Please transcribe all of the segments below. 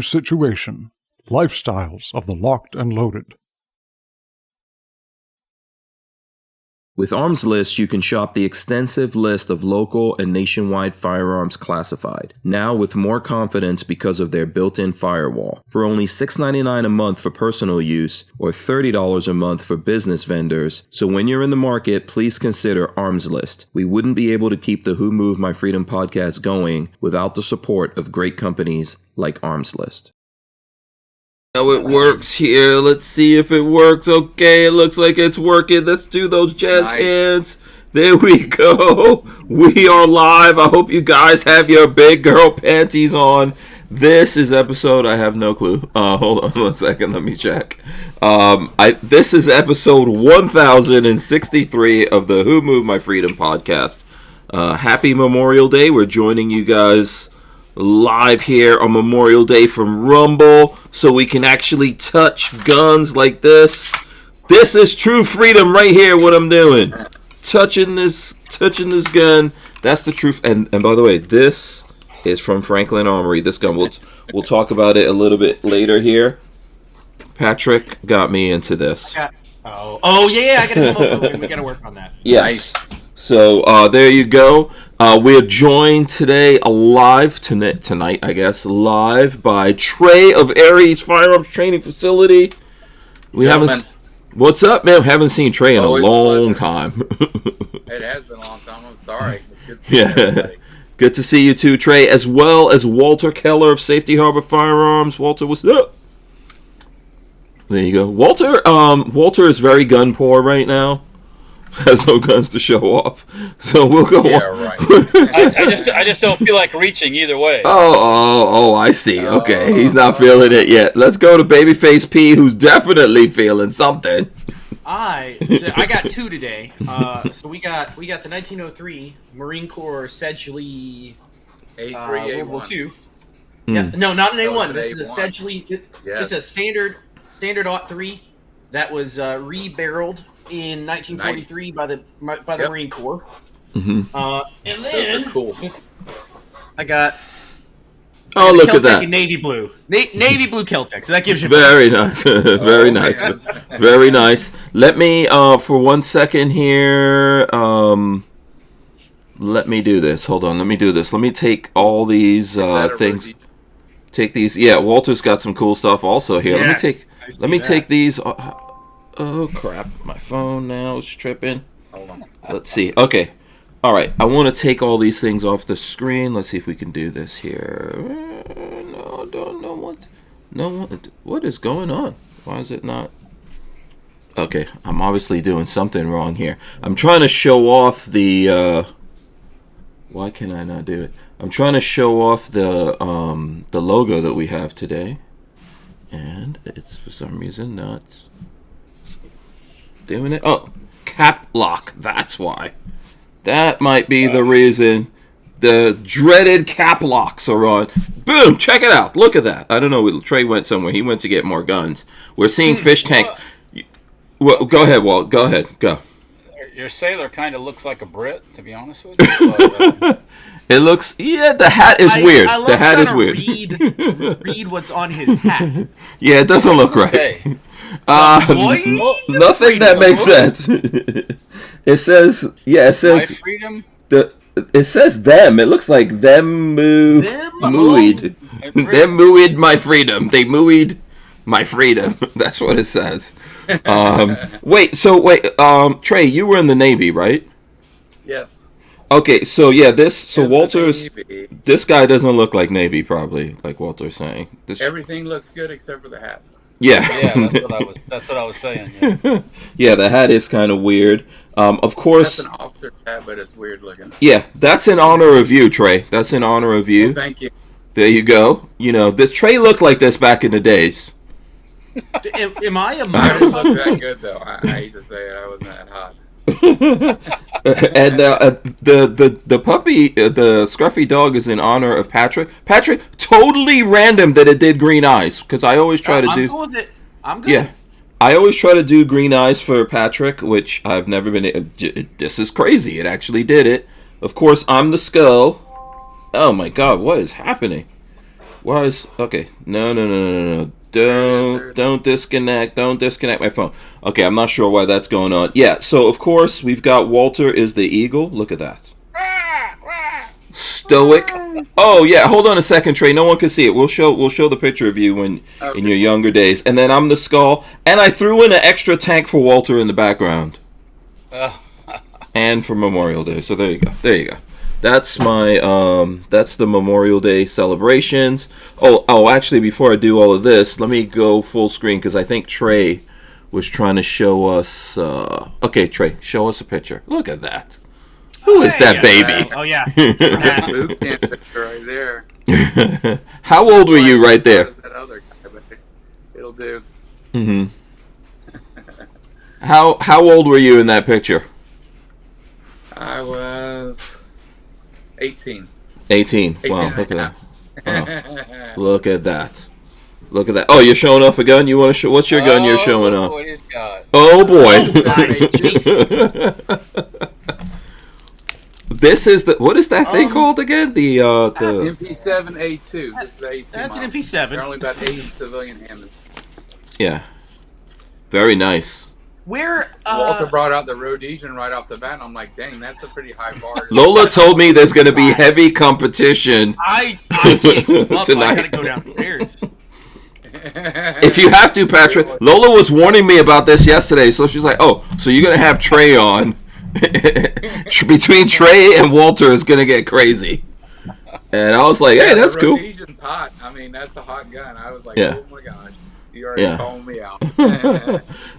Situation. Lifestyles of the locked and loaded. With Armslist, you can shop the extensive list of local and nationwide firearms classified, now with more confidence because of their built-in firewall. For only $6.99 a month for personal use, or $30 a month for business vendors, so when you're in the market, please consider Armslist. We wouldn't be able to keep the Who Moved My Freedom podcast going without the support of great companies like Armslist. How it works here. Let's see if it works. Okay, it looks like it's working. Let's do those jazz hands. There we go. We are live. I hope you guys have your big girl panties on. This is episode, I have no clue. Hold on 1 second. Let me check. This is episode 1063 of the Who Moved My Freedom podcast. Happy Memorial Day. We're joining you guys live here on Memorial Day from Rumble, so we can actually touch guns like this. This is true freedom right here, what I'm doing. Touching this gun. That's the truth. And by the way, this is from Franklin Armory. This gun, we'll talk about it a little bit later here. Patrick got me into this. Yeah, I gotta come over. We gotta work on that. Yes. Nice. So there you go. We're joined today live tonight, I guess, live by Trae of Aries Firearms Training Facility. What's up, man? Haven't seen Trae in a long time. It has been a long time. I'm sorry. It's good to see everybody. Good to see you too, Trae, as well as Walter Keller of Safety Harbor Firearms. Walter, what's up? There you go. Walter is very gun poor right now. Has no guns to show off, so we'll go. Yeah, right. I just don't feel like reaching either way. Oh! I see. Okay, he's not feeling it yet. Let's go to Babyface P, who's definitely feeling something. I got two today. So we got the 1903 Marine Corps Sedgley A3, World War A1. II. Yeah, no, not an A1. This is a A1. Sedgley. Yes. This is a standard .3 that was re-barreled in 1943 by the Marine Corps. Mm-hmm. And then cool. I got look Kel-Tec at that. in navy blue. Navy blue Kel-Tec. So that gives you very nice. Very nice. Very nice. Let me for 1 second here. Let me do this. Hold on. Let me do this. Let me take all these things. Take these. Yeah, Walter's got some cool stuff also here. Yes, Let me take these. Oh crap! My phone now is tripping. Hold on. Let's see. Okay. All right. I want to take all these things off the screen. Let's see if we can do this here. No, don't know what. No, what is going on? Why is it not? Okay, I'm obviously doing something wrong here. I'm trying to show off the. Why can I not do it? I'm trying to show off the logo that we have today, and it's for some reason not doing it. Oh, cap lock. That's why. That might be the reason. The dreaded cap locks are on. Boom! Check it out. Look at that. I don't know. Trey went somewhere. He went to get more guns. We're seeing fish tanks. Well, go ahead, Walt. Go ahead. Go. Your sailor kind of looks like a Brit, to be honest with you. But, it looks. Yeah, the hat is weird. I love the hat is trying weird. to read what's on his hat. Yeah, it doesn't look right. Nothing that makes sense. It says. Yeah, it says. My freedom. It says them. It looks like them mooed. Them mooed my freedom. They mooed my freedom. That's what it says. Wait. Trey, you were in the Navy, right? Yes. Okay. So yeah, In Walter's. the Navy. This guy doesn't look like Navy, probably, like Walter's saying. Everything looks good except for the hat. Yeah. Yeah, that's what I was saying. Yeah. Yeah, the hat is kind of weird. Of course. That's an officer hat, but it's weird looking. Yeah, that's in honor of you, Trey. That's in honor of you. Well, thank you. There you go. You know, this Trey looked like this back in the days. Am I a I didn't modern? look that good though. I hate to say it. I wasn't that hot. And the puppy, the scruffy dog, is in honor of Patrick. Patrick, totally random that it did green eyes, because I always try to do. I'm good with it. I'm good. Yeah, I always try to do green eyes for Patrick, which I've never been. This is crazy. It actually did it. Of course, I'm the skull. Oh my God, what is happening? Why is okay? No. Don't disconnect. Don't disconnect my phone. Okay, I'm not sure why that's going on. Yeah. So of course we've got Walter is the eagle. Look at that. Stoic. Oh yeah. Hold on a second, Trey. No one can see it. We'll show the picture of you in your younger days, and then I'm the skull, and I threw in an extra tank for Walter in the background. And for Memorial Day. So there you go. That's my that's the Memorial Day celebrations. Oh, actually, before I do all of this, let me go full screen because I think Trey was trying to show us. Okay, Trey, show us a picture. Look at that. Who is that baby? Oh yeah. Boot camp picture right there. How old were you right there? That other guy, but it'll do. Mm-hmm. How old were you in that picture? I was 18. 18. Wow, 18 look at that. Oh. Look at that. Look at that. Oh, you're showing off a gun? You want to show? What's your gun you're showing off? What he's got. Oh boy. This is the what is that thing called again? The MP7A2. This is the A2. That's model. an MP7. They're only about 80 civilian Hammonds. Yeah. Very nice. Where Walter brought out the Rhodesian right off the bat, and I'm like, dang, that's a pretty high bar. Lola told me there's going to be heavy competition. I can't keep up. Tonight. I gotta go downstairs. If you have to, Patrick. Lola was warning me about this yesterday, so she's like, "Oh, so you're gonna have Trey on? Between Trey and Walter is gonna get crazy." And I was like, "Hey, that's cool." Rhodesian's hot. I mean, that's a hot gun. I was like, Yeah. oh my gosh, you already calling me out.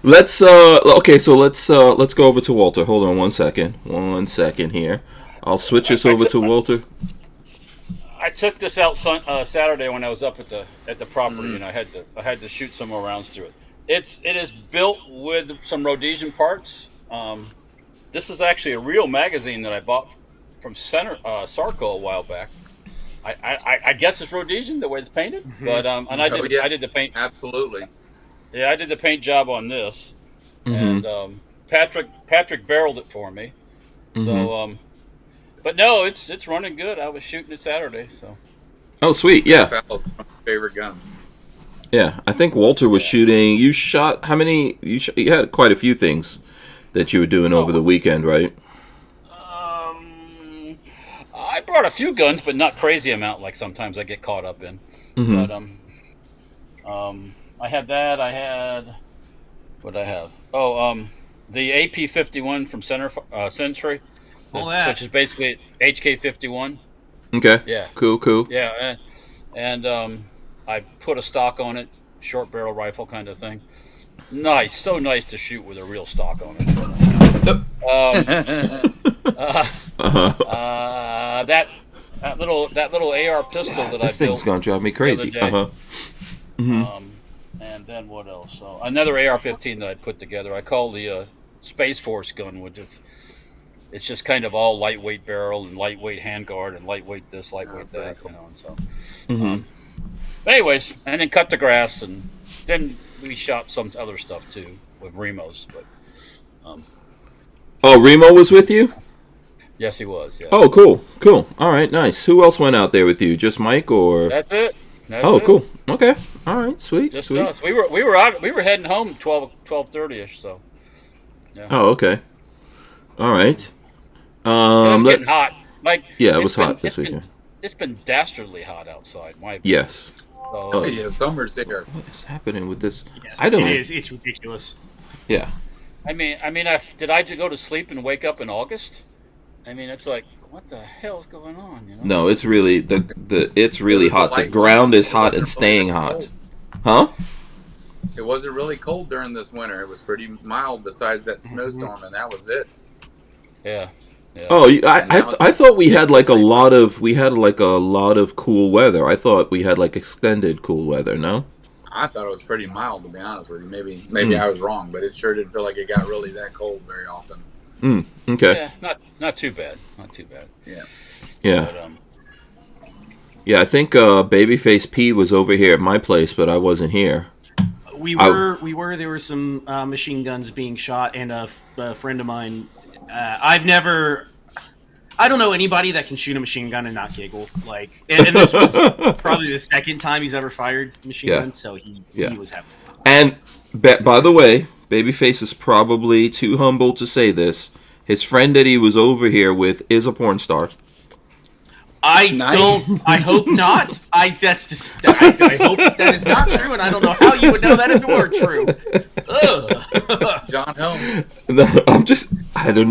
Let's okay, so let's go over to Walter. Hold on 1 second. 1 second here. I'll switch this over to Walter. I took this out Saturday when I was up at the property, and I had to shoot some more rounds through it. It is built with some Rhodesian parts. This is actually a real magazine that I bought from Sarco a while back. I guess it's Rhodesian the way it's painted, but and I did the paint. Absolutely. Yeah, I did the paint job on this, and Patrick barreled it for me. So, but no, it's running good. I was shooting it Saturday, so. Oh, sweet, yeah. One of my favorite guns. Yeah, I think Walter was shooting. You shot how many? You had quite a few things that you were doing over the weekend, right? I brought a few guns, but not crazy amount like sometimes I get caught up in. But I had that. I had what did I have? The AP-51 from Century, which is basically HK-51. Okay. Yeah. Cool. Yeah, and I put a stock on it, short barrel rifle kind of thing. Nice, so nice to shoot with a real stock on it. That little AR pistol that I built. This thing's gonna drive me crazy. And then what else? Another AR-15 that I put together. I call the Space Force gun, which is it's just kind of all lightweight barrel and lightweight handguard and lightweight this, lightweight that, you know. And so, but anyways, and then cut the grass, and then we shot some other stuff too with Remos. But oh, Remo was with you? Yes, he was. Yeah. Oh, cool. All right, nice. Who else went out there with you? Just Mike, or? That's it. Cool. Okay. All right. Sweet. Just sweet. us. We were out. We were heading home 12:30ish. So. Yeah. Oh, okay. All right. It's getting hot. It was hot this weekend. It's been dastardly hot outside. Yes. Oh yeah, summer's here. What is happening with this? Yes, I don't. It is. It's ridiculous. Yeah. I mean, did I go to sleep and wake up in August? I mean, it's like, what the hell is going on? You know? No, it's really it's really hot. The ground is hot and staying hot. Huh? It wasn't really cold during this winter. It was pretty mild besides that snowstorm, and that was it. Yeah. Oh, I thought we had like a lot of cool weather. I thought we had like extended cool weather. No. I thought it was pretty mild, to be honest with you. Maybe I was wrong, but it sure didn't feel like it got really that cold very often. Okay. Yeah, not too bad. Not too bad. Yeah. But, yeah, I think Babyface P was over here at my place, but I wasn't here. We were. There were some machine guns being shot, and a friend of mine. I've never I don't know anybody that can shoot a machine gun and not giggle. Like, and this was probably the second time he's ever fired machine gun, so he was having. And by the way, Babyface is probably too humble to say this. His friend that he was over here with is a porn star. I hope not. I hope that is not true, and I don't know how you would know that if it were true. John Holmes. I don't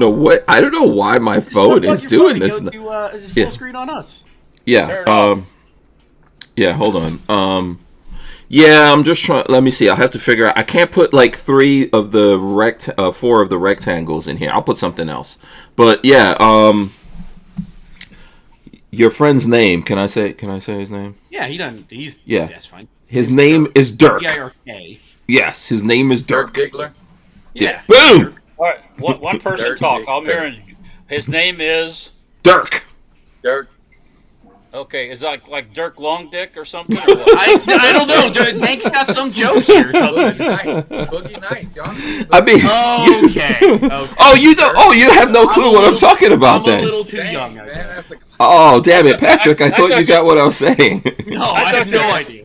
know why my phone is doing this. Go do full screen on us. Yeah. Yeah. Hold on. Yeah, I'm just trying. Let me see. I have to figure out. I can't put like 4 of the rectangles in here. I'll put something else. But yeah. Your friend's name? Can I say his name? Yeah, he doesn't. That's fine. His name is Dirk. D-I-R-K. Yes, his name is Dirk. Diggler. Yeah. Boom. All right, one person Dirk talk. Diggler. I'm hearing. His name is Dirk. Dirk. Okay. Is that like Dirk Long Dick or something? Or what? I don't know. Hank's got some joke here or something. Boogie Nights. John. I mean, Okay. Oh, you don't. Oh, you have no clue what I'm talking about. I'm then. a little too young. I guess. Oh, damn it, Patrick! I thought you got what I was saying. No, I have no idea.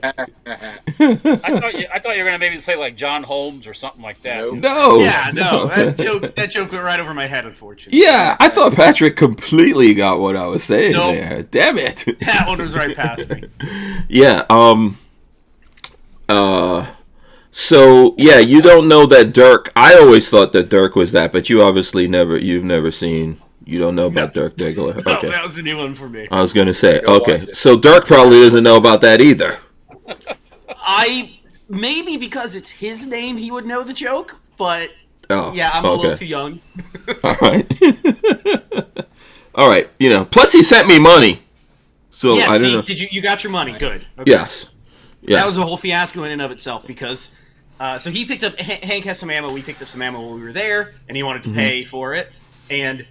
I thought you were gonna maybe say like John Holmes or something like that. Nope. No. Yeah, no. That joke went right over my head, unfortunately. Yeah, I thought Patrick completely got what I was saying there. Damn it. That one was right past me. Yeah. So yeah, you don't know that Dirk. I always thought that Dirk was that, but you've never seen. You don't know about Dirk Diggler. Okay. No, that was a new one for me. I was gonna say. Okay, so Dirk probably doesn't know about that either. Maybe because it's his name, he would know the joke, but Oh, yeah, I'm a little too young. All right. All right. Plus he sent me money. So Yeah, I didn't know. did you got your money? Good. Okay. Yes. Yeah. That was a whole fiasco in and of itself because so he picked up Hank has some ammo. We picked up some ammo while we were there, and he wanted to pay for it. And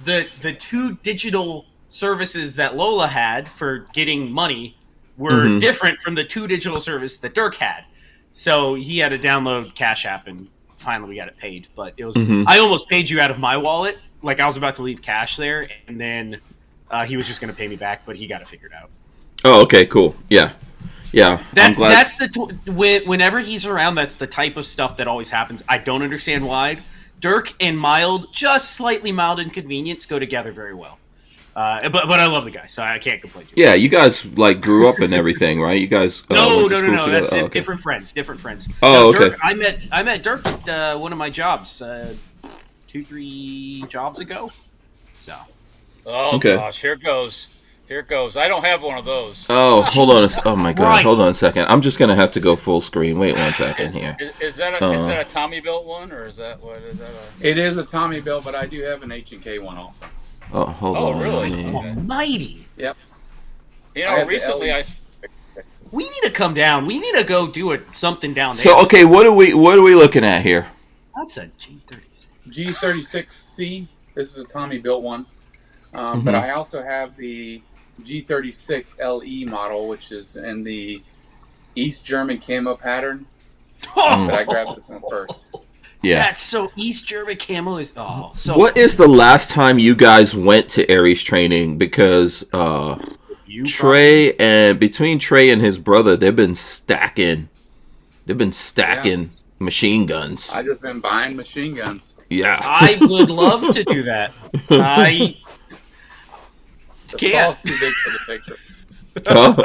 the 2 digital services that Lola had for getting money were different from the 2 digital services that Dirk had. So he had to download Cash App, and finally we got it paid. But it was I almost paid you out of my wallet. Like I was about to leave cash there, and then he was just going to pay me back, but he got it figured out. Oh, okay, cool. Yeah. Yeah. That's whenever he's around, that's the type of stuff that always happens. I don't understand why. Dirk and just slightly mild inconvenience go together very well. But I love the guy, so I can't complain. Yeah, you guys like grew up and everything, right? You guys No. went to school together? That's okay. different friends. Oh, Dirk, okay. I met Dirk at one of my jobs 2-3 jobs ago. So. Oh Okay. gosh, here it goes. I don't have one of those. Oh, hold on. Oh my God. Right. Hold on a second. I'm just gonna have to go full screen. Wait 1 second here. Is that a Tommy built one, or is that It is a Tommy Bill, but I do have an H&K one also. Oh, hold on. Oh, really? Let me- Almighty. Yep. Recently We need to come down. We need to go do something down there. So okay, what are we looking at here? That's a G36. G36C. This is a Tommy built one. But I also have the G36 LE model, which is in the East German camo pattern. But I grabbed this one first. Yeah. That's so East German camo is so. What is the last time you guys went to Aries training? Because Trae and between Trae and his brother, they've been stacking machine guns. I just been buying machine guns. Yeah. I would love to do that. I The can't. saw's too big for the picture. Oh,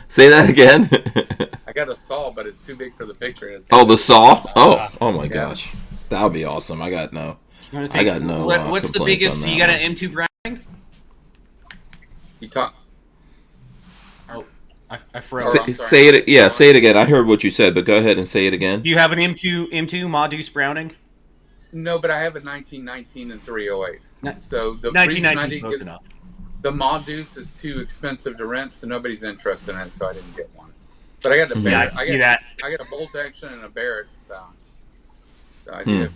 say that again. I got a saw, but it's too big for the picture. It's Oh, the saw. Oh my gosh, that would be awesome. I got no. What's the complaints biggest? on that You got one. an M2 Browning? You talk. Oh, I froze. Say it. Yeah, say it again. I heard what you said, but go ahead and say it again. Do you have an M2 Modus Browning? No, but I have a 1919 and 308. So the 1919 is close enough. The Modus is too expensive to rent, so nobody's interested in it, so I didn't get one. But I got a Barrett. Yeah, I got a bolt action and a Barrett found. So I did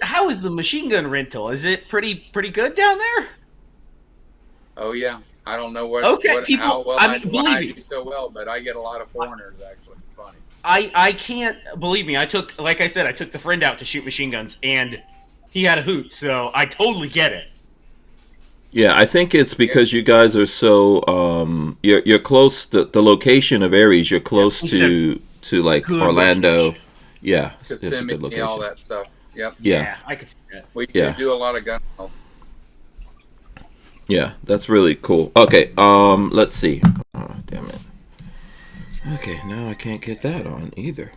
How is the machine gun rental? Is it pretty good down there? Oh yeah, I don't know how well I do so well, but I get a lot of foreigners actually. It's funny. I can't believe me. I took the friend out to shoot machine guns, and he had a hoot, so I totally get it. Yeah, I think it's because you guys are so you're close to the location of Aries. You're close to like good Orlando. location. Yeah, it's a good Kissimmee, location. all that stuff. Yep. Yeah. I could see that. We Yeah. do a lot of gun sales. Yeah, that's really cool. Okay, let's see. Oh, damn it. Okay, now I can't get that on either.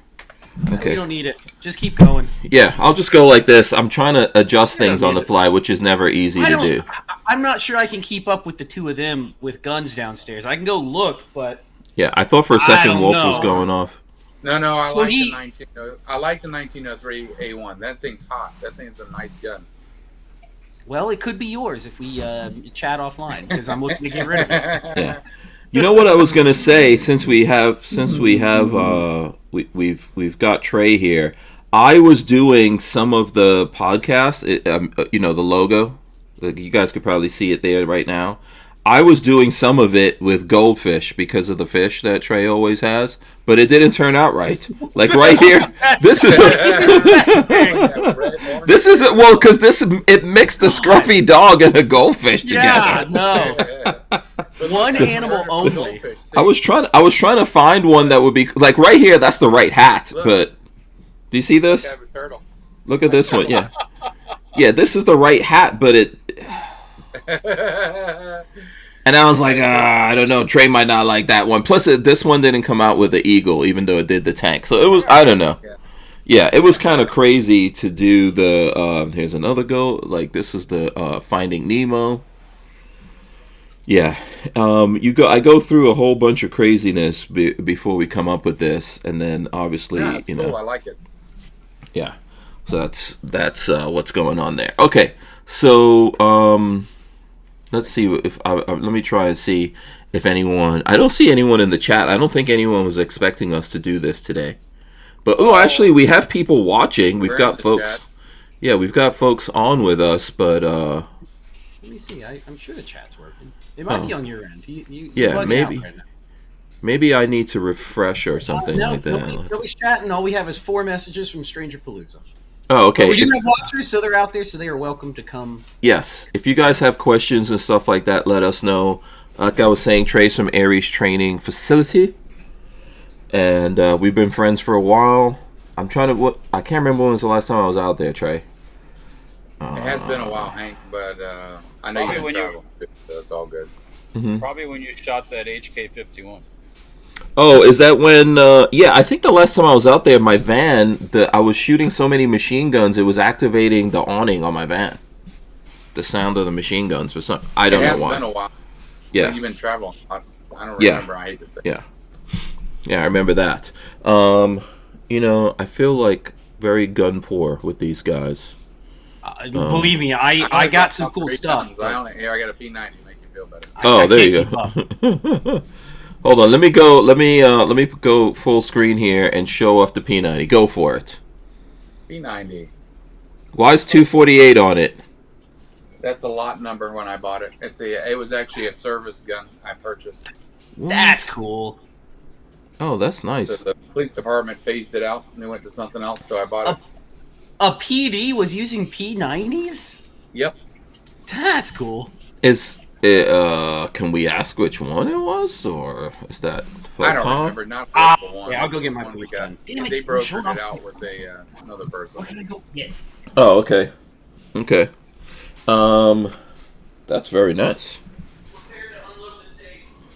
Okay. You don't need it. Just keep going. Yeah, I'll just go like this. I'm trying to adjust things on the fly, which is never easy to do. I'm not sure I can keep up with the two of them with guns downstairs. I can go look, but Yeah, I thought for a second Walt was know. going off. No, I So like he- the 1903 A1. That thing's hot. That thing's a nice gun. well, it could be yours if we chat offline because I'm looking to get rid of it. Yeah. You know what I was gonna say? Since we've got Trey here. I was doing some of the podcast. The logo. You guys could probably see it there right now. I was doing some of it with goldfish because of the fish that Trey always has, but it didn't turn out right. Like right here, this is because it mixed a scruffy dog and a goldfish together. Yeah, no. One animal only. I was trying to find one that would be like right here. That's the right hat, but do you see this? Have a turtle. Look at this one. Yeah, yeah. This is the right hat, but it. And I was like, I don't know. Trey might not like that one. Plus, this one didn't come out with the eagle, even though it did the tank. So it was, I don't know. Yeah, it was kind of crazy to do the. Here's another go. Like this is the Finding Nemo. Yeah, I go through a whole bunch of craziness before we come up with this, and then obviously, Yeah, it's cool. I like it. Yeah, so that's what's going on there. Okay, so let's see if let me try and see if anyone. I don't see anyone in the chat. I don't think anyone was expecting us to do this today. But actually, we have people watching. We've got folks. Chat. Yeah, we've got folks on with us, but Let me see. I'm sure the chat's working. It might be on your end. Yeah, maybe. Right now. Maybe I need to refresh or something like that. Nobody's chatting. All we have is 4 messages from Stranger Palooza. Oh, okay. But we do have watchers, so they're out there, so they are welcome to come. Yes. If you guys have questions and stuff like that, let us know. Like I was saying, Trey's from Aries Training Facility. And we've been friends for a while. I can't remember when was the last time I was out there, Trey. It has been a while, Hank, but I know you can travel, so it's all good. Mm-hmm. Probably when you shot that HK-51. Oh, is that when? Yeah, I think the last time I was out there, my van, I was shooting so many machine guns, it was activating the awning on my van. The sound of the machine guns for some. I don't know why. It has been a while. Yeah. You've been traveling. I don't remember. I hate to say. Yeah. Yeah, I remember that. I feel like very gun poor with these guys. Believe me, I got some cool stuff. I got a P90 to make you feel better. There you go. Hold on, let me go full screen here and show off the P90. Go for it. P90. Why is 248 on it? That's a lot number when I bought it. It was actually a service gun I purchased. That's cool. Oh, that's nice. So the police department phased it out and they went to something else, so I bought it. A PD was using P90s? Yep. That's cool. Can we ask which one it was, or is that? I don't remember. Not the one. Yeah, I'll go get my police gun. They brokered it out with another person. What can I go get? Oh, okay. Okay. That's very nice.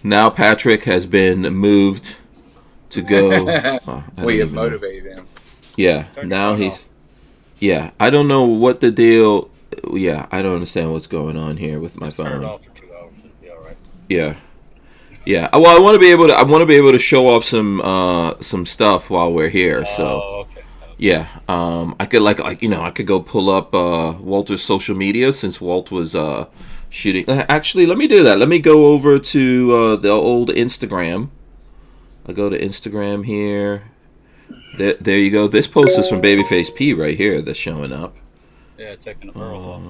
Now Patrick has been moved to go. We have motivated him. Yeah. Now he's. Yeah, I don't know what the deal. Yeah, I don't understand what's going on here with my phone. Turn it off for 2 hours. It'll be all right. Yeah. Yeah. Well, I want to be able to show off some stuff while we're here. So. Okay. Yeah. I could I could go pull up Walter's social media since Walt was shooting. Actually, let me do that. Let me go over to the old Instagram. I'll go to Instagram here. There you go. This post is from Babyface P right here that's showing up. Yeah, taking a barrel off.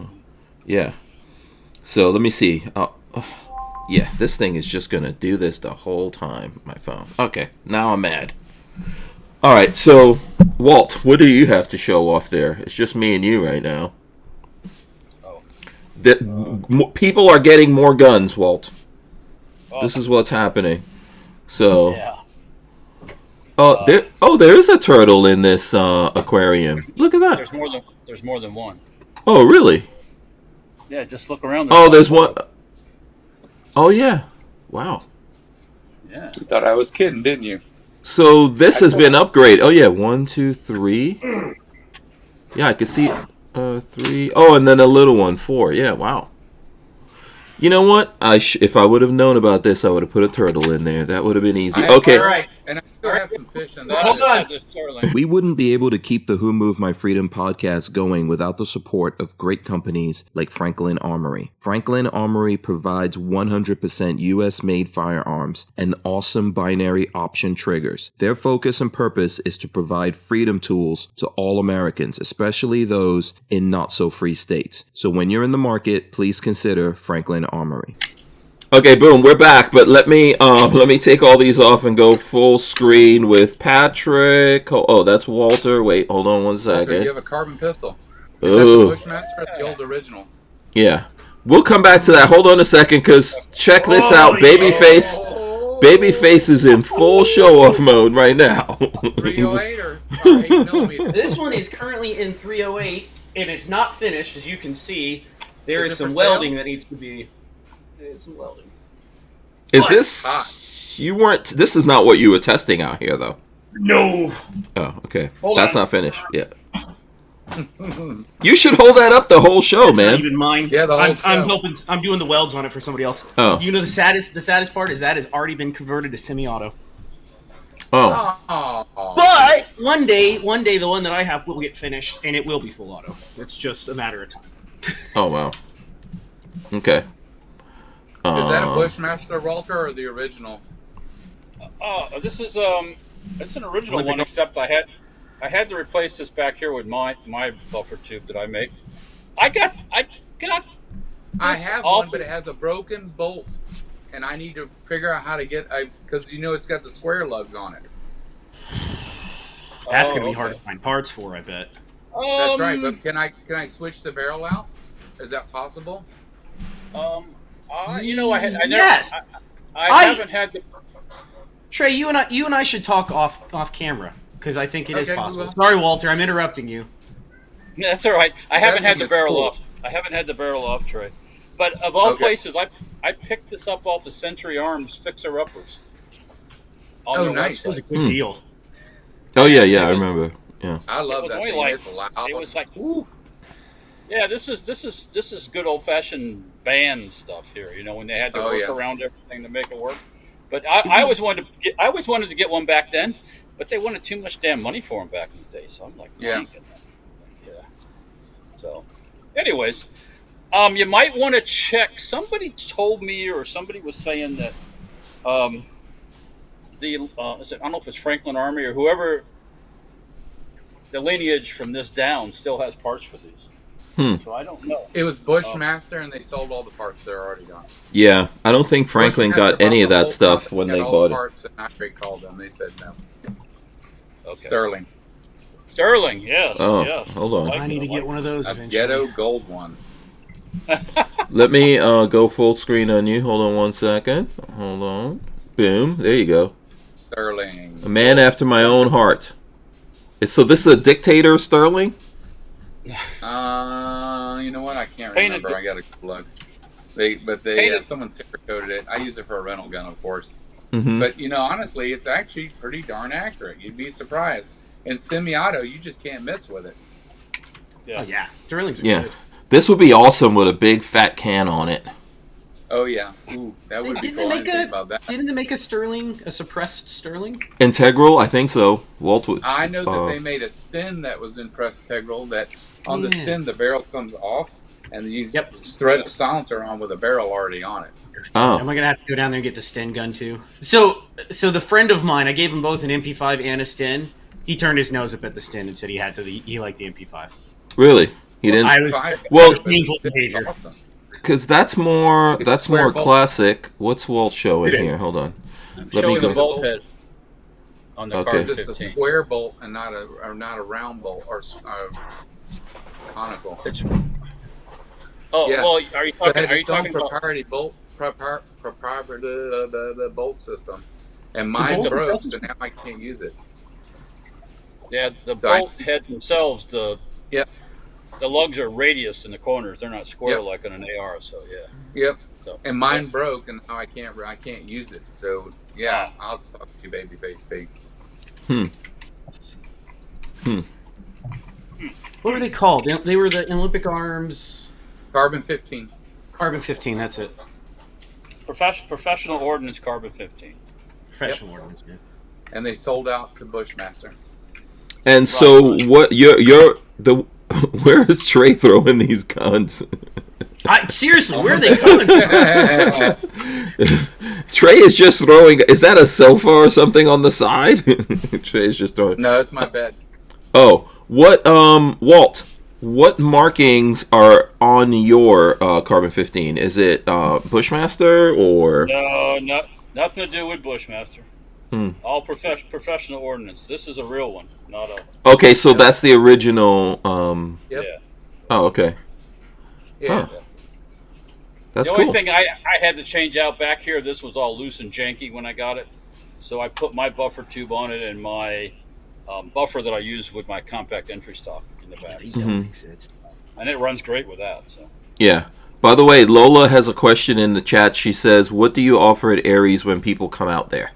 Yeah. So let me see. Yeah, this thing is just going to do this the whole time, my phone. Okay, now I'm mad. All right, so, Walt, what do you have to show off there? It's just me and you right now. Oh. People are getting more guns, Walt. This is what's happening. So, Yeah. there is a turtle in this aquarium. Look at that. There's more than one. Oh, really? Yeah, just look around. There's one. Oh, yeah. Wow. Yeah. You thought I was kidding, didn't you? So this has been upgraded. Oh yeah, 1, 2, 3. Yeah, I can see 3. Oh, and then a little one, 4. Yeah, wow. You know what? If I would have known about this, I would have put a turtle in there. That would have been easy. Okay. All right. And I still have some fish in there. Hold on. We wouldn't be able to keep the Who Moved My Freedom podcast going without the support of great companies like Franklin Armory. Franklin Armory provides 100% US-made firearms and awesome binary option triggers. Their focus and purpose is to provide freedom tools to all Americans, especially those in not-so-free states. So when you're in the market, please consider Franklin Armory. Okay, boom, we're back, but let me take all these off and go full screen with Patrick. Oh, that's Walter. Wait, hold on one second. Walter, you have a carbon pistol. Is that the Bushmaster or the old original? Yeah. We'll come back to that. Hold on a second, because check this out. Babyface is in full show-off mode right now. 308 or 8mm? This one is currently in 308, and it's not finished, as you can see. There Is is it some for sale? welding that needs to be... There's some welding. Is this... You weren't... This is not what you were testing out here, though. No! Oh, okay. Hold That's on. not finished. Yeah. You should hold that up the whole show, That's man. not even mine. Yeah, the whole I'm show. helping. I'm doing the welds on it for somebody else. Oh. You know the saddest part is that has already been converted to semi-auto. Oh. Oh. But one day, the one that I have will get finished, and it will be full auto. It's just a matter of time. Oh, wow. Okay. Is that a Bushmaster, Walter, or the original? This is it's an original Olympic- one, except I had to replace this back here with my buffer tube that I make. I got I this have off- one, but it has a broken bolt, and I need to figure out how to get. Because it's got the square lugs on it. That's gonna be hard to find parts for, I bet. That's right. But can I switch the barrel out? Is that possible? I never. Yes. I haven't had the. Trey, you and I should talk off camera because I think it is Okay, we possible. will. Sorry, Walter, I'm interrupting you. That's all right. I haven't had thing the is barrel cool. off. I haven't had the barrel off, Trey. But of all Okay. places, I picked this up off the Century Arms Fixer Uppers. On Oh, their nice. That was a website. good deal. Oh, yeah, I remember. Yeah. I love It was that only thing. like It's loud. it was like, ooh. Yeah, this is good old fashioned band stuff here. When they had to work around everything to make it work. But I always wanted to get one back then, but they wanted too much damn money for them back in the day. So I'm like, Yeah. I ain't getting that. Yeah. So, anyways, you might want to check. Somebody told me, or somebody was saying that I don't know if it's Franklin Armory or whoever. The lineage from this down still has parts for these. So I don't know. It was Bushmaster, and they sold all the parts. They're already gone. Yeah, I don't think Franklin got any of that stuff when they bought it. Parts, and I called them. They said no. Okay. Sterling. Sterling, yes. Oh, yes. hold on. I need to get one of those A eventually. ghetto gold one. Let me go full screen on you. Hold on one second. Hold on. Boom. There you go. Sterling. A man after my own heart. So this is a dictator, Sterling? You know what? I can't Painted remember. I got to look. Someone secret coded it. I use it for a rental gun, of course. Mm-hmm. But honestly, it's actually pretty darn accurate. You'd be surprised. In semi-auto, you just can't miss with it. Yeah. Oh yeah, Sterling's are Yeah. good. This would be awesome with a big fat can on it. Oh yeah. Ooh, that would be Didn't cool. they I didn't think about that. Didn't they make a Sterling, a suppressed Sterling? Integral, I think so. Walt would. I know that they made a stin that was in press integral. That on the stin the barrel comes off, and you just thread a silencer on with a barrel already on it. Oh. Am I gonna have to go down there and get the Sten gun too? So the friend of mine, I gave him both an MP5 and a Sten. He turned his nose up at the Sten and said he liked the MP5. Really? He didn't. I was Well- painful behavior. Awesome. Because that's more square bolt. classic. What's Walt showing here? Hold on. Let me Showing the go. bolt head on the Okay. car It's a 15. square bolt and not a round bolt or conical. Oh, Yeah. well, are you talking? It had Are you its own talking about? proprietary the bolt system, and The mine bolt broke, itself? so now I can't use it. Yeah, the So I, bolt head themselves. yep, The lugs are radius in the corners. They're not square yep, like on an AR. So yeah. yep. So And but mine broke, and now I can't use it. So yeah, ah, I'll talk to you, babyface pig. Hmm. Hmm. What were they called? They were the Olympic Arms Carbon 15. Carbon 15. That's it. professional ordnance carbon 15. Professional ordnance. Yeah. And they sold out to Bushmaster. And so, Right. what? Where is Trey throwing these guns? Seriously, where are they coming from? Trey is just throwing. Is that a sofa or something on the side? Trey is just throwing. No, it's my bed. Oh, what? Walt. What markings are on your Carbon 15? Is it Bushmaster or? No, nothing to do with Bushmaster. Hmm. All professional ordnance. This is a real one, not a. Okay, so that's the original. Yep. Yeah. Oh, okay. Yeah. Huh. That's The cool. only thing I had to change out back here, this was all loose and janky when I got it. So I put my buffer tube on it and my buffer that I use with my compact entry stock in the back. They So, don't exist. and it runs great with that. So Yeah. By the way, Lola has a question in the chat. She says, "What do you offer at Aries when people come out there?"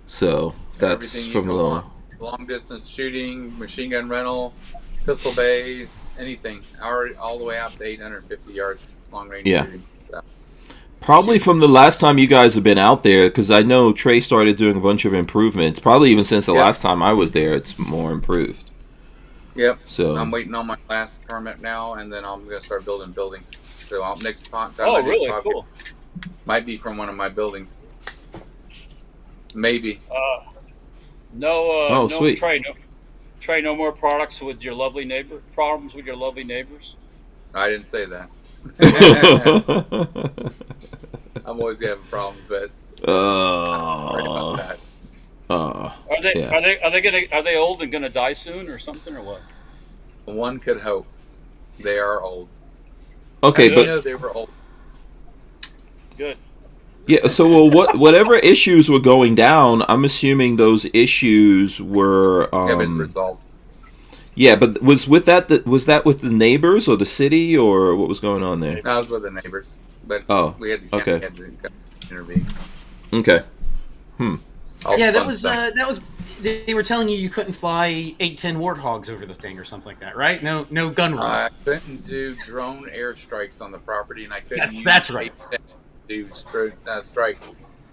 So that's Everything you from can Lola. want. Long distance shooting, machine gun rental, pistol bays, anything. All the way out to 850 yards long range Yeah. shooting. So, Probably from the last time you guys have been out there, because I know Trey started doing a bunch of improvements. Probably even since the Yep. last time I was there, it's more improved. yep. So I'm waiting on my last permit now, and then I'm going to start building buildings. So next time oh, I do really a podcast, cool. might be from one of my buildings. Maybe. No, sweet. Trey, no more products with your lovely neighbor. Problems with your lovely neighbors. I didn't say that. I'm always having problems, but I'm worried about that. Are they old and gonna die soon or something or what? One could hope. They are old. Okay, How do but you know they were old? Good. yeah. So whatever issues were going down, I'm assuming those issues were. Have been resolved. Yeah, but was that with the neighbors or the city or what was going on there? I was with the neighbors, but Oh, we had to okay. had to intervene. Okay. All Yeah, that fun was stuff. They were telling you couldn't fly 810 warthogs over the thing or something like that, right? No gun I runs. couldn't do drone airstrikes on the property, and I couldn't That's right. do strike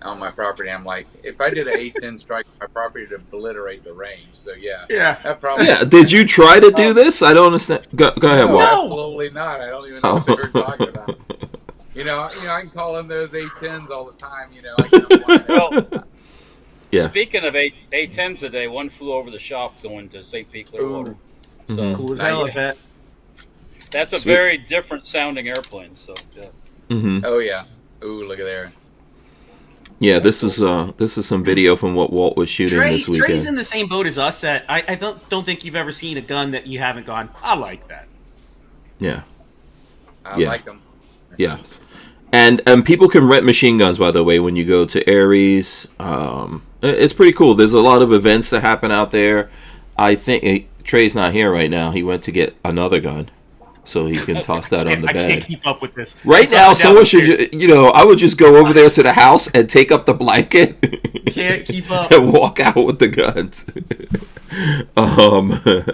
on my property. I'm like, if I did an 810 strike on my property, it'd obliterate the range. So yeah, Yeah. that probably. Yeah. Did you try to do this? I don't understand. Go ahead, No, Walt. absolutely not. I don't even know what they were talking about. You know, I can call them those 810s all the time. You know, I can Well, Yeah. speaking of 810s today, one flew over the shop going to St. Pete Clearwater. Ooh. So Mhm. Cool as Nice. hell, I bet. that's a Sweet. very different sounding airplane. So yeah. Mm-hmm. Oh yeah. Ooh, look at there. Yeah. This is some video from what Walt was shooting this weekend. Trey's in the same boat as us. That I don't think you've ever seen a gun that you haven't gone, I like that. Yeah. I Yeah. like them. Yes. And people can rent machine guns, by the way, when you go to Aries. It's pretty cool. There's a lot of events that happen out there. I think Trey's not here right now. He went to get another gun, so he can toss that on the I can't bed. keep up with this. Right It's now, up and down someone the should, stairs. I would just go over there to the house and take up the blanket. Can't keep up. And walk out with the guns.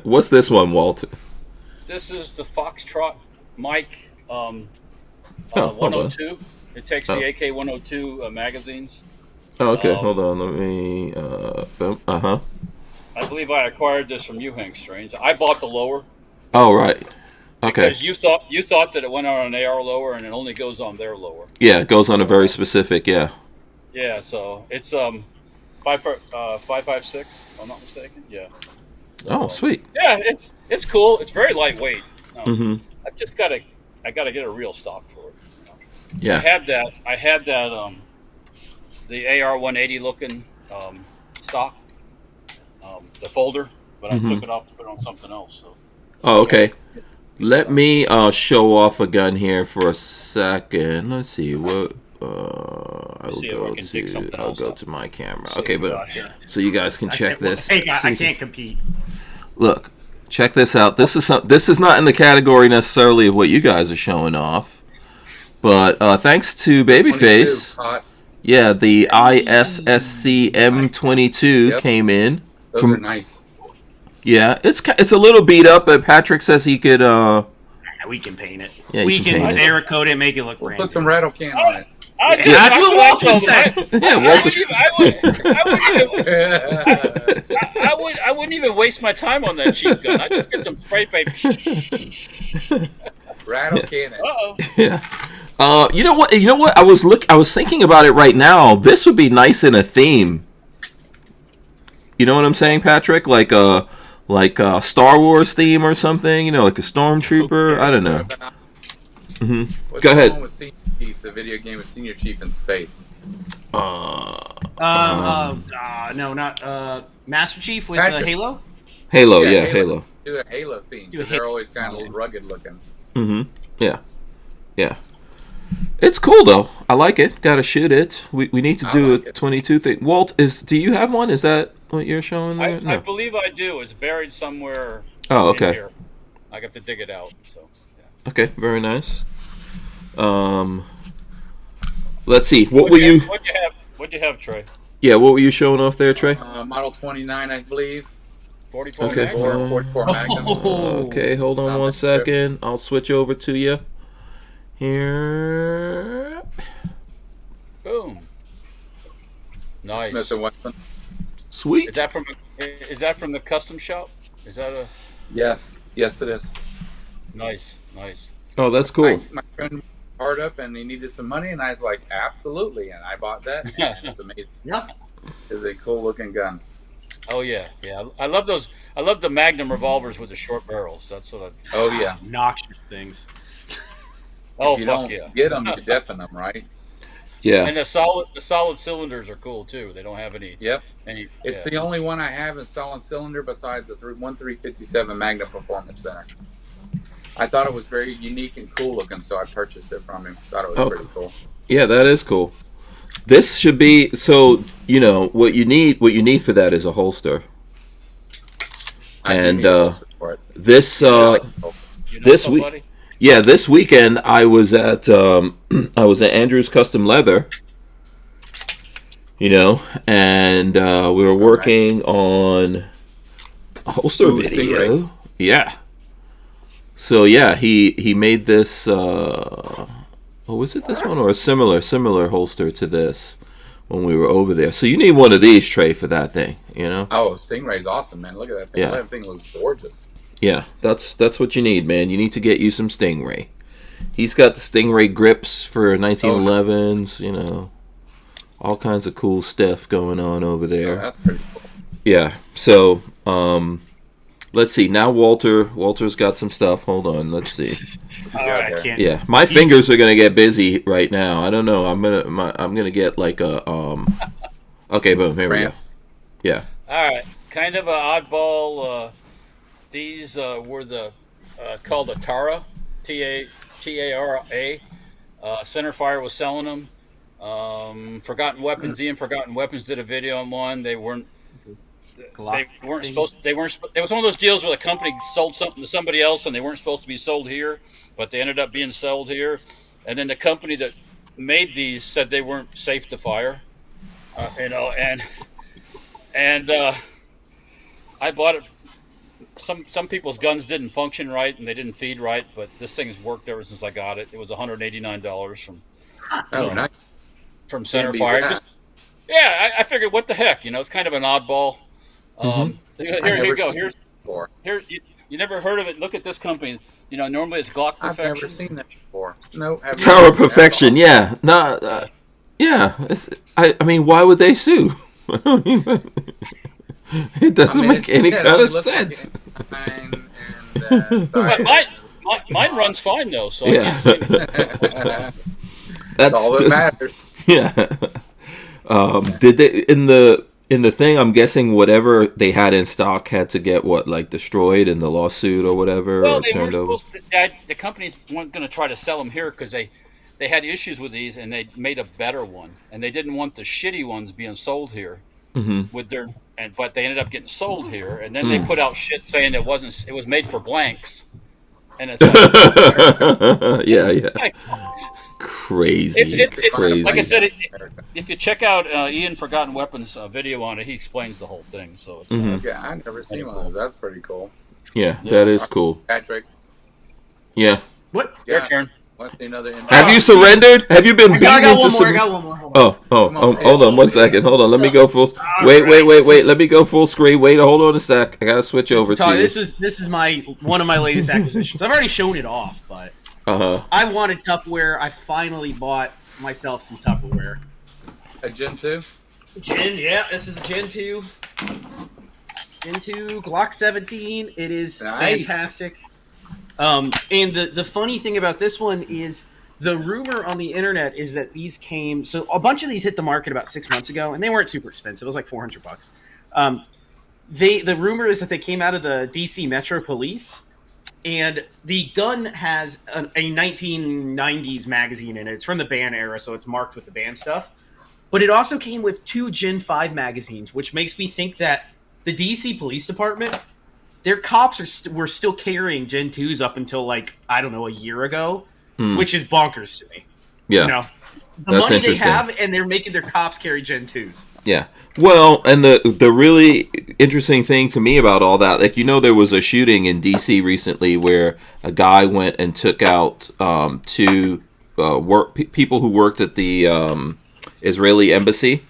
What's this one, Walt? This is the Foxtrot Mike hold on. 102. It takes Oh. the AK 102 magazines. Oh, okay. Um, Hold on. Let me. Boom. Uh-huh. I believe I acquired this from you, Hank Strange. I bought the lower. Oh, right. Okay. Because you thought that it went on an AR lower and it only goes on their lower. Yeah, it goes on a very specific. Yeah. Yeah, so it's 5.56, if I'm not mistaken. Yeah. Oh, sweet. Yeah, it's cool. It's very lightweight. Mm-hmm. I gotta get a real stock for it. Yeah. I had that the AR 180 looking stock, the folder, but I took it off to put it on something else. So Oh, okay. Let me show off a gun here for a second. Let's see what. I'll go to my camera. Okay, but so you guys can check this. I can't compete. Look, check this out. This is not in the category necessarily of what you guys are showing off, but thanks to Babyface, yeah, the ISSC M22 came in. Those are nice. Yeah, it's a little beat up, but Patrick says he could. We can paint it. Yeah, we can Cerakote it, make it look brand new. Put some rattle can on it. That's what Walter said. Yeah, Walter. I wouldn't even waste my time on that cheap gun. I just get some spray paint. Rattle can it. Uh-oh. Yeah. You know what? I was thinking about it right now. This would be nice in a theme. You know what I'm saying, Patrick? Like a Star Wars theme or something. You know, like a stormtrooper. I don't know. Mm-hmm. Go ahead. One with Senior Chief, the video game with Senior Chief in space. No, not Master Chief with Halo. Halo, yeah, Halo. Do a Halo theme. They're always kind of rugged looking. Mm-hmm. Yeah. It's cool though. I like it. Gotta shoot it. We need to do a 22 thing. Walt, do you have one? Is that what you're showing there? I believe I do. It's buried somewhere. Oh, okay. In here. I have to dig it out. So. Yeah. Okay, very nice. Let's see. What'd you have, Trey? Yeah, what were you showing off there, Trey? Model 29, I believe. 44 okay. Magnum. 44 Magnum. Okay, hold on one second. I'll switch over to you. Here. Boom. Nice. Smith & Wesson. Sweet. Is that from the custom shop? Is that a? Yes, it is. Nice. Oh, that's cool. My friend hard up and he needed some money, and I was like, absolutely, and I bought that. And it's amazing. Yeah. It's a cool looking gun. Oh yeah. I love those. I love the Magnum revolvers with the short barrels. That's what I. Oh yeah. Obnoxious things. Oh if you fuck don't yeah. get them, you deafen them, right? Yeah. And the solid cylinders are cool too. They don't have any. Yep. It's the only one I have in solid cylinder besides the 357 Magnum Performance Center. I thought it was very unique and cool looking, so I purchased it from him. Thought it was pretty cool. Yeah, that is cool. This should be so. You know what you need. What you need for that is a holster. And this week. Yeah, this weekend I was at Andrew's Custom Leather, you know, and we were working on a holster video. Yeah. So yeah, he made this. Was it this one or a similar holster to this when we were over there? So you need one of these, Trey, for that thing, you know. Oh, Stingray's awesome, man! Look at that thing. Yeah. That thing looks gorgeous. Yeah, that's what you need, man. You need to get you some Stingray. He's got the Stingray grips for 1911s, you know, all kinds of cool stuff going on over there. Oh, that's pretty cool. Yeah, so let's see. Now Walter's got some stuff. Hold on, let's see. I can't. Yeah, my fingers are gonna get busy right now. I don't know. I'm gonna get like a Okay, boom. Here we go. Yeah. All right, kind of an oddball. These were called a Tara, T-A-R-A. Centerfire was selling them. Forgotten Weapons, Ian Forgotten Weapons did a video on one. They weren't supposed. It was one of those deals where the company sold something to somebody else, and they weren't supposed to be sold here, but they ended up being sold here. And then the company that made these said they weren't safe to fire. And I bought it. Some people's guns didn't function right and they didn't feed right, but this thing's worked ever since I got it. It was $189 from Centerfire. I figured, what the heck, you know, it's kind of an oddball. Here you go. Here you never heard of it. Look at this company. You know, normally it's Glock Perfection. I've never seen that before. No, Tower Perfection. Yeah, no, yeah. I mean, why would they sue? It doesn't make any kind of sense. Mine runs fine though, so yeah. I can't say That's all that matters. Yeah. Did they in the in the thing, I'm guessing whatever they had in stock had to get destroyed in the lawsuit or whatever, Well, or they were turned over. supposed to. The companies weren't going to try to sell them here because they had issues with these, and they made a better one, and they didn't want the shitty ones being sold here with their. But they ended up getting sold here, and then they put out shit saying it was made for blanks, and it's like, yeah. Crazy. It's crazy. like I said, if you check out Ian Forgotten Weapons video on it, he explains the whole thing. So it's Okay, I've never seen one of those. That's pretty cool. Yeah, that is cool. Patrick. Yeah. What? Your turn. What's another? Have you surrendered? Have you been beaten I got into one more. I got one more. Hold on. Hold on 1 second. Hold on. Let me go full. Wait. Let me go full screen. Wait. Hold on a sec. I gotta switch over to you. This is one of my latest acquisitions. I've already shown it off, but I wanted Tupperware. I finally bought myself some Tupperware. A Gen 2? Gen, yeah. This is a Gen 2. Gen 2 Glock 17. It is fantastic. And the funny thing about this one is the rumor on the internet is that these came. So a bunch of these hit the market about 6 months ago, and they weren't super expensive. It was like $400. The rumor is that they came out of the DC Metro Police, and the gun has a 1990s magazine in it. It's from the band era, so it's marked with the band stuff. But it also came with 2 Gen 5 magazines, which makes me think that the DC Police Department, their cops were still carrying Gen 2s up until, I don't know, a year ago, which is bonkers to me. Yeah. You know, the money they have, and they're making their cops carry Gen 2s. Yeah. Well, and the really interesting thing to me about all that, there was a shooting in D.C. recently where a guy went and took out 2 people who worked at the Israeli embassy.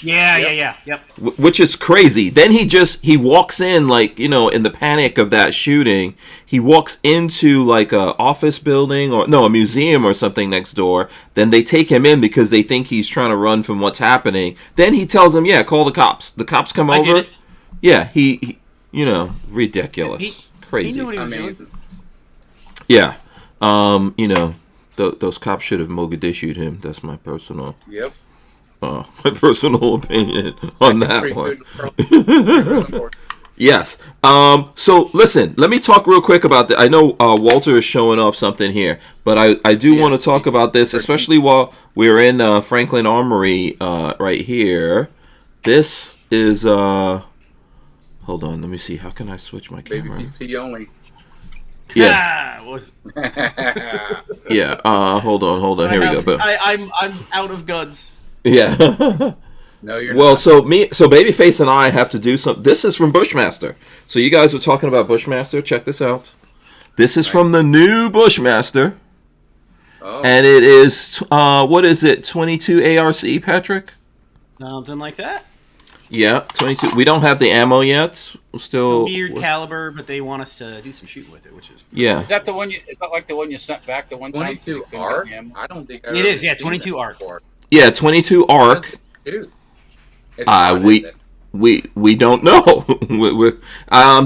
Yeah. Which is crazy. Then he walks in, in the panic of that shooting, he walks into a office building a museum or something next door. Then they take him in because they think he's trying to run from what's happening. Then he tells them, call the cops. The cops come over. Get it. Yeah, he ridiculous. Crazy. He knew what he was doing. Yeah. Those cops should have Mogadishu'd him. That's my personal. Yep. My personal opinion on that one. Yes. So listen, let me talk real quick about that. I know Walter is showing off something here, but I do want to talk about this, especially while we're in Franklin Armory right here. This is hold on, let me see. How can I switch my camera? Baby PC only. Yeah. Yeah. Hold on. Here we go. I'm out of guns. Yeah. No, you're well, not. so Babyface and I have to do something. This is from Bushmaster. So you guys were talking about Bushmaster. Check this out. This is from the new Bushmaster. Oh. And it is, what is it, 22 ARC, Patrick? Something like that. Yeah, 22. We don't have the ammo yet. We're still... Weird caliber, but they want us to do some shooting with it, which is... Yeah. Is that the one is that like the one you sent back the one time? 22 ARC? I don't think I've It ever is, yeah, seen 22 that ARC. before. Yeah, 22 ARC. Dude. We don't know.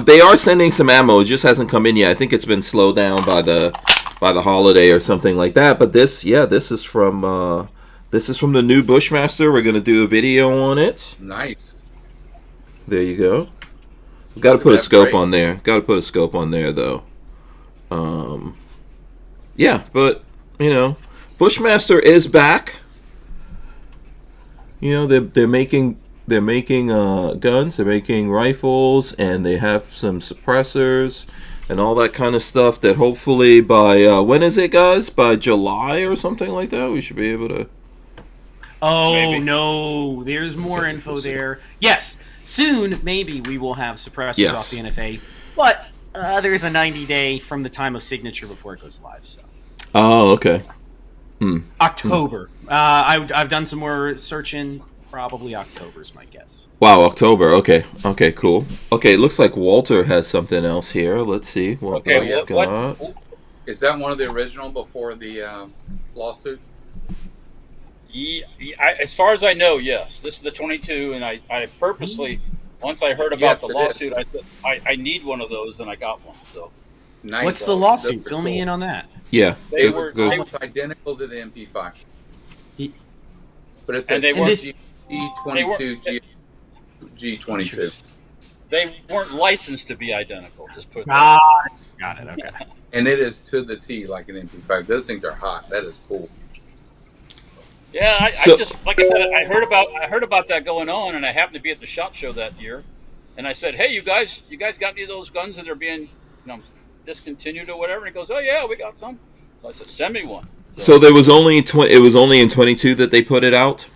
They are sending some ammo. It just hasn't come in yet. I think it's been slowed down by the holiday or something like that. But this is from the new Bushmaster. We're gonna do a video on it. Nice. There you go. Got to put a scope on there. Got to put a scope on there though. Yeah, but Bushmaster is back. They're making guns, they're making rifles, and they have some suppressors and all that kind of stuff that hopefully by when is it, guys? By July or something like that, we should be able to. Oh, maybe. No, there's more info there. Yes, soon maybe we will have suppressors off the NFA, but there's a 90-day from the time of signature before it goes live. So. Oh, okay. October. I've done some more searching. Probably October is my guess. Wow, October. Okay, cool. Okay, it looks like Walter has something else here. Let's see what he's got. Is that one of the original before the lawsuit? Yeah, as far as I know, yes. This is the 22, and I purposely, once I heard about the lawsuit, I said I need one of those, and I got one. So, nice. What's the lawsuit? Fill me in on that. Yeah, they were almost identical to the MP5, but it's a G22G. G22. They weren't licensed to be identical. Just put that. Ah, got it. Okay. And it is to the T like an MP5. Those things are hot. That is cool. Yeah, I just like I said, I heard about that going on, and I happened to be at the SHOT Show that year, and I said, "Hey, you guys got any of those guns that are being, discontinued or whatever?" And he goes, "Oh yeah, we got some." So I said, "Send me one." So there was only it was only in 22 that they put it out.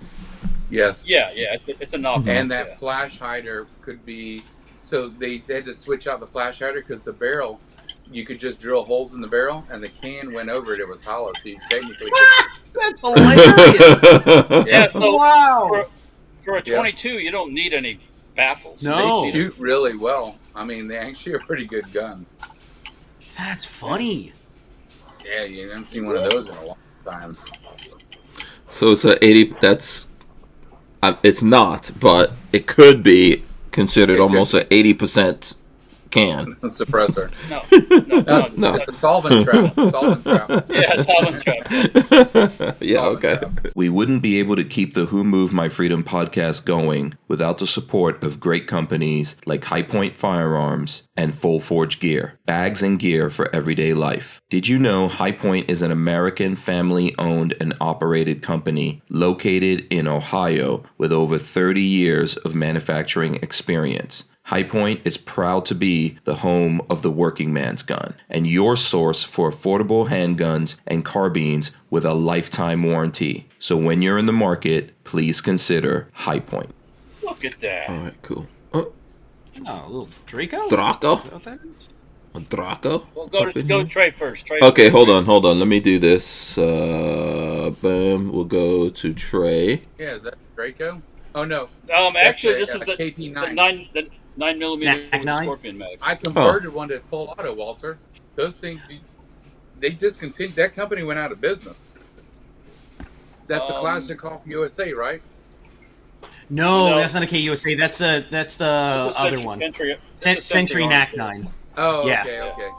Yes. Yeah, it's a knockoff. And that flash hider could be. So they had to switch out the flash hider because the barrel, you could just drill holes in the barrel, and the can went over it. It was hollow, so you technically. That's hilarious. Yeah. So Wow. for a 22, you don't need any baffles. No. They shoot really well. I mean, they actually are pretty good guns. That's funny. Yeah, you haven't seen one of those in a long time. So it's a 80. That's it's not, but it could be considered almost an 80% can. Suppressor. No. It's a solvent trap. Yeah, solvent trap. Yeah, okay. We wouldn't be able to keep the Who Moved My Freedom podcast going without the support of great companies like High Point Firearms and Full Forge Gear, bags and gear for everyday life. Did you know High Point is an American family-owned and operated company located in Ohio with over 30 years of manufacturing experience? High Point is proud to be the home of the working man's gun and your source for affordable handguns and carbines with a lifetime warranty. So when you're in the market, please consider High Point. Look at that. All right, cool. Oh, a little Draco? Draco? Is that what that is? A Draco? Well, go Trey first. Trey Okay, first. hold on. Let me do this. Boom. We'll go to Trey. Yeah, is that Draco? Oh no. Actually, this is the the KP9. the 9mm Mag 9? Scorpion mag. I converted one to full auto, Walter. Those things, they discontinued. That company went out of business. That's the Kalashnikov USA, right? No, that's not a KUSA. That's the other one. Century NAC 9. Oh, Yeah. okay.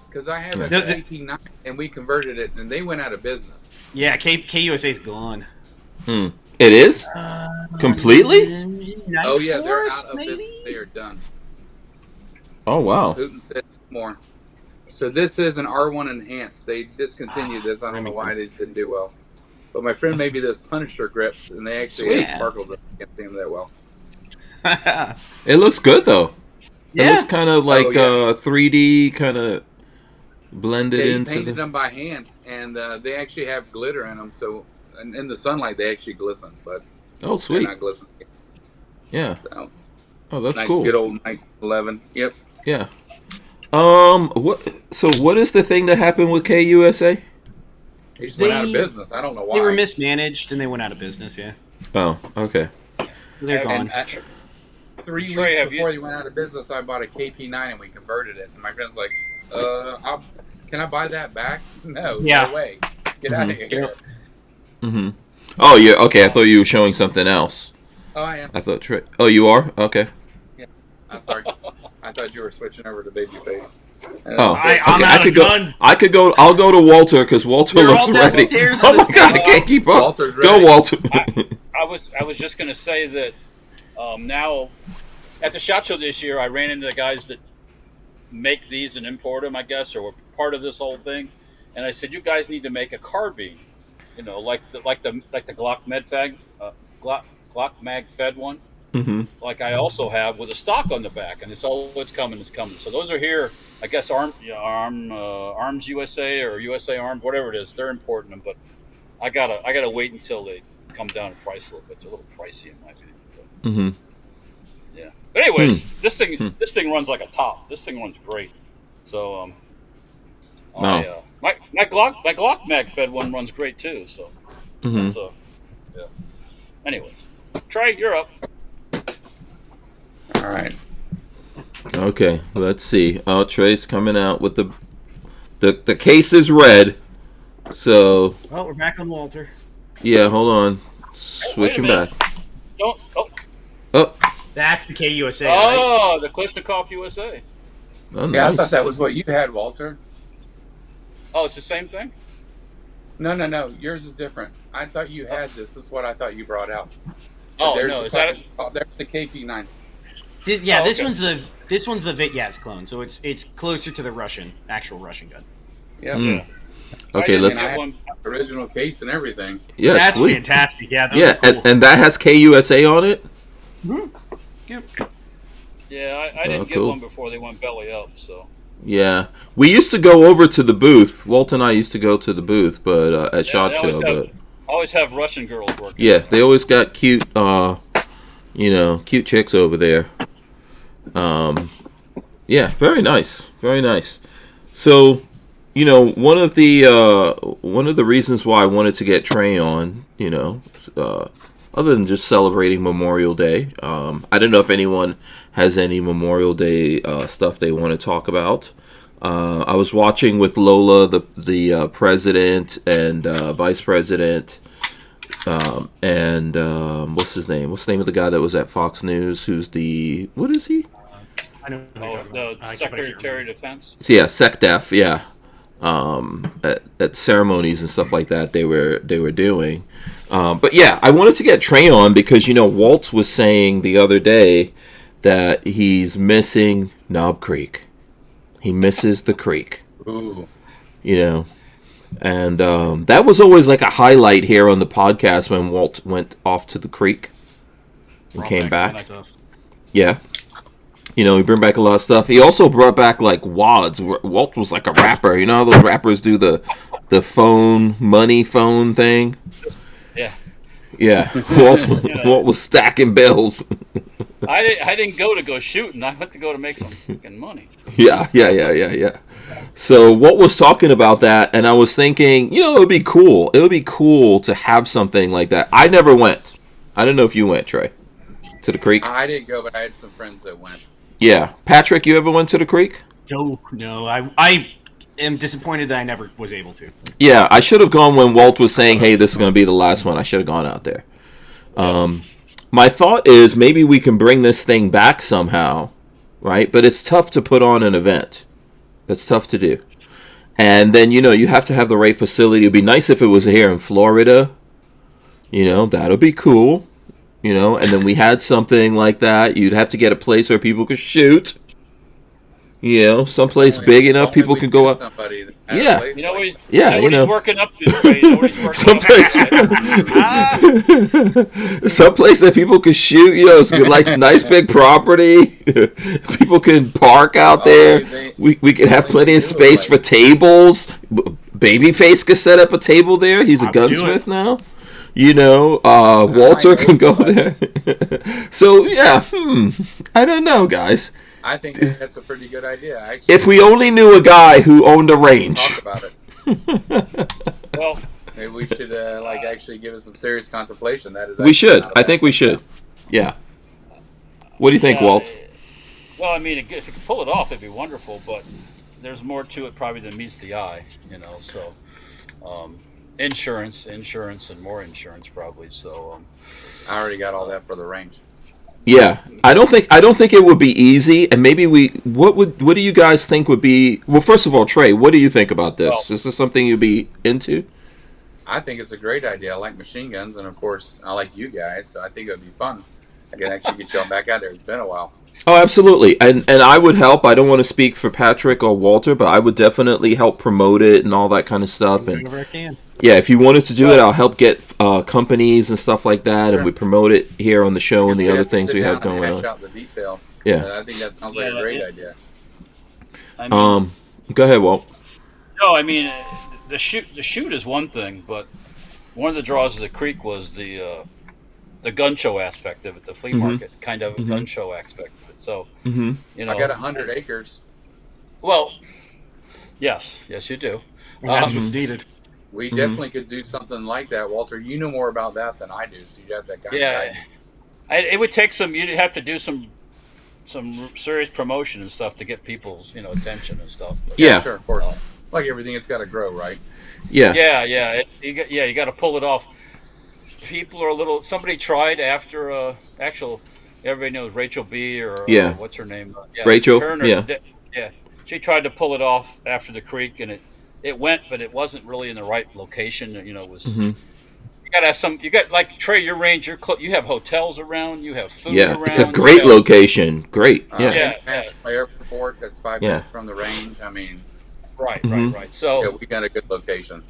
Because I have a No, KP9 and we converted it, and they went out of business. Yeah, KUSA's gone. It is? Completely? Oh yeah, they're Force, out of maybe? business. They are done. Oh, wow. Putin said more. So this is an R1 enhanced. They discontinued this. I don't know why they didn't do well. But my friend made me those Punisher grips, and they actually have sparkles. I can't see them that well. It looks good, though. It Yeah. looks kind of like 3D, kind of blended They into painted the... them by hand, and they actually have glitter in them. So in the sunlight, they actually glisten. But Oh, they're sweet. not glistening. Yeah. So, Oh, that's nice, cool. good old 1911. Yep. Yeah. What is the thing that happened with KUSA? They just went out of business. I don't know why. They were mismanaged and they went out of business, yeah. Oh, okay. They're gone. And 3 Trey, weeks have before you- they went out of business, I bought a KP9 and we converted it. And my friend's like, can I buy that back? No, Yeah. no way. Get out of here. Mm-hmm. Oh, yeah. Okay, I thought you were showing something else. Oh, I am. I thought Oh, you are? Okay. I'm sorry. I thought you were switching over to Babyface. Oh, I'm okay. out of guns. I'll go to Walter because Walter They're looks all ready. downstairs Oh in my the god, I safe. can't keep up. Walter's Go, ready. Walter. I was just going to say that now at the SHOT Show this year, I ran into the guys that make these and import them, I guess, or were part of this whole thing. And I said, you guys need to make a carbine, like the Glock Medfag, Glock Mag Fed one. Mm-hmm. Like I also have with a stock on the back, and it's coming. So those are here. I guess Arms USA or USA Arms, whatever it is, they're importing them. But I gotta wait until they come down in price a little bit. They're a little pricey in my opinion. But, Mm-hmm. yeah. But anyways, this thing runs like a top. This thing runs great. So my Glock Mag Fed one runs great too. So yeah. Anyways, Trey, you're up. All right. Okay, let's see. Oh, Trey's coming out with the case is red. So Well, we're back on Walter. yeah, hold on. Switching minute. back. Don't. Oh, That's the KUSA, right? Oh, the Kalashnikov USA. oh Yeah, I nice. thought that was what you had, Walter. Oh, it's the same thing? No. Yours is different. I thought you had this. This is what I thought you brought out. Oh, There's no. the Is that it? Oh, there's the KP9. This okay. this one's the Vityaz clone, so it's closer to the actual Russian gun. Yeah. Yeah. Okay, I let's. didn't I get have one. the original case and everything. Yeah, That's sweet. fantastic. Yeah, those Yeah, are cool. and that has KUSA on it. Yep. Yeah, I didn't get cool. one before they went belly up. So Yeah, we used to go over to the booth. Walt and I used to go to the booth, but at yeah, SHOT Show. But always have Russian girls working. yeah, they always got cute, cute chicks over there. Yeah, very nice, very nice. So, one of the reasons why I wanted to get Trey on, other than just celebrating Memorial Day, I don't know if anyone has any Memorial Day stuff they want to talk about. I was watching with Lola, the president and vice president, and what's his name? What's the name of the guy that was at Fox News? What is he? I know. The Secretary of Defense. So yeah, SecDef, yeah. At ceremonies and stuff like that they were doing. But yeah, I wanted to get Trey on because Walt was saying the other day that he's missing Knob Creek. He misses the creek. Ooh. And that was always like a highlight here on the podcast when Walt went off to the creek and came back. Yeah. He bring back a lot of stuff. He also brought back like wads. Walt was like a rapper. You know how those rappers do the money phone thing? Yeah. Yeah. Walt was stacking bills. I didn't go shooting. I went to go to make some fucking money. Yeah. So Walt was talking about that, and I was thinking, it would be cool. It would be cool to have something like that. I never went. I don't know if you went, Trey, to the creek. I didn't go, but I had some friends that went. Yeah. Patrick, you ever went to the creek? No. I am disappointed that I never was able to. Yeah, I should have gone when Walt was saying, hey, this is going to be the last one. I should have gone out there. My thought is maybe we can bring this thing back somehow, right? But it's tough to put on an event. That's tough to do. And then, you have to have the right facility. It would be nice if it was here in Florida. That would be cool. And then we had something like that. You'd have to get a place where people could shoot. Someplace big enough people could go up. Yeah. Nobody's working up to it. Nobody's working someplace that people could shoot. It's like nice big property. People can park out there. We could have plenty of space for tables. Babyface could set up a table there. He's a gunsmith now. Walter can go there. So yeah, I don't know, guys. I think that's a pretty good idea. Actually, if we only knew a guy who owned a range. Talk about it. Well, maybe we should actually give it some serious contemplation. That is. We should. I think we should. Yeah. What do you think, Walt? Well, I mean, if you could pull it off, it'd be wonderful. But there's more to it probably than meets the eye. So. Insurance, and more insurance probably. So I already got all that for the range. Yeah, I don't think it would be easy. And maybe what do you guys think would be? Well, first of all, Trey, what do you think about this? Well, is this something you'd be into? I think it's a great idea. I like machine guns, and of course, I like you guys. So I think it would be fun. I can actually get y'all back out there. It's been a while. Oh, absolutely. And I would help. I don't want to speak for Patrick or Walter, but I would definitely help promote it and all that kind of stuff. And Whenever I can. Yeah, if you wanted to do it, I'll help get companies and stuff like that, and we promote it here on the show and the other things we have going on. Out the details. Yeah. I think that sounds like a great idea. Go ahead, Walt. No, I mean, the shoot is one thing, but one of the draws of the creek was the gun show aspect of it, the flea market kind of gun show aspect of it. So, I got 100 acres. Well, yes, you do. And that's what's needed. We definitely could do something like that, Walter. You know more about that than I do, so you have that guy. Yeah, it would take some. You'd have to do some serious promotion and stuff to get people's attention and stuff. But, yeah, sure, of course. Like everything, it's got to grow, right? Yeah. You got to pull it off. People are a little. Somebody tried after actual. Everybody knows Rachel B. or what's her name? Rachel. Yeah. She tried to pull it off after the creek, and it went, but it wasn't really in the right location. It was You gotta have some. You got like Trey, your range. You have hotels around. You have food Yeah, around. it's a great location. Great. Yeah. International Airport. That's 5 minutes from the range. I mean, right. Mm-hmm. So we got a good location.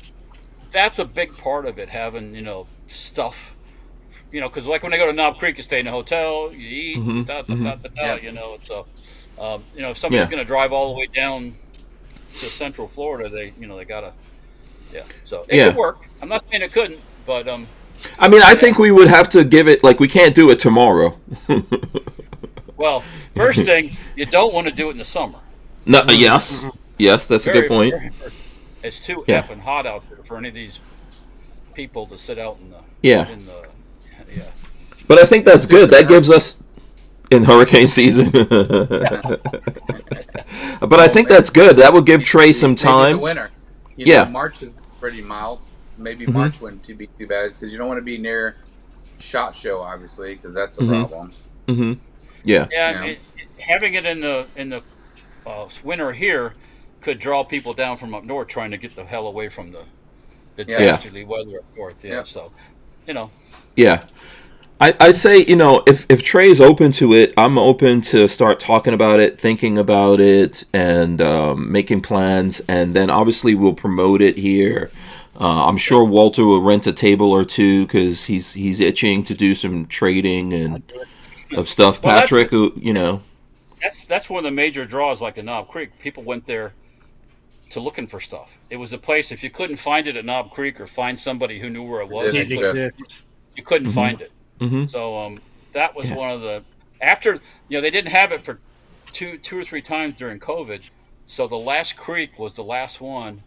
that's a big part of it. Having stuff. Because like when I go to Knob Creek, you stay in a hotel, you eat, So, if somebody's going to drive all the way down to Central Florida, they gotta, So it could work. I'm not saying it couldn't, but I mean, I think we would have to give it we can't do it tomorrow. Well, first thing, you don't want to do it in the summer. No. Yes. Yes, that's a good point. It's too effing hot out there for any of these people to sit out in the Yeah. Yeah. But I think that's good. That gives us in hurricane season. But I think that's good. That will give Trey some time. Maybe the winter. March is pretty mild. Maybe March wouldn't be too bad because you don't want to be near SHOT Show, obviously, because that's a problem. Mm-hmm. Yeah. Yeah. Having it in the winter here could draw people down from up north trying to get the hell away from the dastardly weather up north. Yeah. So, Yeah. I say, if Trey's open to it, I'm open to start talking about it, thinking about it, and making plans. And then obviously we'll promote it here. I'm sure Walter will rent a table or two because he's itching to do some trading and of stuff. Well, Patrick, That's one of the major draws, like the Knob Creek. People went there to looking for stuff. It was a place, if you couldn't find it at Knob Creek or find somebody who knew where it was, you couldn't find it. Mm-hmm. So that was one of the after they didn't have it for two or three times during COVID. So the last creek was the last one,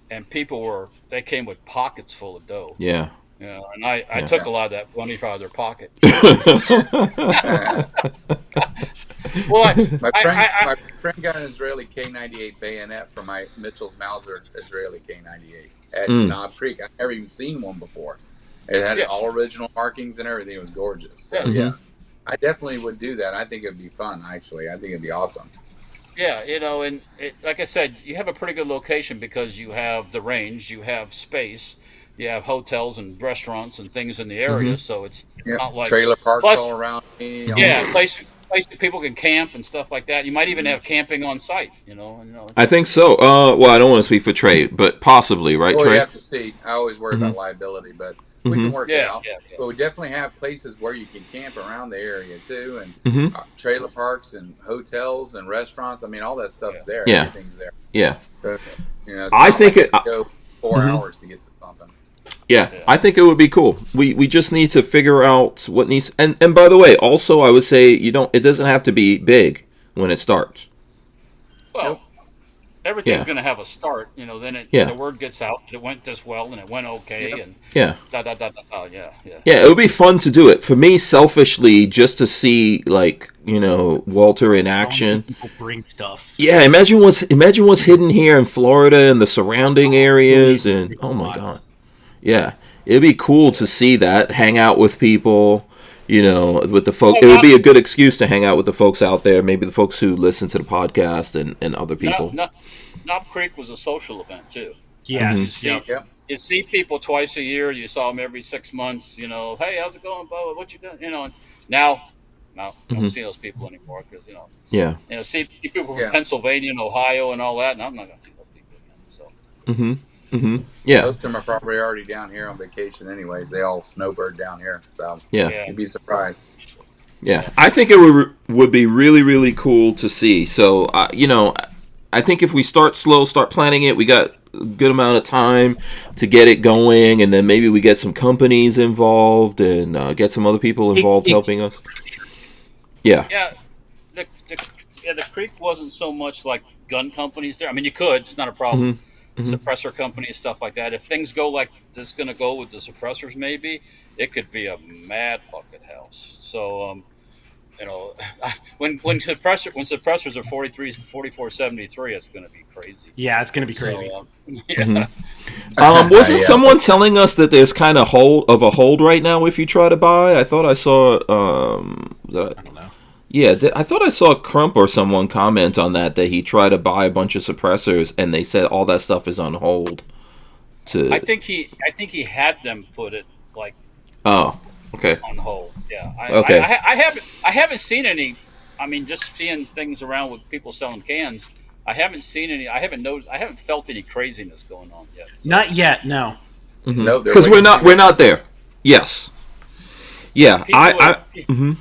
and they came with pockets full of dough. Yeah. And I took a lot of that money out of their pocket. Well, my friend got an Israeli K98 bayonet from my Mitchell's Mauser Israeli K98 at Knob Creek. I've never even seen one before. It had all original markings and everything. It was gorgeous. So, I definitely would do that. I think it'd be fun, actually. I think it'd be awesome. Yeah, and like I said, you have a pretty good location because you have the range, you have space, you have hotels and restaurants and things in the area. So it's not like trailer parks all around me. Place that people can camp and stuff like that. You might even have camping on site. I think so. Well, I don't want to speak for Trey, but possibly, right, Trey? You have to see. I always worry about liability, but we can work it out. But we definitely have places where you can camp around the area too, and trailer parks and hotels and restaurants. I mean, all that stuff's there. Yeah. Everything's there. Yeah. So, I think it go 4 hours to get to something. Yeah, I think it would be cool. We just need to figure out what needs. And by the way, also I would say it doesn't have to be big when it starts. Well, everything's going to have a start, then the word gets out that it went this well and it went okay and yeah. Yeah, it would be fun to do it. For me, selfishly, just to see Walter in action. People bring stuff. Yeah, imagine what's hidden here in Florida and the surrounding areas, and oh my god. Yeah, it'd be cool to see that, hang out with people, with the folks. It would be a good excuse to hang out with the folks out there, maybe the folks who listen to the podcast and other people. Knob Creek was a social event, too. Yes. You see people twice a year. You saw them every 6 months, hey, how's it going, Bo? What you doing? Now, I don't see those people anymore because, see people from Pennsylvania and Ohio and all that, and I'm not going to see those people again. So. Yeah. Most of them are probably already down here on vacation anyways. They all snowbird down here. So you'd be surprised. Yeah. I think it would be really, really cool to see. So, I think if we start slow, start planning it, we got a good amount of time to get it going, and then maybe we get some companies involved and get some other people involved helping us. Yeah. Yeah. The creek wasn't so much like gun companies there. I mean, you could. It's not a problem. Suppressor companies, stuff like that. If things go like this, going to go with the suppressors, maybe it could be a mad fucking house. So, when suppressors are 43, 44, 73, it's going to be crazy. Yeah, it's going to be crazy. So, wasn't someone telling us that there's kind of a hold right now if you try to buy? I thought I saw. I don't know. Yeah, I thought I saw Crump or someone comment on that he tried to buy a bunch of suppressors and they said all that stuff is on hold. I think he had them put it like Oh, okay. on hold. Yeah. Okay. I haven't seen any. I mean, just seeing things around with people selling cans. I haven't seen any. I haven't noticed. I haven't felt any craziness going on yet. So. Not yet. No. No, they're Because we're waiting. not there. Yes. Yeah. You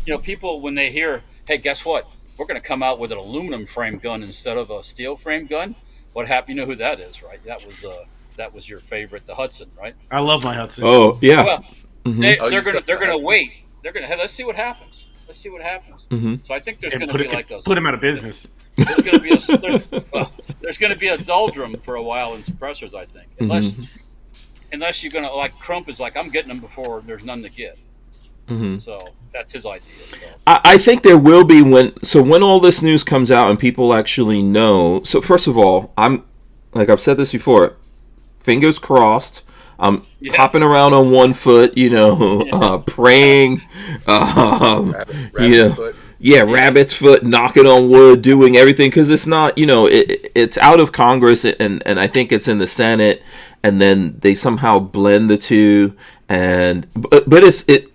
know, people when they hear, "Hey, guess what? We're going to come out with an aluminum frame gun instead of a steel frame gun." What happened? You know who that is, right? That was your favorite, the Hudson, right? I love my Hudson. Oh, yeah. Well, Mm-hmm. they're gonna wait. They're gonna hey, let's see what happens. Let's see what happens. Mm-hmm. So I think there's And going to be like a put him out of business. there's going to be there's going to be a doldrum for a while in suppressors. I think unless you're going to like Crump is like I'm getting them before there's none to get. Mm-hmm. So that's his idea. So. I think there will be when all this news comes out and people actually know. So first of all, I'm like I've said this before, fingers crossed. I'm hopping around on one foot, praying, rabbit's foot, knocking on wood, doing everything because it's not, it's out of Congress and I think it's in the Senate, and then they somehow blend the two. But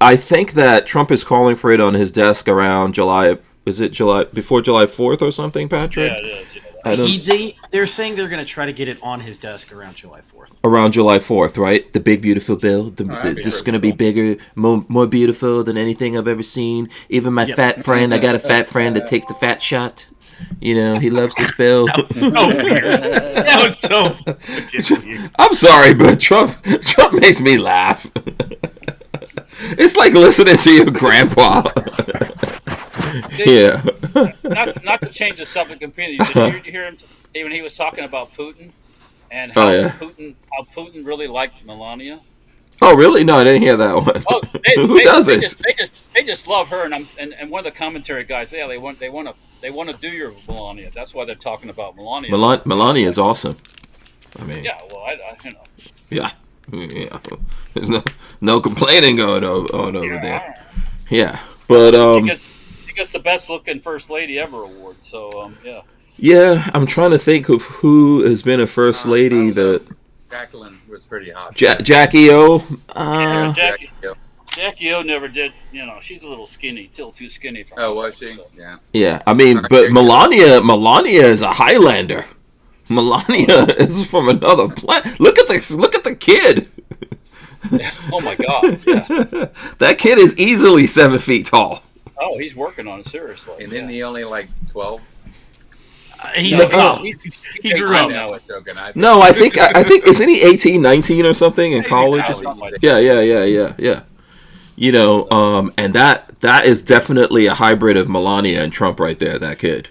I think that Trump is calling for it on his desk around before July 4th or something, Patrick? Yeah, it is. They're saying they're going to try to get it on his desk around July 4th. Around July 4th, right? The big, beautiful bill. This is going to be bigger, more beautiful than anything I've ever seen. Even my fat friend, I got a fat friend that takes the fat shot. He loves this bill. That was so weird. That was so weird. I'm sorry, but Trump makes me laugh. It's like listening to your grandpa. Yeah. Not to change the subject completely. Did you hear him when he was talking about Putin and how Putin really liked Melania? Oh, really? No, I didn't hear that one. Oh, Who doesn't? They just love her, and one of the commentary guys, they want to do your Melania. That's why they're talking about Melania. Melania is awesome. I mean, yeah. Well, Yeah. There's no complaining going on over there. Yeah, but She gets the best looking first lady ever award. So yeah. Yeah, I'm trying to think of who has been a first lady that. Jacqueline was pretty hot. Jackie O. Jackie O never did. She's a little skinny, too skinny for. Oh, was she? So. Yeah. Yeah, I mean, but Melania is a Highlander. Melania is from another planet. Look at the kid. Oh my God! Yeah. That kid is easily 7 feet tall. Oh, he's working on it seriously. And then he only like 12. He grew up now. No, I think isn't he 18, 19 or something in college? Yeah. And that is definitely a hybrid of Melania and Trump right there. That kid.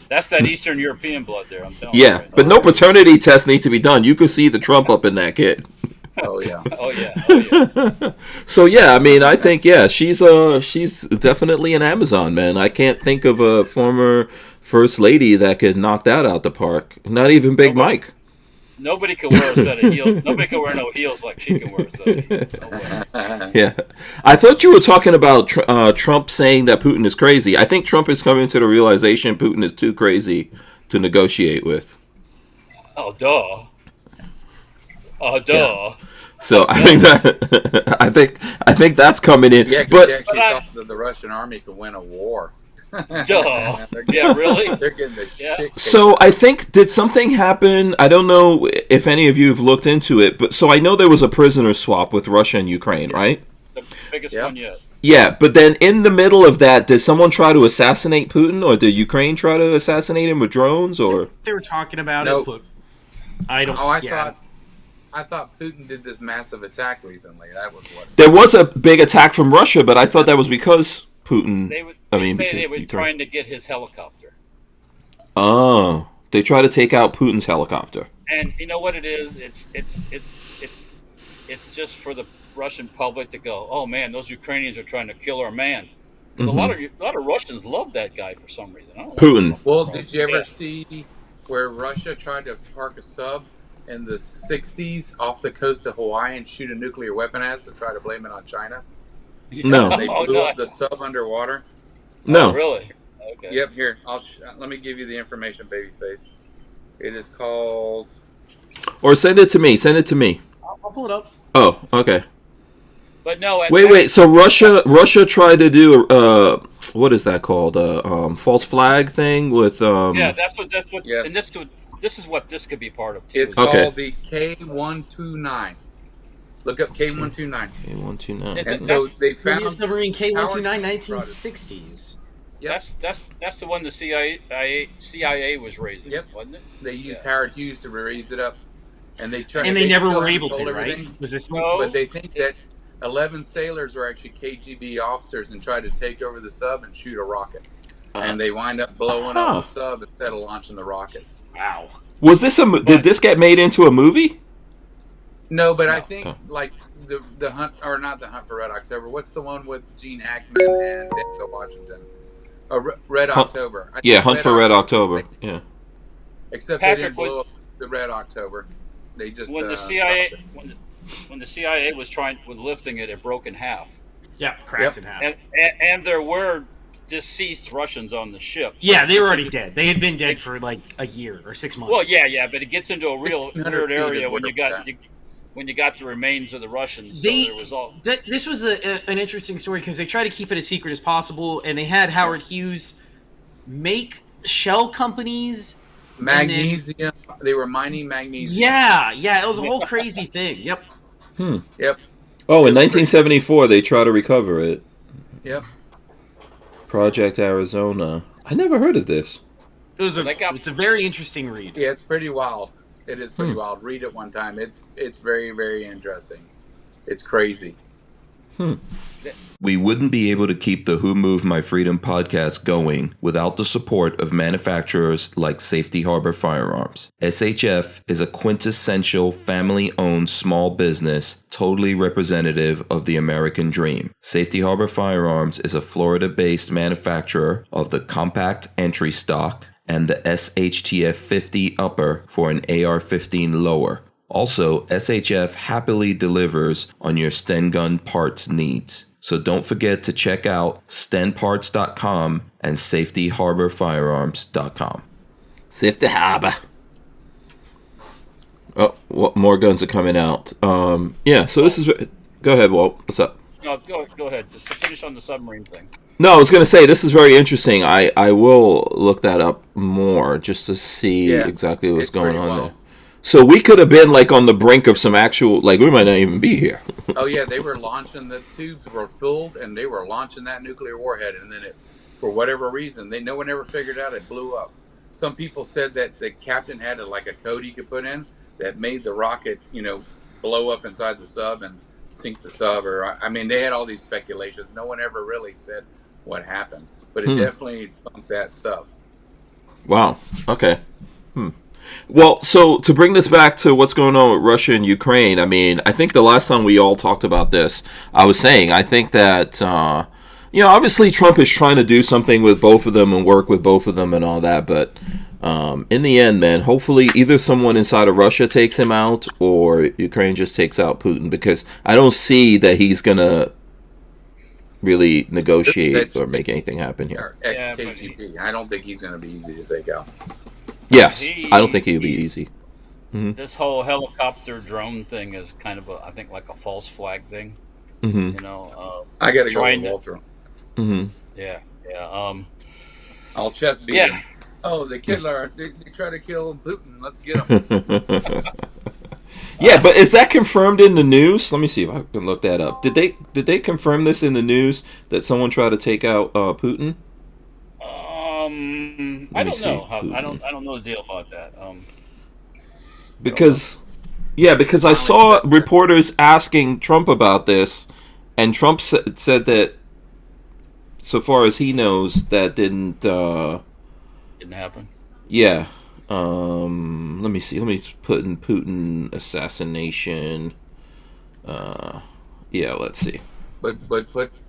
That's that Eastern European blood there. I'm telling you. Yeah, but no paternity test needs to be done. You could see the Trump up in that kid. Oh yeah. So yeah, I mean, I think she's definitely an Amazon, man. I can't think of a former first lady that could knock that out the park. Not even Big Mike. Nobody could wear a set of heels. Nobody could wear no heels like she can wear a set of heels. No yeah, I thought you were talking about Trump saying that Putin is crazy. I think Trump is coming to the realization Putin is too crazy to negotiate with. Oh, duh. Yeah. So I think that's coming in. Yeah, but she actually thought that the Russian army could win a war. Duh. Yeah, really? They're getting the shit. So I think, did something happen? I don't know if any of you have looked into it, but so I know there was a prisoner swap with Russia and Ukraine, right? The biggest one yet. Yeah, but then in the middle of that, did someone try to assassinate Putin, or did Ukraine try to assassinate him with drones, or? They were talking about it, but I don't. I thought Putin did this massive attack recently. That was what. There was a big attack from Russia, but I thought that was because Putin. They were trying to get his helicopter. Oh, they try to take out Putin's helicopter. And you know what it is? It's just for the Russian public to go, oh man, those Ukrainians are trying to kill our man. Because a lot of Russians love that guy for some reason. I don't know. Putin. Well, did you ever see where Russia tried to park a sub in the 60s off the coast of Hawaii and shoot a nuclear weapon at us to try to blame it on China? No. They blew up the sub underwater. No. Oh, really? Okay. Yep, here. Let me give you the information, babyface. It is called... Or send it to me. I'll pull it up. Oh, okay. But no. Wait. So Russia tried to do what is that called? False flag thing with Yeah, that's what. Yes. And this is what this could be part of too. It's called the K129. Look up K129. K129. And so they found submarine K129 1960s. Yep. That's the one the CIA was raising. Yep. Wasn't it? They used Howard Hughes to raise it up, and they tried. And they never were able to, right? Everything. Was this But they think that 11 sailors were actually KGB officers and tried to take over the sub and shoot a rocket, and they wind up blowing up the sub instead of launching the rockets. Wow. Was this did this get made into a movie? No, but I think like the hunt, or not the Hunt for Red October. What's the one with Gene Hackman and Denzel Washington? Red October. Hunt for Red October. Yeah. Except Patrick, they didn't blow up the Red October. They just when the CIA when the CIA was lifting it, it broke in half. Yeah, cracked in half. And there were deceased Russians on the ship. So yeah, they were already dead. They had been dead for like a year or 6 months. Well, yeah, but it gets into a real weird area when you got the remains of the Russians. This was an interesting story because they tried to keep it as secret as possible, and they had Howard Hughes make shell companies. Magnesium. They were mining magnesium. Yeah, it was a whole crazy thing. Yep. Yep. Oh, in 1974, they tried to recover it. Yep. Project Arizona. I never heard of this. It's a very interesting read. Yeah, it's pretty wild. It is pretty wild. Read it one time. It's very, very interesting. It's crazy. We wouldn't be able to keep the Who Moved My Freedom podcast going without the support of manufacturers like Safety Harbor Firearms. SHF is a quintessential family-owned small business, totally representative of the American dream. Safety Harbor Firearms is a Florida-based manufacturer of the compact entry stock and the SHTF 50 upper for an AR-15 lower. Also, SHF happily delivers on your Sten gun parts needs. So don't forget to check out stenparts.com and safetyharborfirearms.com. Safety Harbor. Oh, what more guns are coming out? So this is... Go ahead, Walt. What's up? No, go ahead. Just finish on the submarine thing. No, I was going to say, this is very interesting. I will look that up more just to see exactly what's going on there. So we could have been like on the brink of some actual, like we might not even be here. Oh yeah, they were launching, the tubes were filled and they were launching that nuclear warhead, and then for whatever reason, no one ever figured out it blew up. Some people said that the captain had a code he could put in that made the rocket, blow up inside the sub and sink the sub, they had all these speculations. No one ever really said what happened, but it definitely sunk that sub. Wow. Okay. Well, so to bring this back to what's going on with Russia and Ukraine, I think the last time we all talked about this, I was saying, I think that, obviously Trump is trying to do something with both of them and work with both of them and all that, but in the end, man, hopefully either someone inside of Russia takes him out or Ukraine just takes out Putin, because I don't see that he's going to really negotiate or make anything happen here. Ex-KGB. I don't think he's going to be easy to take out. Yes, I don't think he'll be easy. This whole helicopter drone thing is kind of I think like a false flag thing. I got to go with Walter. Yeah. I'll chest beat him. Oh, they try to kill Putin. Let's get him. Yeah, but is that confirmed in the news? Let me see if I can look that up. Did they confirm this in the news that someone tried to take out Putin? I don't know. I don't know the deal about that. Because I saw reporters asking Trump about this, and Trump said that, so far as he knows, that didn't happen. Yeah. Let me see. Let me put in Putin assassination. Let's see. But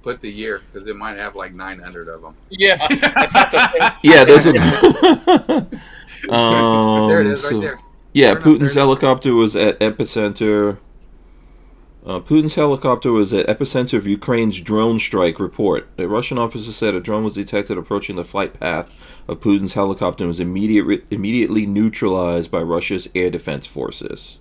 put the year, because it might have like 900 of them. Yeah, that's not the yeah. There's a. There it is, right there. Yeah, Putin's helicopter was at epicenter. Putin's helicopter was at epicenter of Ukraine's drone strike. Report: a Russian officer said a drone was detected approaching the flight path of Putin's helicopter and was immediately neutralized by Russia's air defense forces.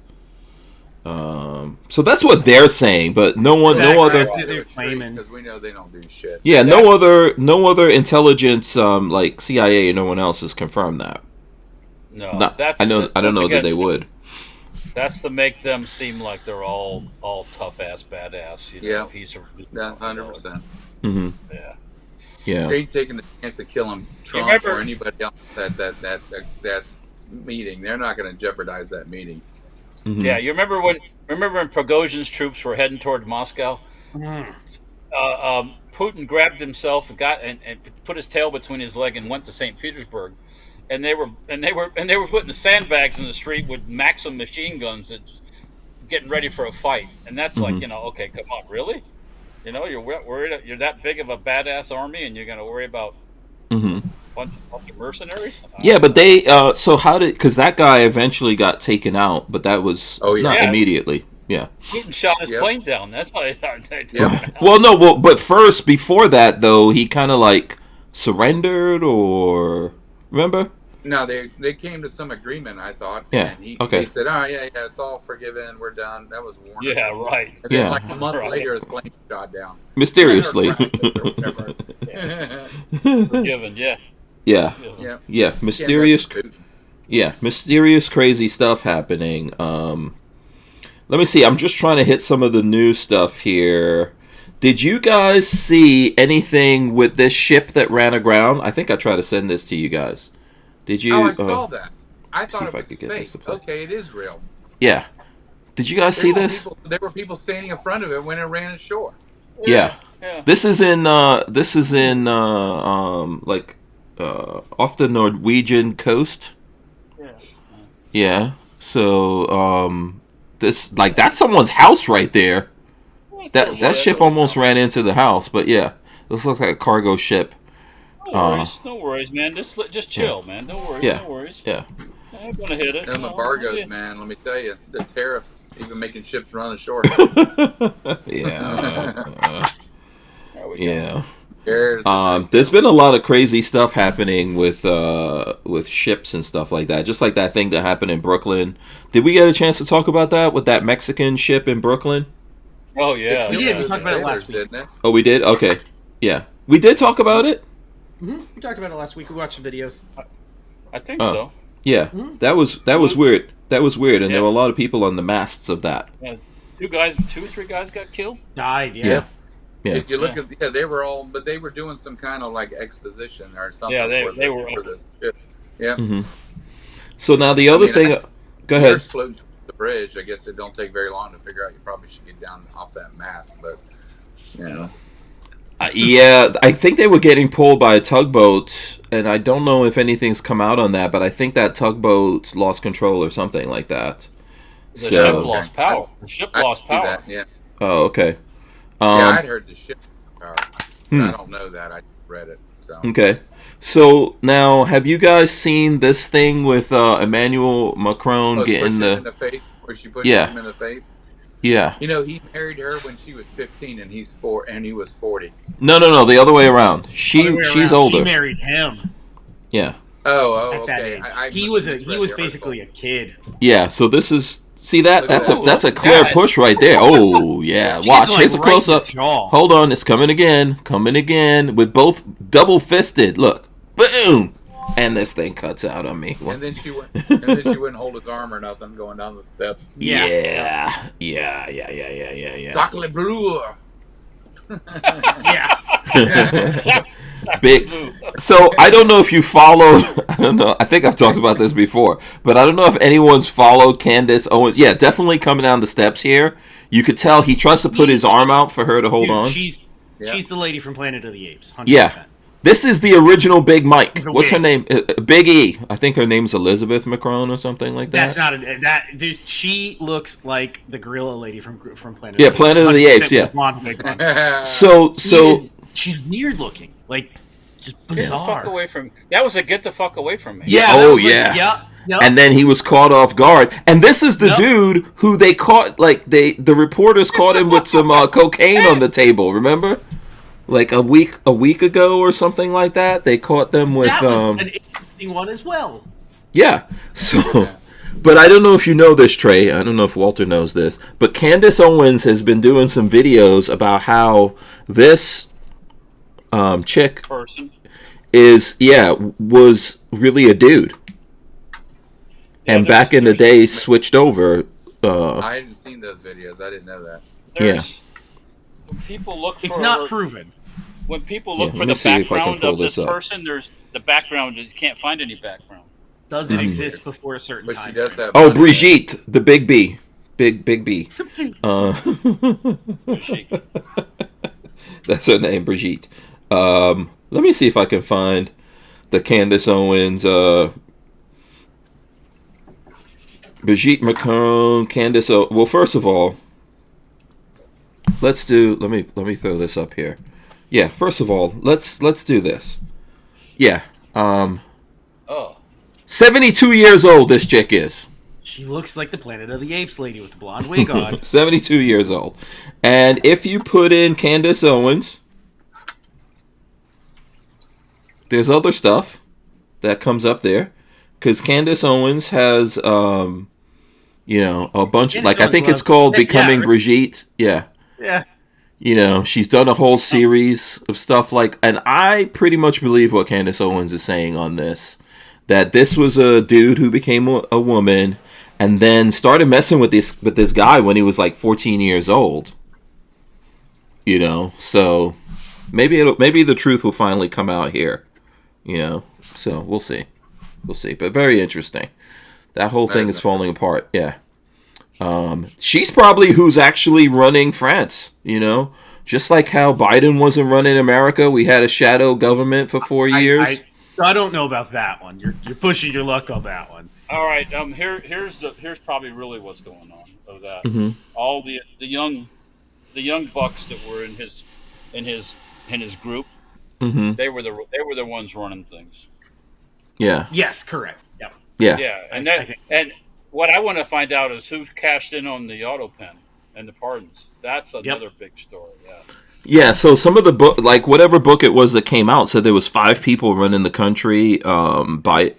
So that's what they're saying, but no other. They're claiming because we know they don't do shit. Yeah, no other intelligence like CIA or no one else has confirmed that. No, I don't know that they would. That's to make them seem like they're all tough ass badass. Yeah, he's 100%. Mm-hmm. Yeah. They ain't taking the chance to kill him, Trump or anybody else at that meeting. They're not going to jeopardize that meeting. Mm-hmm. Yeah, you remember when Prigozhin's troops were heading toward Moscow? Putin grabbed himself and put his tail between his leg and went to St. Petersburg, and they were putting the sandbags in the street with Maxim machine guns and getting ready for a fight. And that's like, okay, come on, really? You're worried you're that big of a badass army, and you're going to worry about a bunch of mercenaries? Yeah, but they so how did, because that guy eventually got taken out, but that was not immediately. Yeah, Putin shot his plane down. That's how they took him out. Well, but first, before that though, he kind of like surrendered, or remember? No, they came to some agreement, I thought. Yeah. And Okay. He said, "Oh yeah, it's all forgiven. We're done." That was warning. Yeah, right. And then like a month later, his plane shot down. Mysteriously. Forgiven. Yeah. Yeah. Mysterious. Yeah, mysterious, crazy stuff happening. Let me see. I'm just trying to hit some of the new stuff here. Did you guys see anything with this ship that ran aground? I think I tried to send this to you guys. Did you? Oh, I saw that. I thought it was fake. Okay, it is real. Yeah. Did you guys see this? There were people standing in front of it when it ran ashore. Yeah. This is in like off the Norwegian coast. Yeah. So this that's someone's house right there. That ship almost ran into the house, but yeah, this looks like a cargo ship. No worries, man. Just chill, man. No worries. Yeah. I'm gonna hit it. Them embargoes, man. Let me tell you, the tariffs even making ships run ashore. Yeah. There's been a lot of crazy stuff happening with ships and stuff like that. Just like that thing that happened in Brooklyn. Did we get a chance to talk about that with that Mexican ship in Brooklyn? Oh yeah, we did. We talked about it last week. Oh, we did. Okay. Yeah, we did talk about it. Mm-hmm. We talked about it last week. We watched some videos. I think so. Yeah, that was weird. That was weird, and there were a lot of people on the masts of that. Yeah. 2 or 3 guys got killed. Died. Yeah. If you look at they were all, but they were doing some kind of like exposition or something. Yeah, they were for the ship. Yeah. Mm-hmm. So now the other thing. Go ahead. Floating to the bridge. I guess it don't take very long to figure out. You probably should get down off that mast, but yeah, I think they were getting pulled by a tugboat, and I don't know if anything's come out on that, but I think that tugboat lost control or something like that. The ship lost power. That, yeah. Oh, okay. Yeah, I'd heard the ship power. I don't know that. I read it. So. Okay. So now, have you guys seen this thing with Emmanuel Macron getting him in the face, where she pushed him in the face? Yeah. He married her when she was 15, and he was 40. No, the other way around. She's older. She married him. Yeah. Oh, okay. He was basically a kid. Yeah. So this is. See that's a clear push right there. Oh yeah, watch. Here's a close up. Hold on, it's coming again with both double fisted. Look, boom, and this thing cuts out on me. And then she wouldn't hold his arm or nothing going down the steps. Yeah. Sacre bleu. Yeah. Big. So I don't know if you followed. I don't know. I think I've talked about this before, but I don't know if anyone's followed Candace Owens. Yeah, definitely coming down the steps here. You could tell he tries to put his arm out for her to hold on. She's the lady from Planet of the Apes. 100%. Yeah. This is the original Big Mike. What's her name? Big E. I think her name's Elizabeth Macron or something like that. That's not she looks like the gorilla lady from Planet. Yeah, Planet of the Apes. Yeah. So she's weird looking, like just bizarre. That was a get the fuck away from me. Yeah. Oh yeah. Yep. And then he was caught off guard. And this is the dude who they caught. Like the reporters caught him with some cocaine on the table. Remember? Like a week ago or something like that, they caught them with. That was an interesting one as well. Yeah. So, But I don't know if you know this, Trey. I don't know if Walter knows this. But Candace Owens has been doing some videos about how this chick Person. was really a dude. Yeah, And back in the day, switched over. I hadn't seen those videos. I didn't know that. When people look for, It's not proven. When people look Yeah, for let me the see if I can background pull of this this up. person, there's the background. You can't find any background. Doesn't exist before a certain But time. she does have. Oh, money. Brigitte, the big B. Big B. That's her name, Brigitte. Let me see if I can find the Candace Owens, Brigitte Macron, Candace. Well, first of all, let me throw this up here. Yeah, first of all, let's do this. Yeah. 72 years old this chick is. She looks like the Planet of the Apes lady with the blonde wig on. 72 years old. And if you put in Candace Owens, there's other stuff that comes up there. Because Candace Owens has, a bunch of, I think it's called Becoming Brigitte. Yeah. Yeah. She's done a whole series of stuff and I pretty much believe what Candace Owens is saying on this. That this was a dude who became a woman and then started messing with this guy when he was 14 years old. So maybe the truth will finally come out here. So we'll see. But very interesting. That whole thing is falling apart. Yeah. She's probably who's actually running France, just like how Biden wasn't running America. We had a shadow government for 4 years. I don't know about that one. You're pushing your luck on that one. All right. Here's probably really what's going on of that. Mm-hmm. All the young bucks that were in his group. Mm-hmm. They were the ones running things. Yeah. Yes, correct. Yep. Yeah. Yeah, and what I want to find out is who cashed in on the auto pen and the pardons. That's another big story. Yeah. Yeah, so some of the book, whatever book it was that came out, said there was 5 people running the country, by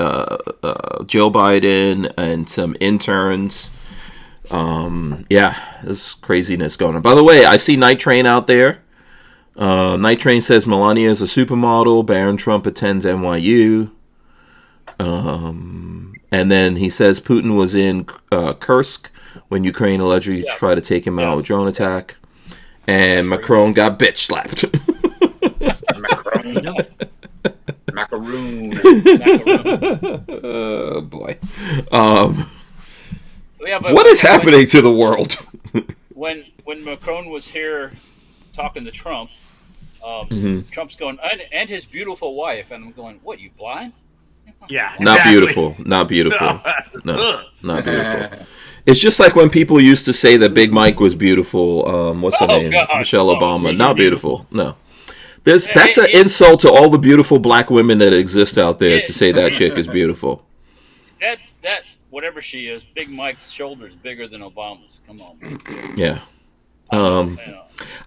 Joe Biden and some interns. There's craziness going on. By the way, I see Night Train out there. Night Train says Melania is a supermodel. Barron Trump attends NYU. And then he says Putin was in Kursk when Ukraine allegedly tried to take him out with drone attack. And Macron got bitch slapped. Macaroon. Oh boy. But what is happening to the world? when Macron was here talking to Trump, Trump's going, and his beautiful wife, and I'm going, what, you blind? Yeah. Not exactly. beautiful. Not beautiful. No, not beautiful. It's just like when people used to say that Big Mike was beautiful. What's her name? God. Michelle Obama. Not beautiful. No. That's an insult to all the beautiful black women that exist out there to say that chick is beautiful. That whatever she is, Big Mike's shoulder's bigger than Obama's. Come on. Yeah.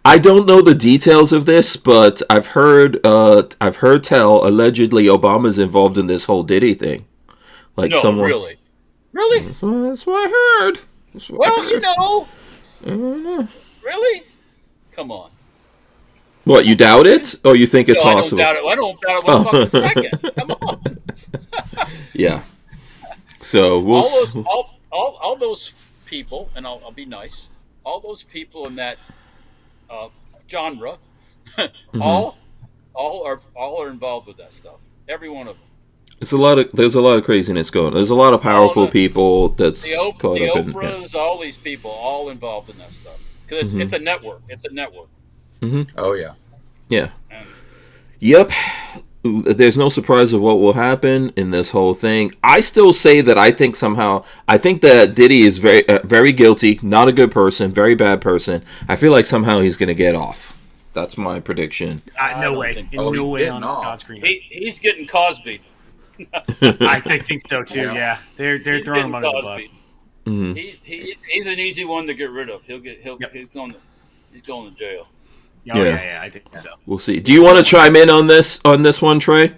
I don't know the details of this, but I've heard tell allegedly Obama's involved in this whole Diddy thing. Really? That's what I heard. Really? Come on. What, you doubt it? Or you think it's possible? I don't doubt it 1 fucking second. Come on. Yeah. So all those people, and I'll be nice. All those people in that genre, all are involved with that stuff. Every one of them. There's a lot of craziness going on. There's a lot of powerful people that's caught up in. Oprahs, all these people, all involved in that stuff. Because it's a network. It's a network. Mm-hmm. Oh, yeah. Yeah. Yep. There's no surprise of what will happen in this whole thing. I still say that I think that Diddy is very, very guilty, not a good person, very bad person. I feel like somehow he's going to get off. That's my prediction. No way. No way on God's green. He's getting Cosby. I think so too. Yeah, they're throwing him under the bus. Mm-hmm. He's an easy one to get rid of. He's going to jail. Yeah, I think so. We'll see. Do you want to chime in on this one, Trey?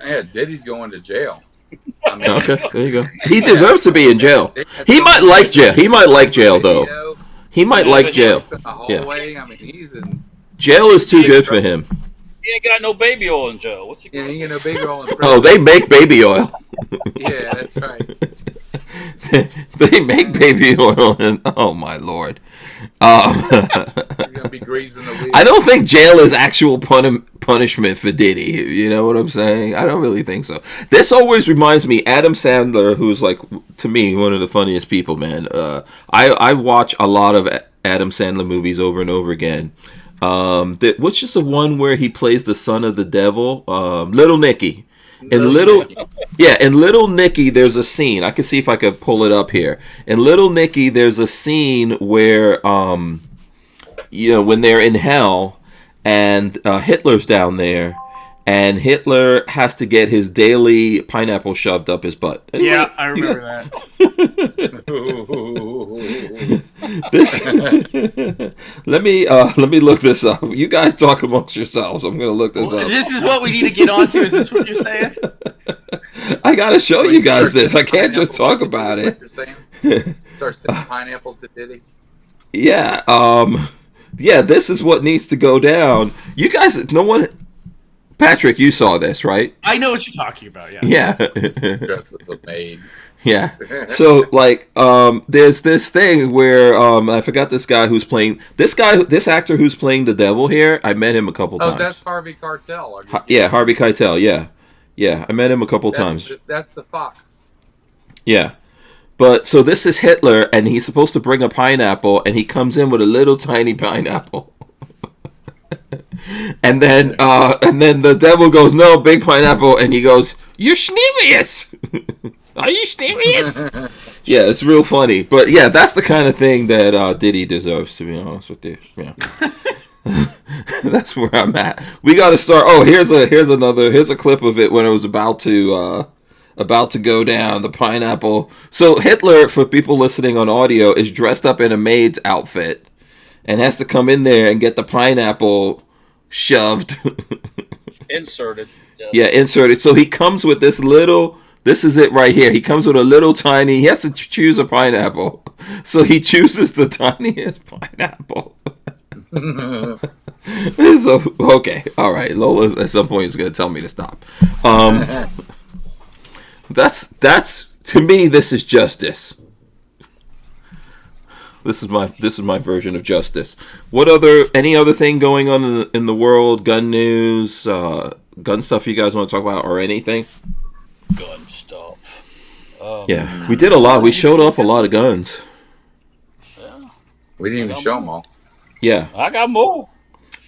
Yeah, Diddy's going to jail. I mean, Okay, there you go. He deserves to be in jail. He might like jail. He might like jail, though. He might like jail. in the hallway. I mean, he's in. Jail is too good for him. He ain't got no baby oil in jail. What's he? Yeah, he ain't no big oil in prison. Oh, they make baby oil. Yeah, that's right. They make baby oil, and oh my lord. He's gonna be greasing the wheel. I don't think jail is actual punishment for Diddy. You know what I'm saying? I don't really think so. This always reminds me, Adam Sandler, who's like, to me, one of the funniest people, man. I watch a lot of Adam Sandler movies over and over again. Which is the one where he plays the son of the devil? Little Nicky. In Little Nicky, there's a scene. I can see if I could pull it up here. In Little Nicky, there's a scene where, when they're in hell, and Hitler's down there, and Hitler has to get his daily pineapple shoved up his butt. Anyway, yeah, I remember that. Let me look this up. You guys talk amongst yourselves. I'm gonna look this up. This is what we need to get onto. Is this what you're saying? I gotta show you guys this. I can't just talk about it. Start sending pineapples to Diddy. Yeah. Yeah. This is what needs to go down. You guys, no one. Patrick, you saw this, right? I know what you're talking about. Yeah. Yeah. Dressed as a maid. Yeah. So there's this thing where I forgot this guy who's playing this actor who's playing the devil here. I met him a couple times. Oh, that's Harvey Keitel. Yeah, Harvey Keitel. Yeah. I met him a couple times. That's the fox. Yeah. But so this is Hitler, and he's supposed to bring a pineapple, and he comes in with a little tiny pineapple. And then the devil goes, "No, big pineapple," and he goes, "You're serious? Are you serious?" Yeah, it's real funny. But yeah, that's the kind of thing that Diddy deserves, to be honest with you. Yeah. That's where I'm at. We got to start. Oh, here's a clip of it when it was about to go down, the pineapple. So Hitler, for people listening on audio, is dressed up in a maid's outfit and has to come in there and get the pineapple shoved. Inserted. Yeah, inserted. So he comes with this is it right here. He comes with a little tiny, he has to choose a pineapple. So he chooses the tiniest pineapple. So, okay, all right. Lola at some point is going to tell me to stop. That's to me, this is justice. This is my version of justice. Any other thing going on in the world? Gun news, gun stuff you guys want to talk about, or anything? Gun stuff. Yeah, we did a lot. We showed off a lot of guns. Yeah. We didn't even show them all. Yeah. I got more.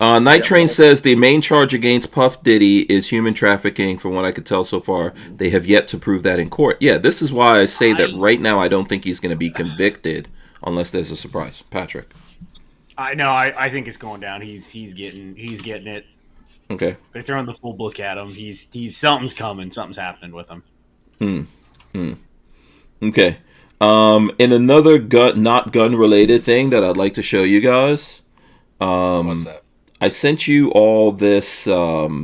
Night Train says the main charge against Puff Diddy is human trafficking. From what I could tell so far, they have yet to prove that in court. Yeah, this is why I say that right now I don't think he's going to be convicted unless there's a surprise. Patrick. I know. I think it's going down. He's getting it. Okay. They're throwing the full book at him. He's something's coming. Something's happening with him. Okay. In another not gun related thing that I'd like to show you guys. What's that? I sent you all this. Did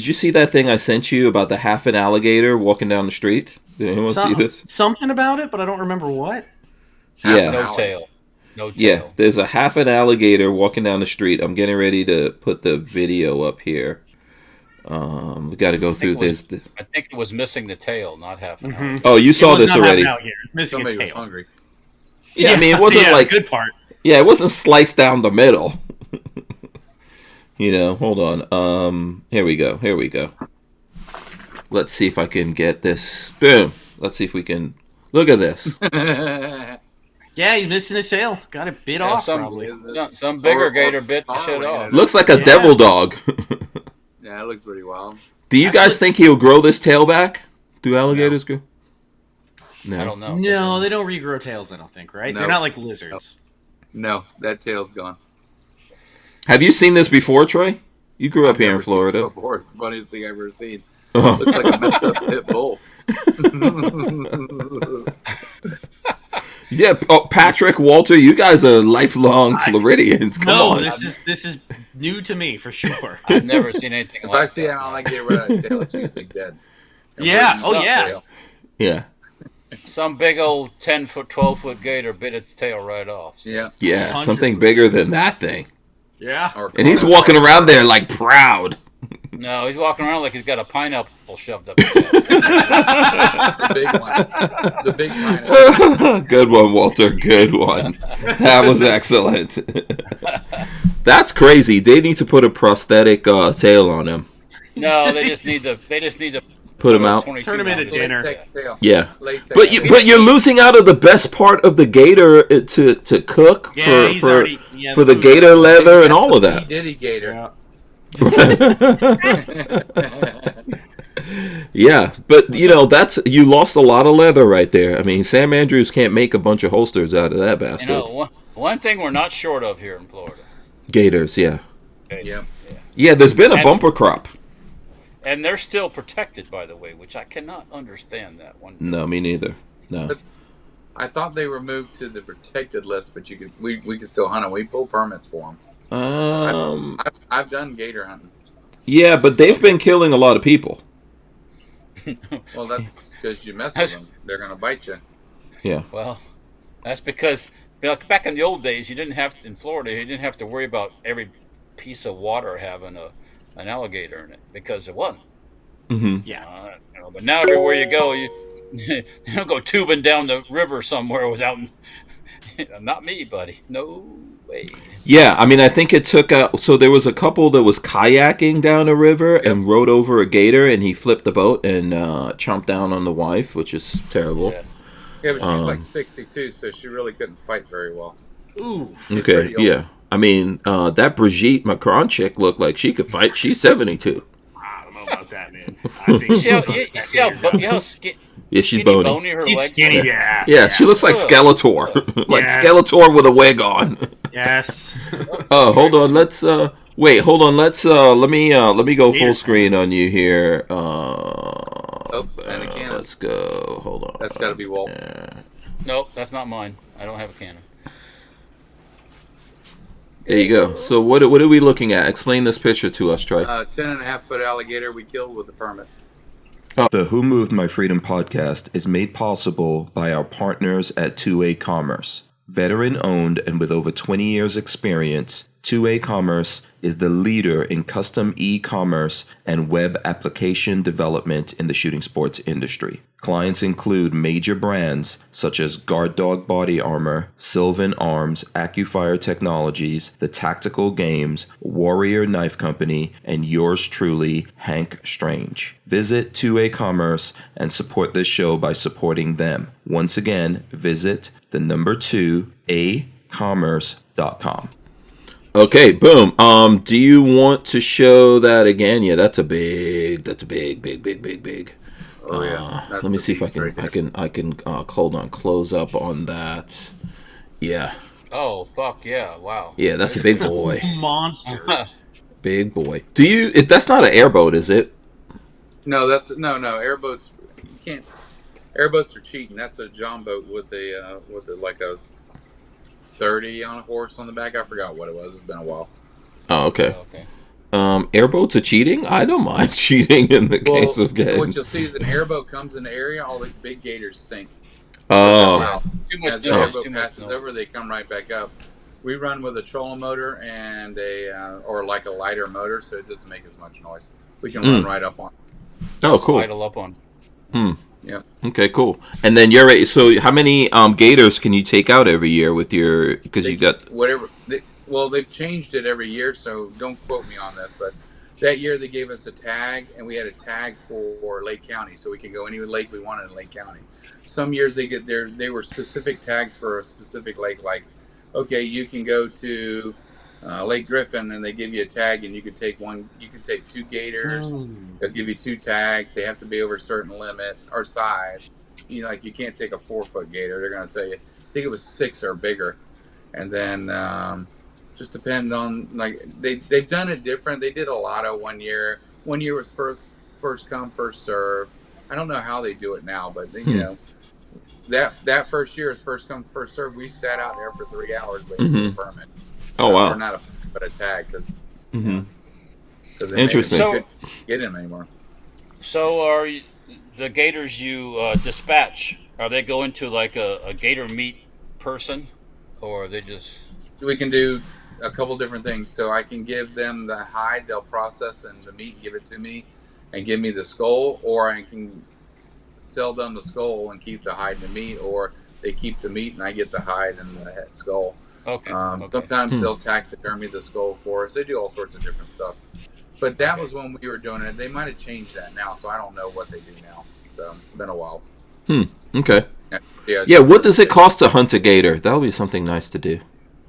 you see that thing I sent you about the half an alligator walking down the street? Did anyone see this? Something about it, but I don't remember what. Yeah. No tail. Yeah, there's a half an alligator walking down the street. I'm getting ready to put the video up here. We got to go through this. I think it was missing the tail, not half an hour. Oh, you saw this already. Missing Somebody a was tail. hungry. Yeah, I mean, it wasn't like good part. Yeah, it wasn't sliced down the middle. Hold on. Here we go. Let's see if I can get this. Boom. Let's see if we can. Look at this. Yeah, he's missing his tail. Got it bit off, probably. Some bigger gator bit the shit off. Looks like a devil dog. Yeah, it looks pretty wild. Do you guys think he'll grow this tail back? Do alligators grow? No. I don't know. No, they don't regrow tails, I don't think, right? No. They're not like lizards. No, that tail's gone. Have you seen this before, Trey? You grew up here in Florida. Before. It's the funniest thing I've ever seen. Oh. Looks like a messed up pit bull. Yeah, Patrick, Walter, you guys are lifelong Floridians. Come on. This is new to me for sure. I've never seen anything If like that. I see an alligator without a tail, it's usually dead. Yeah. Oh, yeah. Tail. Yeah. Some big old 10-foot, 12-foot gator bit its tail right off. So. Yeah. Yeah. Something bigger than that thing. Yeah. And he's walking around there like proud. No, he's walking around like he's got a pineapple shoved up his ass. The big one. The big pineapple. Good one, Walter. Good one. That was excellent. That's crazy. They need to put a prosthetic tail on him. No, they just need to Put him out. Turn him into dinner. Latex tail. Yeah. Latex But tail. you're losing out of the best part of the gator to cook Yeah, he's for already, for the gator leather and all of P. that. Diddy gator. Yeah. Yeah, but you lost a lot of leather right there. I mean, Sam Andrews can't make a bunch of holsters out of that bastard. One thing we're not short of here in Florida. Gators, yeah. Yep. Yeah, there's been a bumper crop. And they're still protected, by the way, which I cannot understand that one. No, me neither. No. I thought they were moved to the protected list, but we could still hunt them. We pull permits for them. I've done gator hunting. Yeah, but they've been killing a lot of people. Well, that's because you mess with them. They're going to bite you. Yeah. Well, that's because back in the old days, in Florida, you didn't have to worry about every piece of water having an alligator in it because it wasn't. Mm-hmm. Yeah. But now everywhere you go, you don't go tubing down the river somewhere without. Not me, buddy. No way. Yeah, I mean, I think it took out. So there was a couple that was kayaking down a river and rode over a gator, and he flipped the boat and chomped down on the wife, which is terrible. Yeah, but she's like 62, so she really couldn't fight very well. Ooh. Okay, yeah. I mean, that Brigitte Macron chick looked like she could fight. She's 72. I don't know about that, man. I think You see how Yeah, she's bony. bony. Her She's legs skinny, are? yeah. Yeah, she looks like Skeletor. Like Yes. Skeletor with a wig on. Yes. Oh, hold on. Let's wait. Hold on. Let's let me go full screen on you here. And a cannon. Let's go. Hold on. That's got to be Walt. Nope, that's not mine. I don't have a cannon. There you go. So what are we looking at? Explain this picture to us, Trey. 10.5-foot alligator we killed with a permit. The Who Moved My Freedom podcast is made possible by our partners at 2A Commerce. Veteran owned and with over 20 years experience, 2A Commerce is the leader in custom e-commerce and web application development in the shooting sports industry. Clients include major brands such as Guard Dog Body Armor, Sylvan Arms, AccuFire Technologies, The Tactical Games, Warrior Knife Company, and yours truly, Hank Strange. Visit 2A Commerce and support this show by supporting them. Once again, visit the number 2acommerce.com. Okay, boom. Do you want to show that again? Yeah, that's a big. Oh yeah. Let me see if I can hold on, close up on that. Yeah. Oh fuck yeah! Wow. Yeah, that's a big boy. Monster. Big boy. That's not an airboat, is it? No, no. Airboats, you can't. Airboats are cheating. That's a John boat with a like a 30 on a horse on the back. I forgot what it was. It's been a while. Oh, okay. Okay. Airboats are cheating? I don't mind cheating in the case of So getting. what you'll see is an airboat comes in the area, all the big gators sink. Oh. Too much As the noise. airboat Too much passes noise. over, they come right back up. We run with a trolling motor and or like a lighter motor, so it doesn't make as much noise. We can run right up on it. Oh, cool. Idle up on. Yep. Okay, cool. And then you're ready. So, how many gators can you take out every year with your? Because you got whatever. They've changed it every year, so don't quote me on this. But that year they gave us a tag, and we had a tag for Lake County, so we could go any lake we wanted in Lake County. Some years they were specific tags for a specific lake, like okay, you can go to Lake Griffin, and they give you a tag, and you could take one. You can take 2 gators. They'll give you 2 tags. They have to be over a certain limit or size. You know, like you can't take a 4-foot gator. They're going to tell you. I think it was 6 or bigger, and then just depend on like they've done it different. They did a lotto one year. One year was first come first serve. I don't know how they do it now, but you know. That first year is first come first serve. We sat out there for 3 hours waiting for the permit. Oh wow! Or not but a tag because interesting. So, couldn't get him anymore. So the gators you dispatch, are they going to like a gator meat person, or are they just? We can do a couple different things. So I can give them the hide, they'll process and the meat, give it to me, and give me the skull, or I can sell them the skull and keep the hide and the meat, or they keep the meat and I get the hide and the head skull. Okay. Sometimes they'll taxidermy the skull for us. They do all sorts of different stuff. But that was when we were doing it. They might have changed that now, so I don't know what they do now. So it's been a while. Okay. Yeah. Yeah. What does it cost to hunt a gator? That would be something nice to do.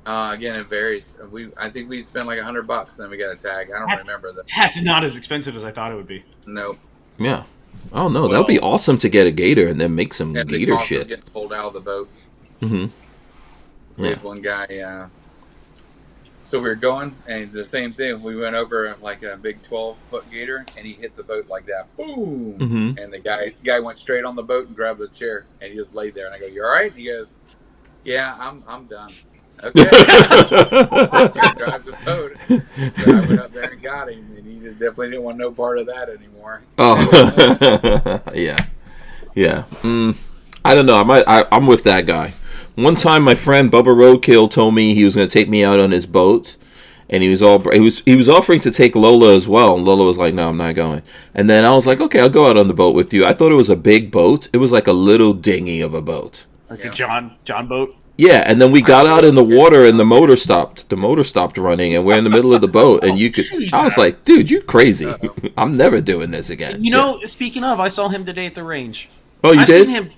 Again, it varies. I think we spent like $100 and we got a tag. I don't remember that. That's not as expensive as I thought it would be. No. Yeah. Oh no, that would be awesome to get a gator and then make some gator shit. Getting pulled out of the boat. Mm-hmm. We had one guy. So we were going, and the same thing. We went over like a big 12-foot gator, and he hit the boat like that. Boom! Mm-hmm. And the guy went straight on the boat and grabbed the chair, and he just laid there. And I go, "You all right?" He goes, "Yeah, I'm done." Okay. Drive the boat. So I went up there and got him, and he definitely didn't want no part of that anymore. Oh, yeah. I don't know. I'm with that guy. One time, my friend Bubba Roadkill told me he was going to take me out on his boat, and he was offering to take Lola as well. And Lola was like, "No, I'm not going." And then I was like, "Okay, I'll go out on the boat with you." I thought it was a big boat. It was like a little dinghy of a boat, like a John boat. Yeah, and then we got out in the water, and the motor stopped. The motor stopped running, and we're in the middle of the boat, and you could. Jesus. I was like, "Dude, you crazy! I'm never doing this again." You know, speaking of, I saw him today at the range. Oh, you did? I've seen him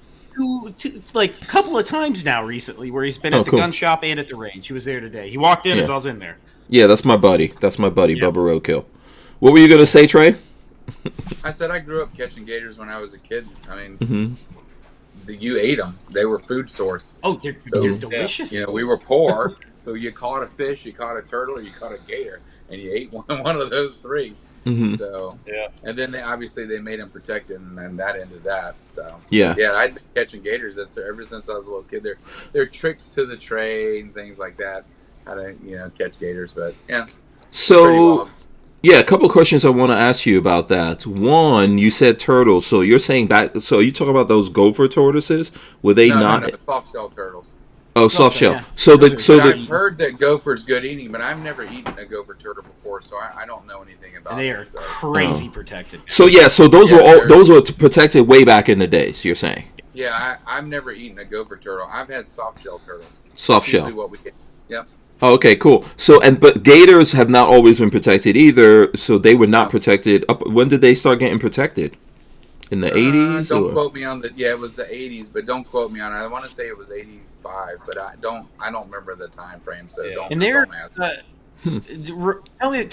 like a couple of times now recently, where he's been at the gun shop and at the range. He was there today. He walked in as I was in there. Yeah, that's my buddy. Bubba Roadkill. What were you gonna say, Trey? I said I grew up catching gators when I was a kid. I mean, you ate them. They were food source. Oh, they're delicious. You know, we were poor, so you caught a fish, you caught a turtle, or you caught a gator, and you ate one of those three. Mm-hmm. So and then they made them protected, and then that ended that. So yeah, I'd been catching gators ever since I was a little kid. They're tricks to the trade and things like that. How to catch gators, but yeah. So yeah, a couple of questions I want to ask you about that. One, you said turtles, so you're saying back. So you talk about those gopher tortoises? Were they not? No, soft shell turtles. Oh, soft shell. Yeah. I've heard that gopher's good eating, but I've never eaten a gopher turtle before, so I don't know anything about. They are crazy protected. So those were protected way back in the days. You're saying? Yeah, I've never eaten a gopher turtle. I've had soft shell turtles. Soft shell. What we get. Yep. Oh, okay, cool. So but gators have not always been protected either. So they were not protected. When did they start getting protected? In the 80s? Don't quote me on it was the 80s, but don't quote me on it. I want to say it was 85, but I don't remember the time frame, so don't answer. Tell me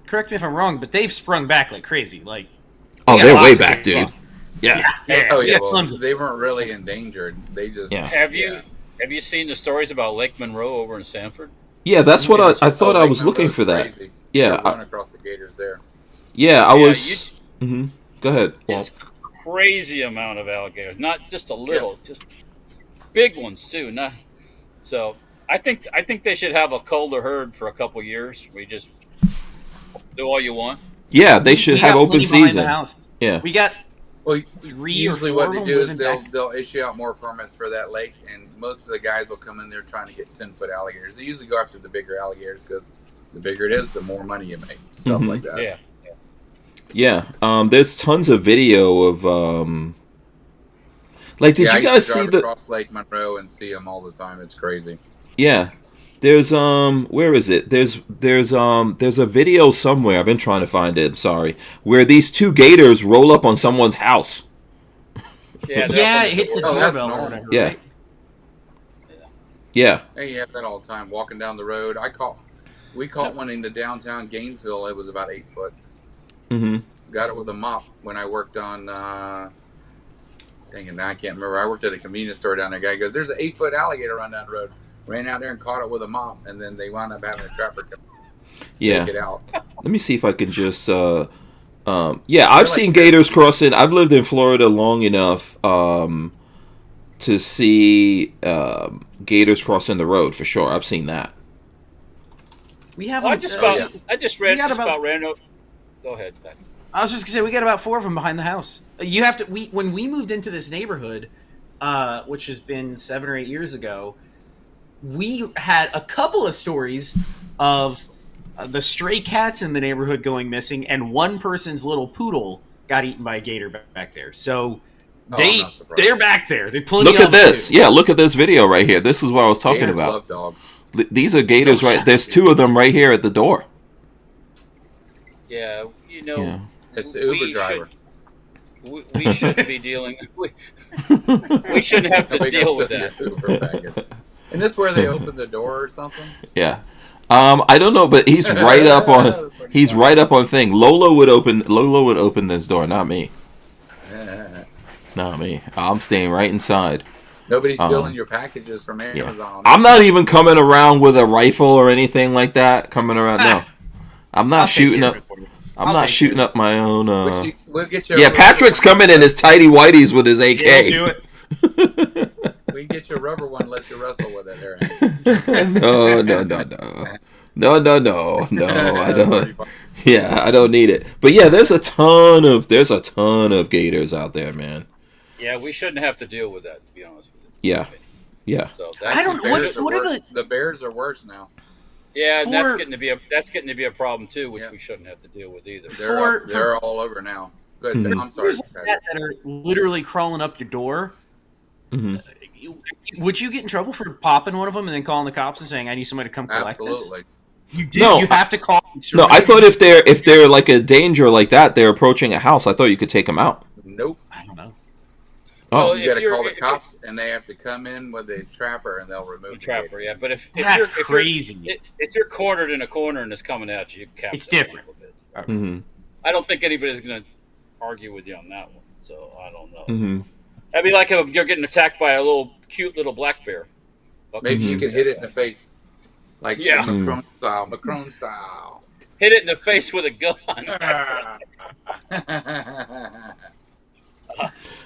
correct me if I'm wrong, but they've sprung back like crazy. Like they're way back, dude. Yeah. Oh yeah. Well, they weren't really endangered. They just Have you seen the stories about Lake Monroe over in Sanford? Yeah, that's what I thought. I was looking for that. Crazy. Yeah, run across the gators there. Yeah, I was. Go ahead. It's crazy amount of alligators, not just a little, just big ones too. So I think they should have a colder herd for a couple years. We just do all you want. Yeah, they should have open season. Yeah, we got. Well, usually what they do is they'll issue out more permits for that lake, and most of the guys will come in there trying to get 10-foot alligators. They usually go after the bigger alligators because the bigger it is, the more money you make. Stuff like that. Yeah. There's tons of video of did you guys see the across Lake Monroe and see them all the time? It's crazy. Yeah. There's where is it? There's a video somewhere. I've been trying to find it. Sorry, where these two gators roll up on someone's house. Yeah, it hits the doorbell or whatever. Yeah. Right? Yeah. Hey, you have that all the time walking down the road. We caught one in the downtown Gainesville. It was about 8 foot. Mm-hmm. Got it with a mop when I worked on. Dang it, now I can't remember. I worked at a convenience store down there. Guy goes, "There's an 8-foot alligator run down the road." Ran out there and caught it with a mop, and then they wound up having a trapper take it out. Let me see if I can just. I've seen gators crossing. I've lived in Florida long enough to see gators crossing the road for sure. I've seen that. We have. I just ran over. Go ahead, Ben. I was just gonna say we got about 4 of them behind the house. You have to. When we moved into this neighborhood, which has been 7 or 8 years ago, we had a couple of stories of the stray cats in the neighborhood going missing, and one person's little poodle got eaten by a gator back there. So they're back there. They plenty. Look at this. Yeah, look at this video right here. This is what I was talking Gators about. love dogs. These are gators, right? There's 2 of them right here at the door. Yeah, Yeah. It's the Uber driver. We shouldn't be dealing. We shouldn't have to deal with that. And this where they open the door or something? Yeah. I don't know, but he's right up on. He's right up on thing. Lola would open this door, not me. Not me. I'm staying right inside. Nobody's stealing your packages from Amazon. I'm not even coming around with a rifle or anything like that. Coming around, no. I'm not shooting up. I'm not shooting up my own. We'll get you. Yeah, Patrick's coming in his tighty whities with his AK. Yeah, do it. We can get you a rubber one. Let you wrestle with it. There. No. I don't. Yeah, I don't need it. But yeah, there's a ton of gators out there, man. Yeah, we shouldn't have to deal with that, to be honest with you. Yeah. So I don't know what are the bears are worse now. Yeah, and that's getting to be a problem too, which we shouldn't have to deal with either. They're all over now. Good. Mm-hmm. I'm sorry. That are literally crawling up your door. Mm-hmm. Would you get in trouble for popping one of them and then calling the cops and saying, "I need somebody to come collect Absolutely. this"? You do. No, you have to call. No, I thought if they're like a danger like that, they're approaching a house. I thought you could take them out. Nope. I don't know. Oh, Well, You got to call the cops, and they have to come in with a trapper, and they'll remove the trapper. Yeah, but if That's you're crazy. if you're cornered in a corner and it's coming at you, you cap It's that different. a little bit. Mm-hmm. I don't think anybody's going to argue with you on that one. So I don't know. Mm-hmm. That'd be like if you're getting attacked by a cute little black bear. Maybe you can hit it in the face, like Yeah. Macron style. Hit it in the face with a gun.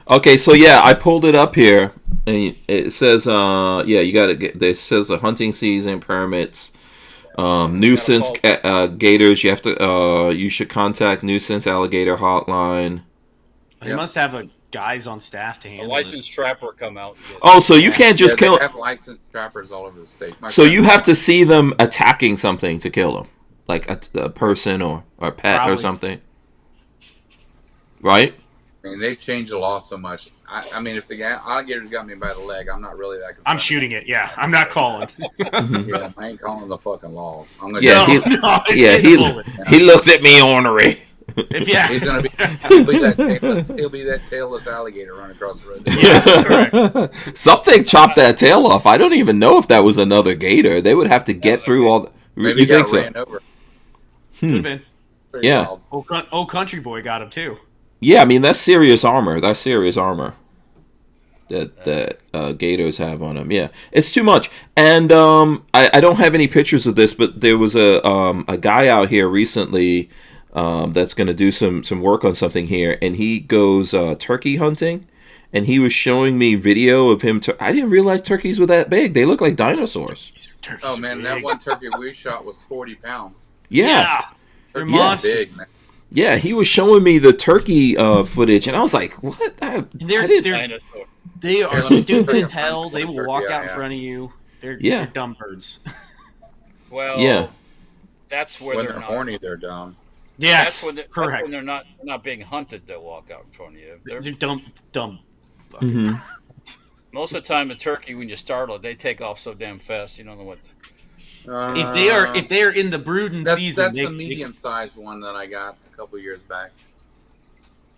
Okay, so yeah, I pulled it up here, and it says, you got to get. It says the hunting season permits, nuisance gators. You have to. You should contact nuisance alligator hotline. They must have guys on staff to A handle licensed trapper come out. And get it. Oh, so you can't just kill. They have licensed trappers all over the state. So you have to see them attacking something to kill them, like a person or a pet Probably. or something, right? I mean, they've changed the law so much. I mean, if the alligator's got me by the leg, I'm not really that concerned. I'm shooting it. Yeah, I'm not calling. Yeah, I ain't calling the fucking law. I'm gonna Yeah, he looked at me ornery. He's gonna be he'll be that tailless alligator running across the road. Yes, correct. Something chopped that tail off. I don't even know if that was another gator. They would have to get through all. Maybe you think so? ran over. Could have been. Pretty Yeah. wild. Old country boy got him too. Yeah, I mean that's serious armor. That's serious armor that gators have on them. Yeah, it's too much. And I don't have any pictures of this, but there was a guy out here recently that's going to do some work on something here, and he goes turkey hunting, and he was showing me video of him. I didn't realize turkeys were that big. They look like dinosaurs. Oh man, that one turkey we shot was 40 pounds. Yeah. They're Turkeys monsters. big, man. Yeah, he was showing me the turkey footage, and I was like, "What?" They are stupid as hell. They will walk out in front of you. They're dumb birds. Well, that's where When they're they're not horny, they're dumb. Yes, that's correct. when they're not being hunted. They'll walk out in front of you. They're dumb. Mm-hmm. Most of the time, a turkey, when you startle it, they take off so damn fast. You don't know what. If they are in the brooding season, that's the medium-sized one that I got a couple years back.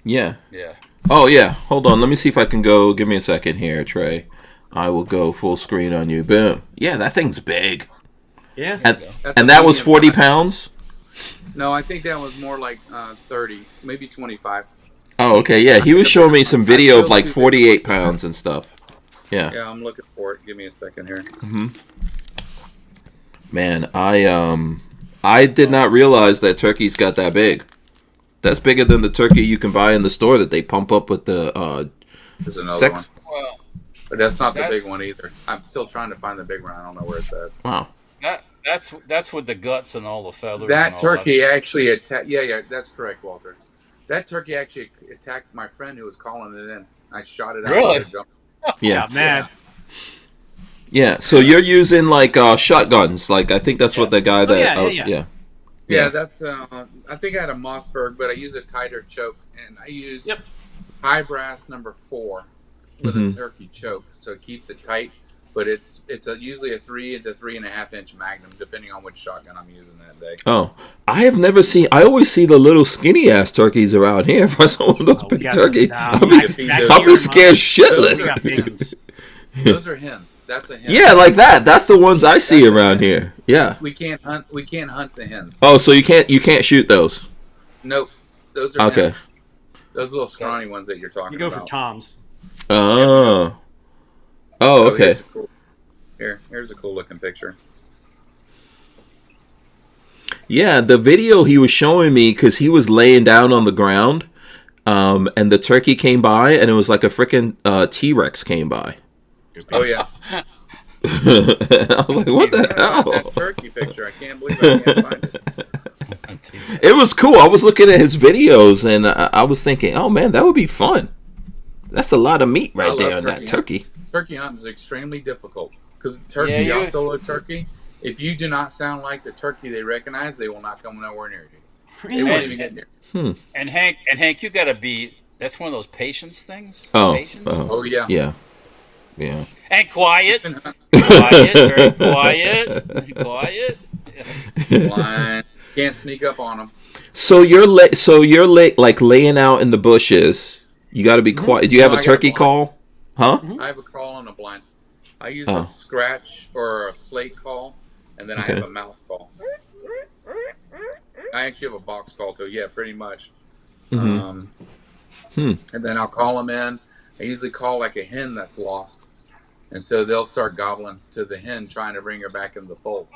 Yeah. Yeah. Oh, yeah. Hold on. Let me see if I can go. Give me a second here, Trey. I will go full screen on you. Boom. Yeah, that thing's big. Yeah. And that was 40 pounds? No, I think that was more like 30, maybe 25. Oh, okay. Yeah, he was showing me some video of like 48 pounds and stuff. Yeah. Yeah, I'm looking for it. Give me a second here. Mm-hmm. Man, I did not realize that turkeys got that big. That's bigger than the turkey you can buy in the store that they pump up with the There's another sex. one. Well, but that's not the big one either. I'm still trying to find the big one. I don't know where it's at. Wow. That's with the guts and all the feathers. That and all turkey that actually attacked. Yeah, that's correct, Walter. That turkey actually attacked my friend who was calling it in. I shot it out. Really? Yeah. Man. Yeah. So you're using like shotguns. Like I think that's what the guy that Yeah, that's. I think I had a Mossberg, but I use a tighter choke, and I use high brass number 4 with a turkey choke, so it keeps it tight. But it's usually a 3 to 3.5 inch Magnum, depending on which shotgun I'm using that day. Oh, I have never seen. I always see the little skinny ass turkeys around here. If I saw one of those big turkeys, I'll be scared shitless. Those are hens. That's a hen. Yeah, like that. That's the ones I see around here. Yeah. We can't hunt. We can't hunt the hens. Oh, so you can't shoot those? Nope. Those are hens. Those little scrawny ones that you're talking about. You go for toms. Oh. Oh, okay. Here's a cool looking picture. Yeah, the video he was showing me, because he was laying down on the ground, and the turkey came by, and it was like a freaking T-Rex came by. Oh, yeah. I was like, what the hell? That turkey picture, I can't believe I can't find it. It was cool. I was looking at his videos, and I was thinking, oh, man, that would be fun. That's a lot of meat right there on that turkey. Turkey hunting is extremely difficult because turkey, solo turkey, if you do not sound like the turkey they recognize, they will not come nowhere near you. They won't even get near. And Hank, you got to be. That's one of those patience things. Oh, patience? Oh yeah, yeah. And quiet, very quiet. Blind. Can't sneak up on them. So you're like laying out in the bushes. You got to be quiet. Do you have a turkey call? Huh? I have a call and a blind. I use a scratch or a slate call, and then I have a mouth call. I actually have a box call too. Yeah, pretty much. And then I'll call them in. I usually call like a hen that's lost, and so they'll start gobbling to the hen, trying to bring her back in the fold.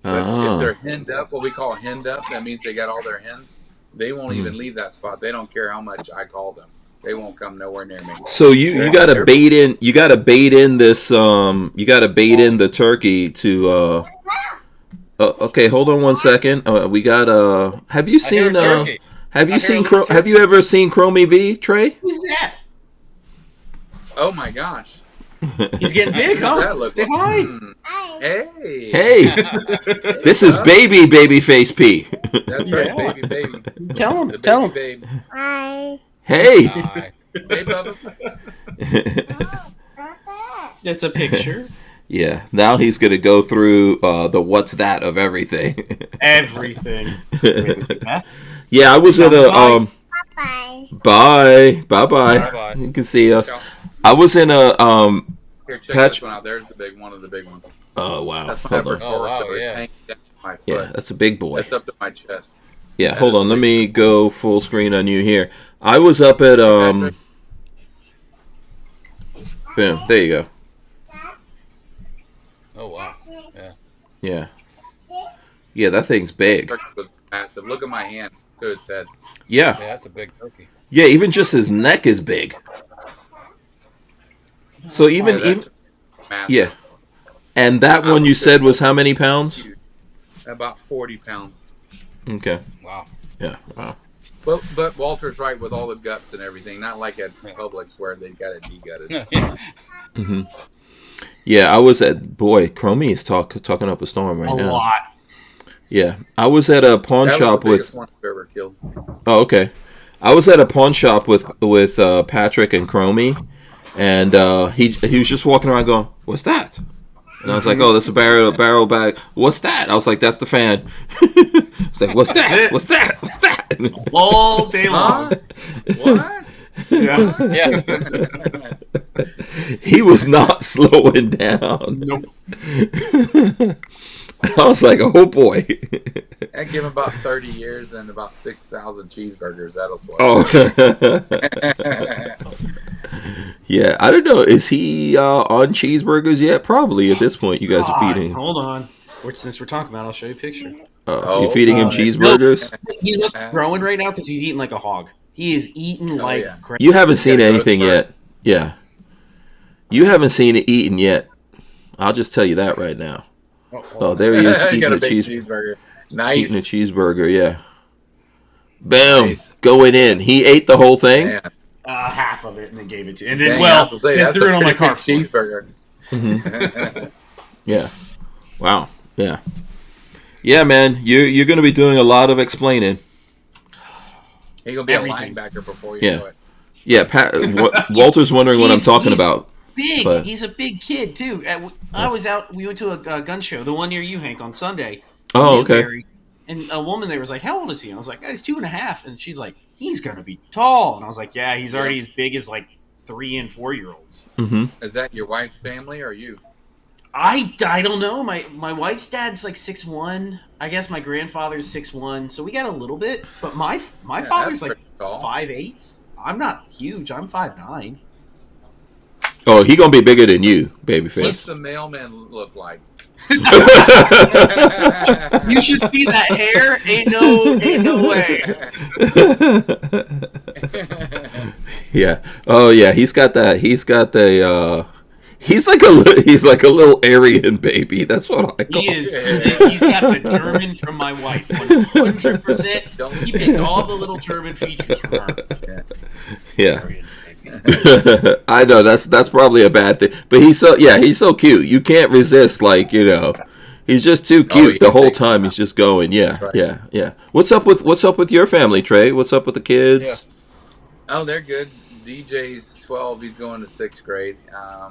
But if they're henned up, what we call henned up, that means they got all their hens. They won't even leave that spot. They don't care how much I call them. They won't come nowhere near me. So you gotta bait in. You gotta bait in this. You gotta bait in the turkey to. Okay, hold on one second. We got. Have you seen? Have you seen? Have you ever seen Chromie V, Trey? Who's that? Oh my gosh. He's getting big, huh? Say hi. Hey. This is baby face P. That's right, baby. Tell him. Baby. Hi. Hey. Hey, Bubba. It's a picture. Yeah. Now he's gonna go through the what's that of everything. Everything. Yeah, I was at a Bye. Bye. You can see us. I was in a Here, check this one out. There's one of the big ones. Oh wow. That's my upper torso. wow, It's yeah. hanging down my foot. Yeah, that's a big boy. That's up to my chest. Yeah, hold on. Let me go full screen on you here. I was up at boom. There you go. Oh wow. Yeah. Yeah, that thing's big. Turkey was massive. Look at my hand. Good said. Yeah. That's a big turkey. Yeah, even just his neck is big. So even massive. yeah. And that one you said was how many pounds? About 40 pounds. Okay. Wow. Yeah. Wow. But Walter's right with all the guts and everything. Not like at Publix where they got it de-gutted. Yeah, I was at Chromie is talking up a storm right now. A lot. Yeah, I was at a pawn shop with. One I've ever killed. Oh, okay. I was at a pawn shop with Patrick and Chromie, and he was just walking around going, "What's that?" And I was like, "Oh, that's a barrel bag." "What's that?" I was like, "That's the fan." It's like, "What's that? What's that? What's that?" All day long. What? Yeah. He was not slowing down. Nope. I was like, "Oh boy." I give him about 30 years and about 6,000 cheeseburgers. That'll slow. Yeah, I don't know. Is he on cheeseburgers yet? Probably at this point. You guys are feeding. Hold on. Since we're talking about it, I'll show you a picture. You feeding him cheeseburgers? He must be growing right now because he's eating like a hog. He is eating crazy. You haven't seen anything yet. Yeah. You haven't seen it eaten yet. I'll just tell you that right now. Oh, there he is eating a cheeseburger. Nice. Eating a cheeseburger, yeah. Boom. Nice. Going in. He ate the whole thing? Man. Half of it, and then gave it to, and then Dang, I have to say, then that's threw a it on my pretty car big floor. cheeseburger. Yeah. Wow. Yeah. Yeah, man. You're going to be doing a lot of explaining. He's gonna be Everything. a linebacker before you know it. Yeah. Walter's wondering what I'm talking about. Big. But- He's a big kid too. I was out. We went to a gun show, the one near you, Hank, on Sunday. Oh, okay. Newberry, and a woman there was like, "How old is he?" And I was like, "He's 2.5." And she's like, "He's gonna be tall." And I was like, "Yeah, he's already as big as like 3 and 4 year olds." Mm-hmm. Is that your wife's family or you? I don't know. My wife's dad's like 6'1". I guess my grandfather's 6'1". So we got a little bit. But my father's that's like pretty tall. 5'8". I'm not huge. I'm 5'9". Oh, he going to be bigger than you, What's babyface. the mailman look like? You should see that hair. Ain't no way. Yeah. Oh, yeah. He's got that. He's got the. He's like a little Aryan baby. That's what I call He him. is. He's got the German from my wife. 100%. He picked all the little German features from her. Yeah. I know that's probably a bad thing, but he's so cute. You can't resist, he's just too cute the whole time. He's just going, Right. yeah. What's up with your family, Trey? What's up with the kids? Yeah. Oh, they're good. DJ's 12. He's going to 6th grade.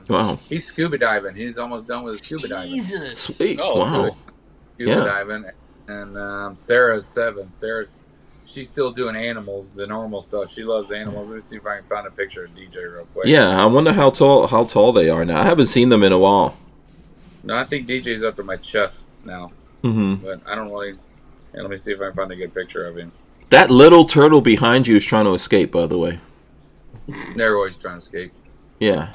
Wow, He's scuba diving. He's almost done with his scuba diving. Jesus. sweet. Oh, Wow, cool. Scuba diving. And Sarah's 7. She's still doing animals, the normal stuff. She loves animals. Let me see if I can find a picture of DJ real quick. yeah. I wonder how tall they are now. I haven't seen them in a while. No, I think DJ's up to my chest now. Mm-hmm. But I don't really. Yeah, let me see if I can find a good picture of him. That little turtle behind you is trying to escape. By the way, They're always trying to escape. yeah.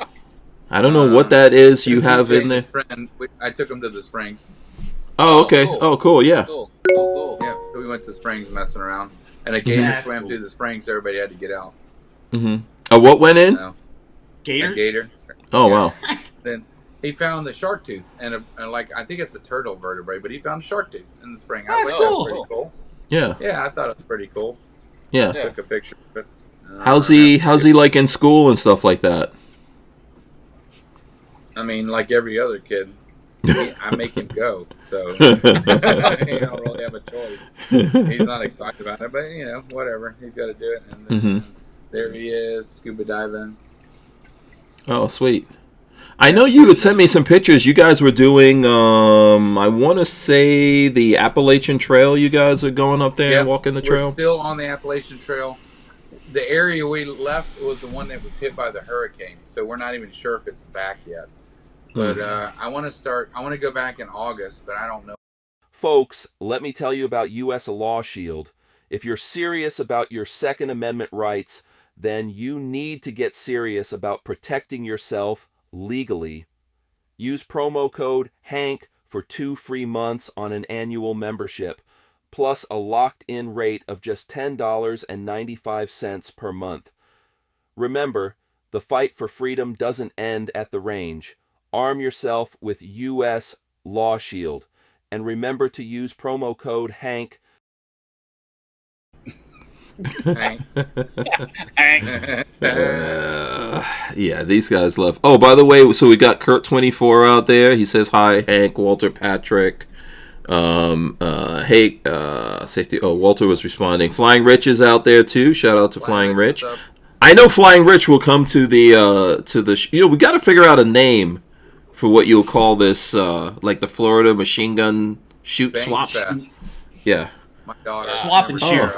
I don't know what that is you have in there. His friend, I took him to the Springs. Oh, okay. cool. Oh, cool. Yeah. Cool. Cool. Yeah, so we went to Springs messing around. And a gator That's swam cool. through the springs, so everybody had to get out. Mm-hmm. Oh, what went in? A Gator? gator. Oh, wow. Then he found the shark tooth, and I think it's a turtle vertebrae, but he found a shark tooth in the spring. That's I thought cool. That was pretty cool. Yeah. Yeah, I thought it was pretty cool. Yeah. Yeah. Took a picture of it. How's he like in school and stuff like that? I mean, like every other kid, I make him go, so he don't really have a choice. He's not excited about it, but whatever. He's got to do it. And then there he is, scuba diving. Oh, sweet. I know you had sent me some pictures. You guys were doing, I want to say the Appalachian Trail. You guys are going up there and walking the trail? We're still on the Appalachian Trail. The area we left was the one that was hit by the hurricane, so we're not even sure if it's back yet. But I want to go back in August, but I don't know. Folks, let me tell you about U.S. LawShield. If you're serious about your Second Amendment rights, then you need to get serious about protecting yourself legally. Use promo code HANK for 2 free months on an annual membership, plus a locked-in rate of just $10.95 per month. Remember, the fight for freedom doesn't end at the range. Arm yourself with U.S. LawShield, and remember to use promo code HANK. Yeah, these guys left. Oh, by the way, so we got Kurt24 out there. He says hi, Hank, Walter, Patrick. Hey, safety. Oh, Walter was responding. Flying Rich is out there too. Shout out to Flying Rich. I know Flying Rich will come to the. We got to figure out a name for what you'll call this, like the Florida machine gun shoot Bang swap. fest. Yeah. My daughter. Swap and shoot.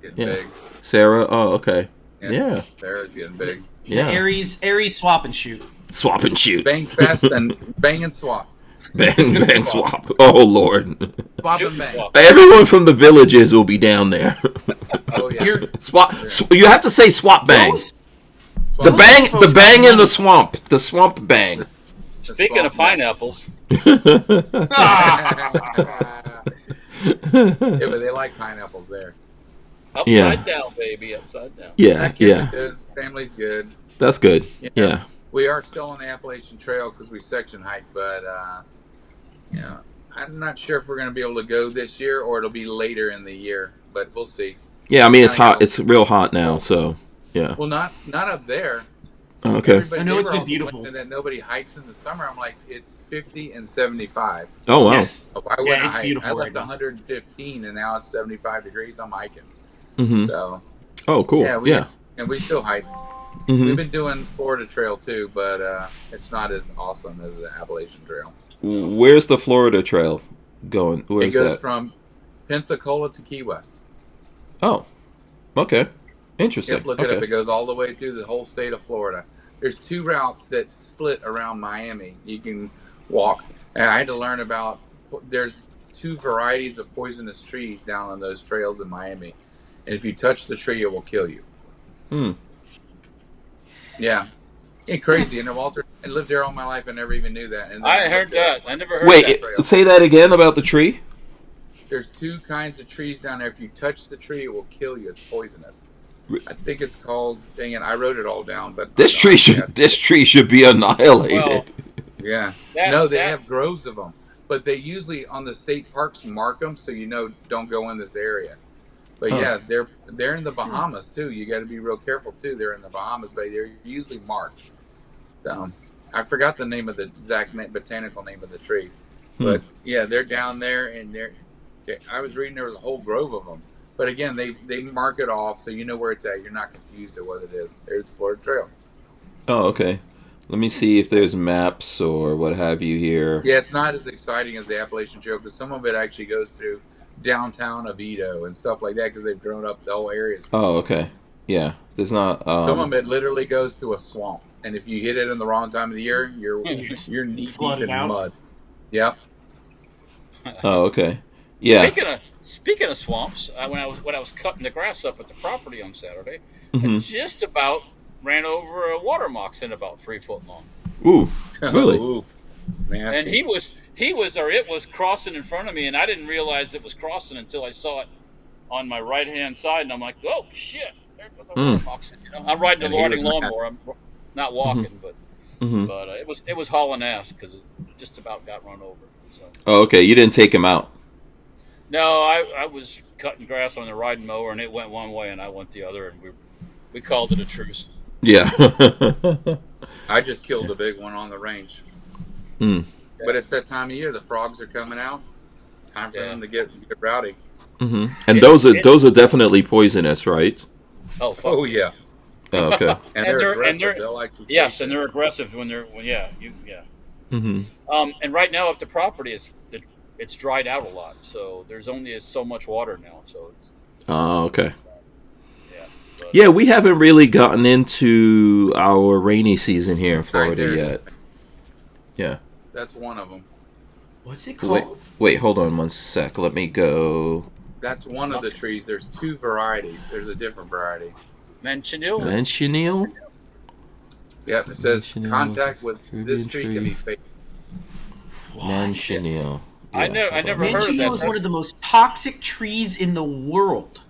Getting Yeah. big. Sarah. Oh, okay. Yeah. Sarah's getting big. Yeah. Aries swap and shoot. Swap and shoot. Bang fest and bang and swap. Bang swap. Oh Lord. Swap and bang. Everyone from the villages will be down there. Oh yeah. Swap. You have to say swap bang. Swap The bang. folks The bang got in the swamp. The swamp bang. Speaking swap of pineapples, Yeah, but they like pineapples there. upside down, baby, upside down. Yeah. Kids are Yeah. good. Family's good. That's good. You know, Yeah. We are still on the Appalachian Trail because we section hike, but I'm not sure if we're going to be able to go this year or it'll be later in the year, but we'll see. Yeah, I mean it's hot. It's real hot now. So yeah. Well, not up there. Okay. I know it's been beautiful. And that nobody hikes in the summer. I'm like, it's 50 and 75. Oh wow. Yes. Why wouldn't I it's hike? beautiful. I left right now. 115 and now it's 75 degrees. I'm hiking. Mm-hmm. So. Oh, cool. Yeah. And we still hike. Mm-hmm. We've been doing Florida Trail too, but it's not as awesome as the Appalachian Trail. Where's the Florida Trail going? Where's it goes that? from Pensacola to Key West. Oh, okay. Interesting. Yep, look it up. It goes all the way through the whole state of Florida. There's 2 routes that split around Miami. You can walk. And I had to learn about, there's 2 varieties of poisonous trees down on those trails in Miami. And if you touch the tree, it will kill you. Yeah. It's crazy. And Walter, I lived there all my life. I never even knew that. And I heard that. I never heard Wait, that. say that again about the tree? There's 2 kinds of trees down there. If you touch the tree, it will kill you. It's poisonous. I think it's called. Dang it! I wrote it all down, but this tree should be annihilated. Well, yeah. They have groves of them, but they usually on the state parks mark them so don't go in this area. But yeah, they're in the Bahamas too. You got to be real careful too. They're in the Bahamas, but they're usually marked. I forgot the name of the exact botanical name of the tree, but yeah, they're down there, and I was reading there was a whole grove of them. But again, they mark it off so you know where it's at. You're not confused at what it is. There's the Florida Trail. Oh, okay. Let me see if there's maps or what have you here. Yeah, it's not as exciting as the Appalachian Trail because some of it actually goes through downtown Oviedo and stuff like that because they've grown up the whole areas. Oh, okay. Yeah, there's not. Some of it literally goes to a swamp, and if you hit it in the wrong time of the year, you're knee deep in mud. Yep. Oh, okay. Yeah. Speaking of swamps, when I was cutting the grass up at the property on Saturday, I just about ran over a water moccasin about 3 foot long. Ooh, really? Ooh, and it was crossing in front of me, and I didn't realize it was crossing until I saw it on my right hand side, and I'm like, oh shit! There's a water moccasin. I'm riding a lawnmower. I'm not walking, but it was hauling ass because it just about got run over. So. Oh, okay. You didn't take him out. No, I was cutting grass on the riding mower, and it went one way, and I went the other, and we called it a truce. Yeah. I just killed a big one on the range. But it's that time of year. The frogs are coming out. Time for them to get rowdy. And those are definitely poisonous, right? Oh, fuck. Oh, yeah. Oh, okay. and they're aggressive. They'll actually and they're aggressive when they're and right now up the property it's dried out a lot, so there's only so much water now. So it's, okay. Yeah, we haven't really gotten into our rainy season here in Florida yet. Yeah. That's one of them. What's it called? Wait, hold on one sec. Let me go. That's one of the trees. There's 2 varieties. There's a different variety. Manchineal? Yep, it says contact with this tree can be fatal. Manchineal. Yeah, I never heard of that. Manchineal is one of the most toxic trees in the world.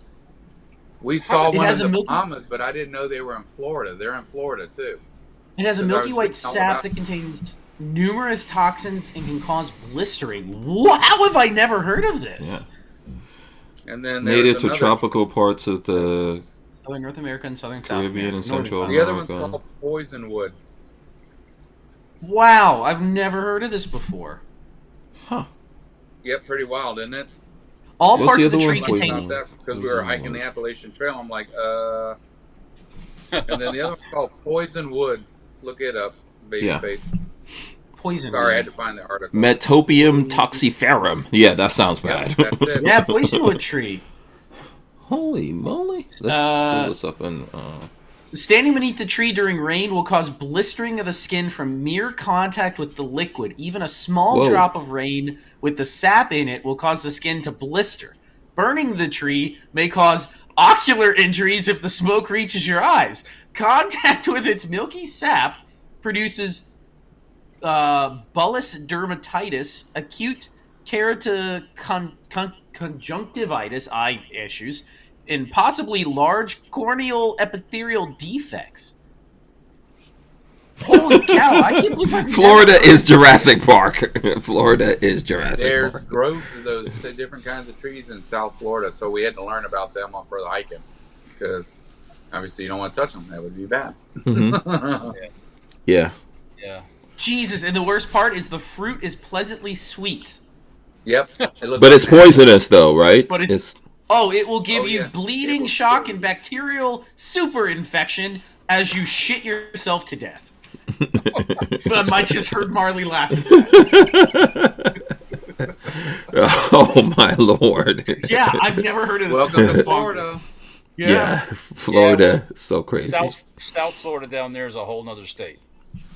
We saw one in the Bahamas, but I didn't know they were in Florida. They're in Florida, too. It has a milky white sap that contains numerous toxins and can cause blistering. How have I never heard of this? Yeah. And then native to tropical parts of the Southern North America and Southern Caribbean and Central America. The other one's called poisonwood. Wow, I've never heard of this before. Huh. Yep, pretty wild, isn't it? All parts of the tree contain... Because we were hiking the Appalachian Trail, I'm like, And then the other one's called poisonwood. Look it up, babyface. Poison. Sorry, I had to find the article. Metopium toxiferum. Yeah, that sounds bad. That's it. Yeah, poisonwood tree. Holy moly. Let's pull this up and... Standing beneath the tree during rain will cause blistering of the skin from mere contact with the liquid. Even a small drop of rain with the sap in it will cause the skin to blister. Burning the tree may cause ocular injuries if the smoke reaches your eyes. Contact with its milky sap produces bullous dermatitis, acute keratoconjunctivitis, eye issues, and possibly large corneal epithelial defects. Holy cow! I can't believe I Florida is Jurassic Park. Florida is Jurassic There's Park. groves of those different kinds of trees in South Florida, so we had to learn about them on further hiking because obviously you don't want to touch them; that would be bad. Yeah. Yeah. Jesus, and the worst part is the fruit is pleasantly sweet. Yep, But it's poisonous, though, right? But it will give you bleeding, shock, and bacterial super infection as you shit yourself to death. But I just heard Marley laughing. Oh my lord! Yeah, I've never heard of this. Welcome to Florida. Yeah, Florida, so crazy. South Florida down there is a whole nother state.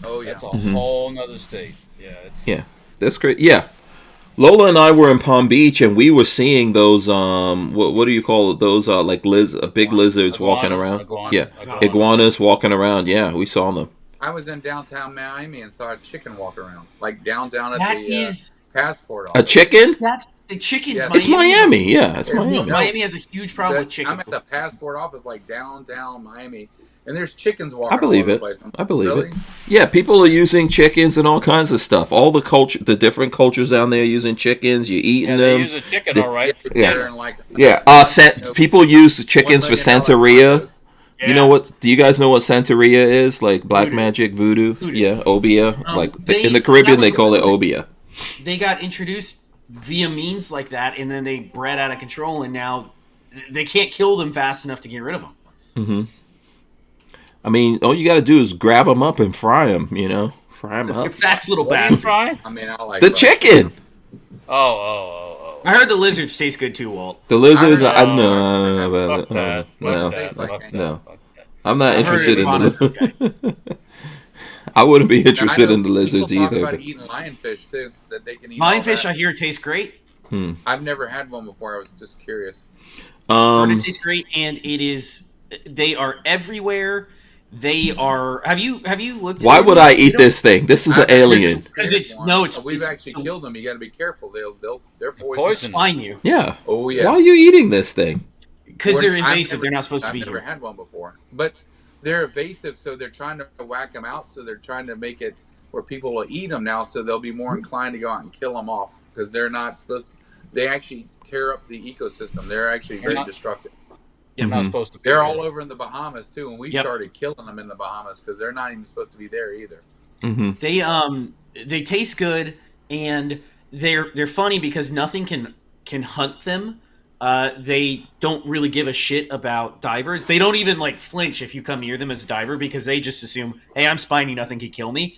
Oh yeah, That's a whole nother state. Yeah, That's great. Yeah, Lola and I were in Palm Beach, and we were seeing those what do you call it? Those like big lizards walking around. Iguanas walking around. Yeah, we saw them. I was in downtown Miami and saw a chicken walk around, like downtown at That the is passport a office. chicken. that's the chicken's. Yeah. Miami. It's Miami. Yeah, it's Miami. Miami has a huge problem with chicken. I'm at the passport office, like downtown Miami, and there's chickens walking. I believe all over it. the place. I believe Really? it. Yeah, people are using chickens and all kinds of stuff. All the different cultures down there using chickens. You're eating they them. use a chicken, all right. People use the chickens for Santeria. Yeah. You know what? Do you guys know what Santeria is? Like black Voodoo. magic, voodoo. Yeah, obia. In the that Caribbean, was they call it the- obia. They got introduced via means like that, and then they bred out of control, and now they can't kill them fast enough to get rid of them. Mm-hmm. I mean, all you got to do is grab them up and fry them. You know, fry them up. Fast little What are you bastard. frying? I mean, I like The both. chicken. Oh. I heard the lizards taste good too, Walt. The lizards. I I don't know. Fuck that. No, Fuck no. Fuck that. I'm not I've heard interested in iguanas, the. I wouldn't be Now, I interested know in the lizards people talk either. about But, eating lionfish too. That they can eat. all Lionfish, that. I hear, tastes great. I've never had one before. I was just curious. Heard it tastes great, and it is. They are everywhere. They are. Have you looked? why at would I eat this thing? This is an I've never alien. Because it's- experienced no, one. it's- We've it's- actually killed them. You got to be careful. They're poisonous. Poison. Spine you Yeah. Oh yeah. Why are you eating this thing? because they're I've invasive. never- They're not supposed to I've be never here. had one before, but they're evasive, so they're trying to whack them out. So they're trying to make it where people will eat them now, so they'll be more inclined to go out and kill them off because they're not supposed. They actually tear up the ecosystem. They're actually very destructive. You're not supposed to be They're there. all over in the Bahamas too, and we started killing them in the Bahamas because they're not even supposed to be there either. They taste good, and they're funny because nothing can hunt them. They don't really give a shit about divers. They don't even like flinch if you come near them as a diver because they just assume, hey, I'm spiny, nothing can kill me.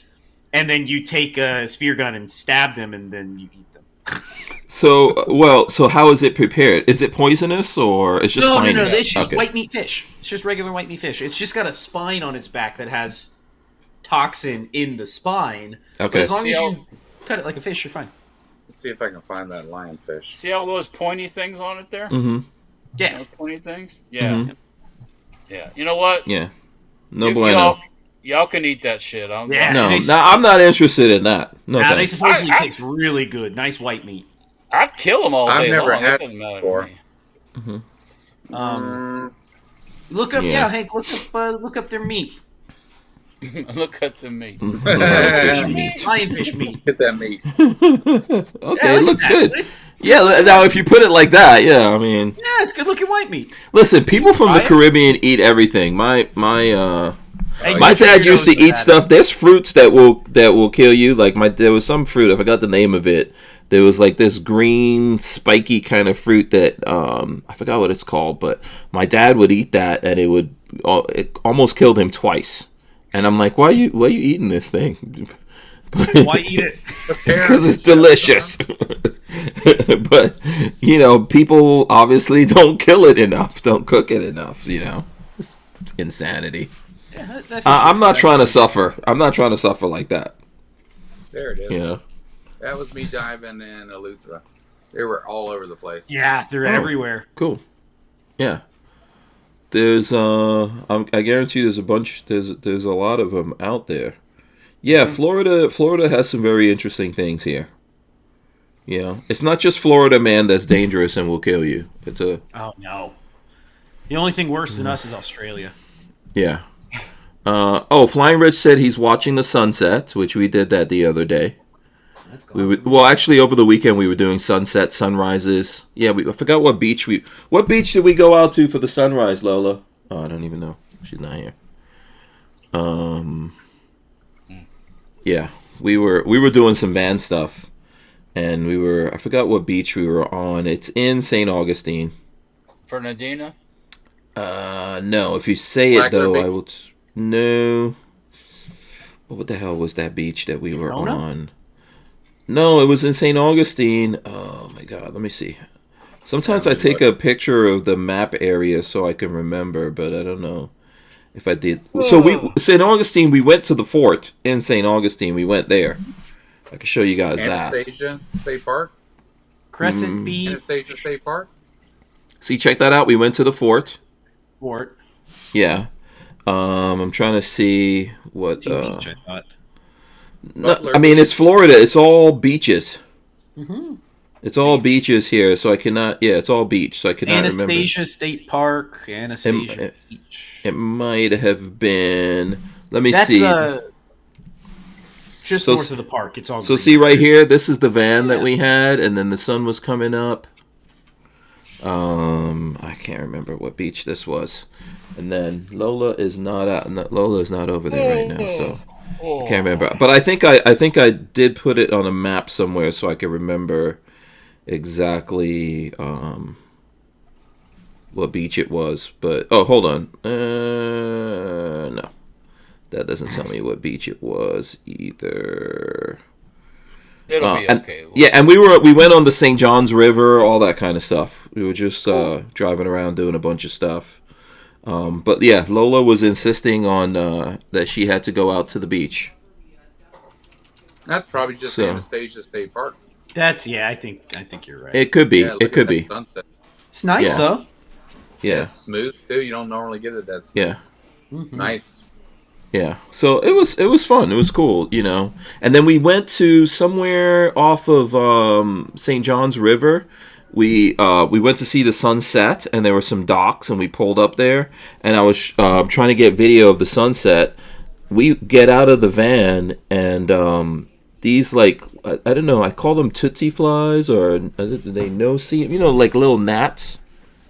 And then you take a spear gun and stab them, and then you eat them. So how is it prepared? Is it poisonous or it's just spiny? No. It's just Okay. white meat fish. It's just regular white meat fish. It's just got a spine on its back that has toxin in the spine. But Okay. as long as you cut it like a fish, you're fine. Let's see if I can find that lionfish. See all those pointy things on it there? Mm-hmm. Yeah. Those pointy things? Yeah. Mhm. Yeah. You know what? Yeah. No You- bueno. Y'all can eat that shit. Yeah. No, They- I'm not interested in that. No, They thanks. supposedly I- taste really good. Nice white meat. I'd kill them all I've day never long. had It doesn't matter to before. me. Look up, Yeah. Hank. Look up their meat. Look at the meat. Fish meat. Lionfish meat. Get that meat. Okay, it look looks at good. that. Yeah, now if you put it like that, yeah, I mean, Yeah, it's good looking white meat. listen, people from the Right? Caribbean eat everything. My My dad used to eat stuff. There's fruits that will kill you. Like there was some fruit, I forgot the name of it. There was like this green spiky kind of fruit that I forgot what it's called, but my dad would eat that and it almost killed him twice. And I'm like, why are you eating this thing? Why eat it? Because it's delicious. But people obviously don't kill it enough, don't cook it enough. It's insanity. Yeah, that fish I'm looks not good. trying to suffer. I'm not trying to suffer like that. There it is. Yeah. That was me diving in Eleuthera. They were all over the place. Yeah, they're everywhere. Cool. Yeah. There's I guarantee there's a bunch. There's a lot of them out there. Yeah, Florida has some very interesting things here. It's not just Florida, man, that's dangerous and will kill you. Oh no. The only thing worse than us is Australia. Yeah. Flying Rich said he's watching the sunset, which we did that the other day. That's cool. Actually, over the weekend we were doing sunset, sunrises. Yeah, I forgot what beach did we go out to for the sunrise, Lola? Oh, I don't even know. She's not here. Yeah, we were doing some van stuff, and I forgot what beach we were on. It's in St. Augustine. Fernandina? No. If you say it though, I will. No. What the hell was that beach that we were on? No, it was in St. Augustine. Oh my God, let me see. Sometimes I take a picture of the map area so I can remember, but I don't know if I did. So St. Augustine, we went to the fort in St. Augustine. We went there. I can show you guys Anastasia State Park? Crescent Beach. Anastasia State Park? See, check that out. We went to the fort. Fort. Yeah. I'm trying to see what. Beach, I thought. No, I mean, it's Florida. It's all beaches. Mm-hmm. It's all beaches here, so I cannot. Yeah, it's all beach, so I cannot remember. Anastasia State Park, Anastasia Beach. It might have been. Let me see. That's just north of the park. It's all. So see right here. This is the van that we had, and then the sun was coming up. I can't remember what beach this was, and then Lola is not out. Lola is not over there right now, so. I can't remember, but I think I did put it on a map somewhere so I can remember exactly what beach it was. But hold on, no, that doesn't tell me what beach it was either. It'll be okay. And we went on the St. John's River, all that kind of stuff. We were just driving around doing a bunch of stuff. But yeah, Lola was insisting on that she had to go out to the beach. That's probably just Anastasia State Park. I think you're right. It could be. Yeah, it could be. Sunset. It's nice though. Yeah. It's smooth too. You don't normally get it that smooth. Yeah. Mm-hmm. Nice. Yeah. So it was fun. It was cool, And then we went to somewhere off of St. John's River. We went to see the sunset, and there were some docks, and we pulled up there, and I was trying to get video of the sunset. We get out of the van, and these, like, I don't know, I call them Tootsie flies, or do they no-see, like little gnats?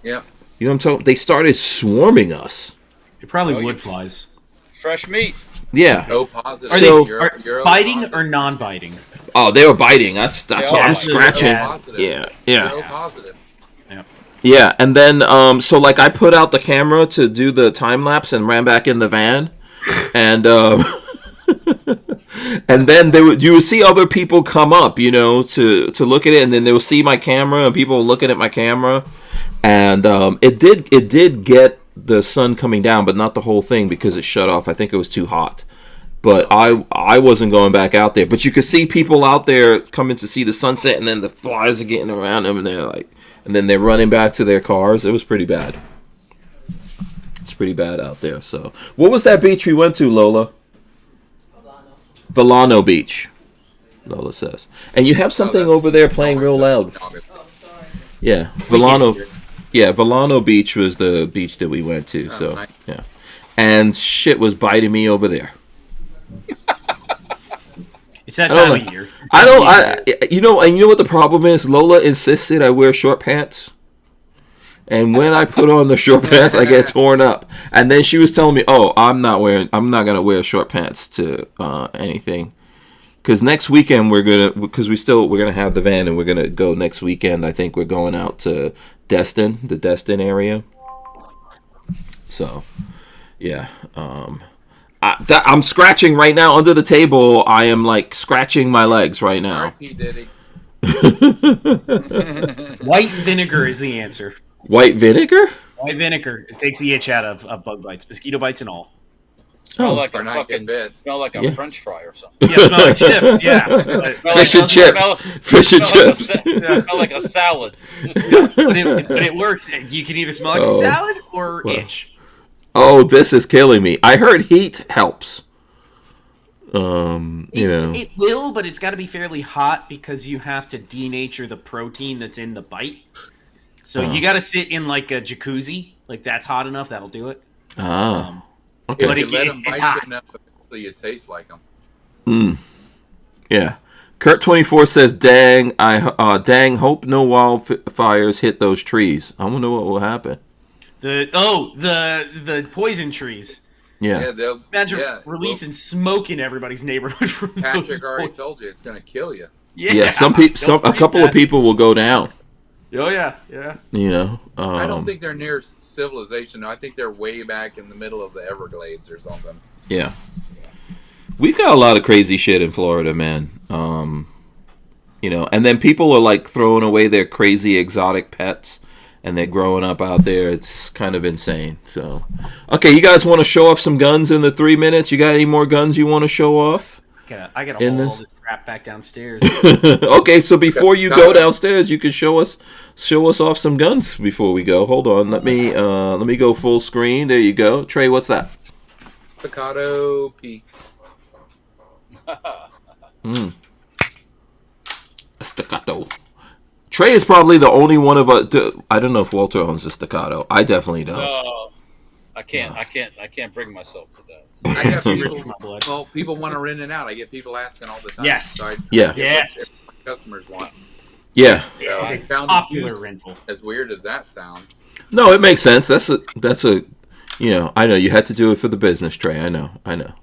Yeah. You know what I'm talking? They started swarming us. You're probably wood flies. Fresh meat. Yeah. No positive. Are they biting or non-biting? Oh, they were biting. That's what I'm scratching. Yeah. Positive. Yeah, and then so like I put out the camera to do the time lapse and ran back in the van, and and then you would see other people come up, to look at it, and then they would see my camera and people looking at my camera, and it did get the sun coming down, but not the whole thing because it shut off. I think it was too hot. But I wasn't going back out there. But you could see people out there coming to see the sunset, and then the flies are getting around them, and then they're running back to their cars. It was pretty bad. It's pretty bad out there. So, what was that beach we went to, Lola? Villano Beach, Lola says. And you have something over there playing real loud. Yeah, Villano. Yeah, Villano Beach was the beach that we went to. So nice. Yeah, and shit was biting me over there. It's that time of year. You know what the problem is? Lola insisted I wear short pants. And when I put on the short pants, I get torn up. And then she was telling me, I'm not going to wear short pants to anything. Because next weekend we're going to have the van and we're going to go next weekend. I think we're going out to the Destin area. So, yeah. I'm scratching right now under the table. I am like scratching my legs right now. R.I.P. Diddy. White vinegar is the answer. White vinegar? White vinegar. It takes the itch out of bug bites, mosquito bites, and all. Smell like a French fry or something. Yeah, smell like chips. Yeah, fish and chips. Fish and chips. Smell like a salad. But it works. You can either smell like a salad or itch. Oh, this is killing me. I heard heat helps. It will, but it's got to be fairly hot because you have to denature the protein that's in the bite. So you got to sit in like a jacuzzi. Like that's hot enough. That'll do it. Okay. If But you let it's them bite hot. you enough, eventually you taste like them. Yeah. Kurt24 says, "Dang, hope no wildfires hit those trees. I wonder what will happen." The poison trees. Yeah. They'll Imagine releasing smoke in everybody's neighborhood from Patrick those already poison- told you it's going to kill you. Yeah. A couple of people will go down. Oh yeah. You know. I don't think they're near civilization. I think they're way back in the middle of the Everglades or something. Yeah. We've got a lot of crazy shit in Florida, man. You know, and then people are like throwing away their crazy exotic pets, and they're growing up out there. It's kind of insane. So, okay, you guys want to show off some guns in the 3 minutes? You got any more guns you want to show off? I gotta haul all this crap back downstairs. Okay, so before you go downstairs, you can show us off some guns before we go. Hold on, let me go full screen. There you go, Trey. What's that? Staccato Peak. Staccato. Trey is probably the only one of us. I don't know if Walter owns a Staccato. I definitely don't. No, I can't bring myself to that. I got people. Well, people want to rent it out. I get people asking all the time. Yes. So Yes. what my customers want. Yeah. So I It's a found popular rental. As weird as that sounds. No, it makes sense. That's a. You know, I know you had to do it for the business, Trey. I know.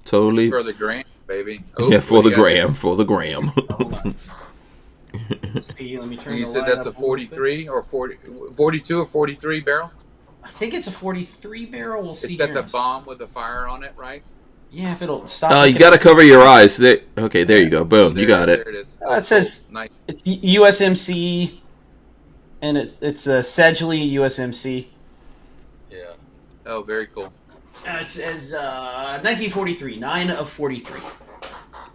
Totally. For the gram, baby. Yeah, for the gram. For the gram. See, let me turn And you the said light that's a up 43 or 42 or 43 barrel? I think it's a 43 barrel. We'll see. It's got here. the bomb with the fire on it, right? Yeah, if it'll stop. You got to cover your eyes. Okay, there you go. Boom, you got it. There it is. It says Nice. it's USMC, and it's a Sedgley USMC. Yeah. Oh, very cool. It says 1943, 9 of 43.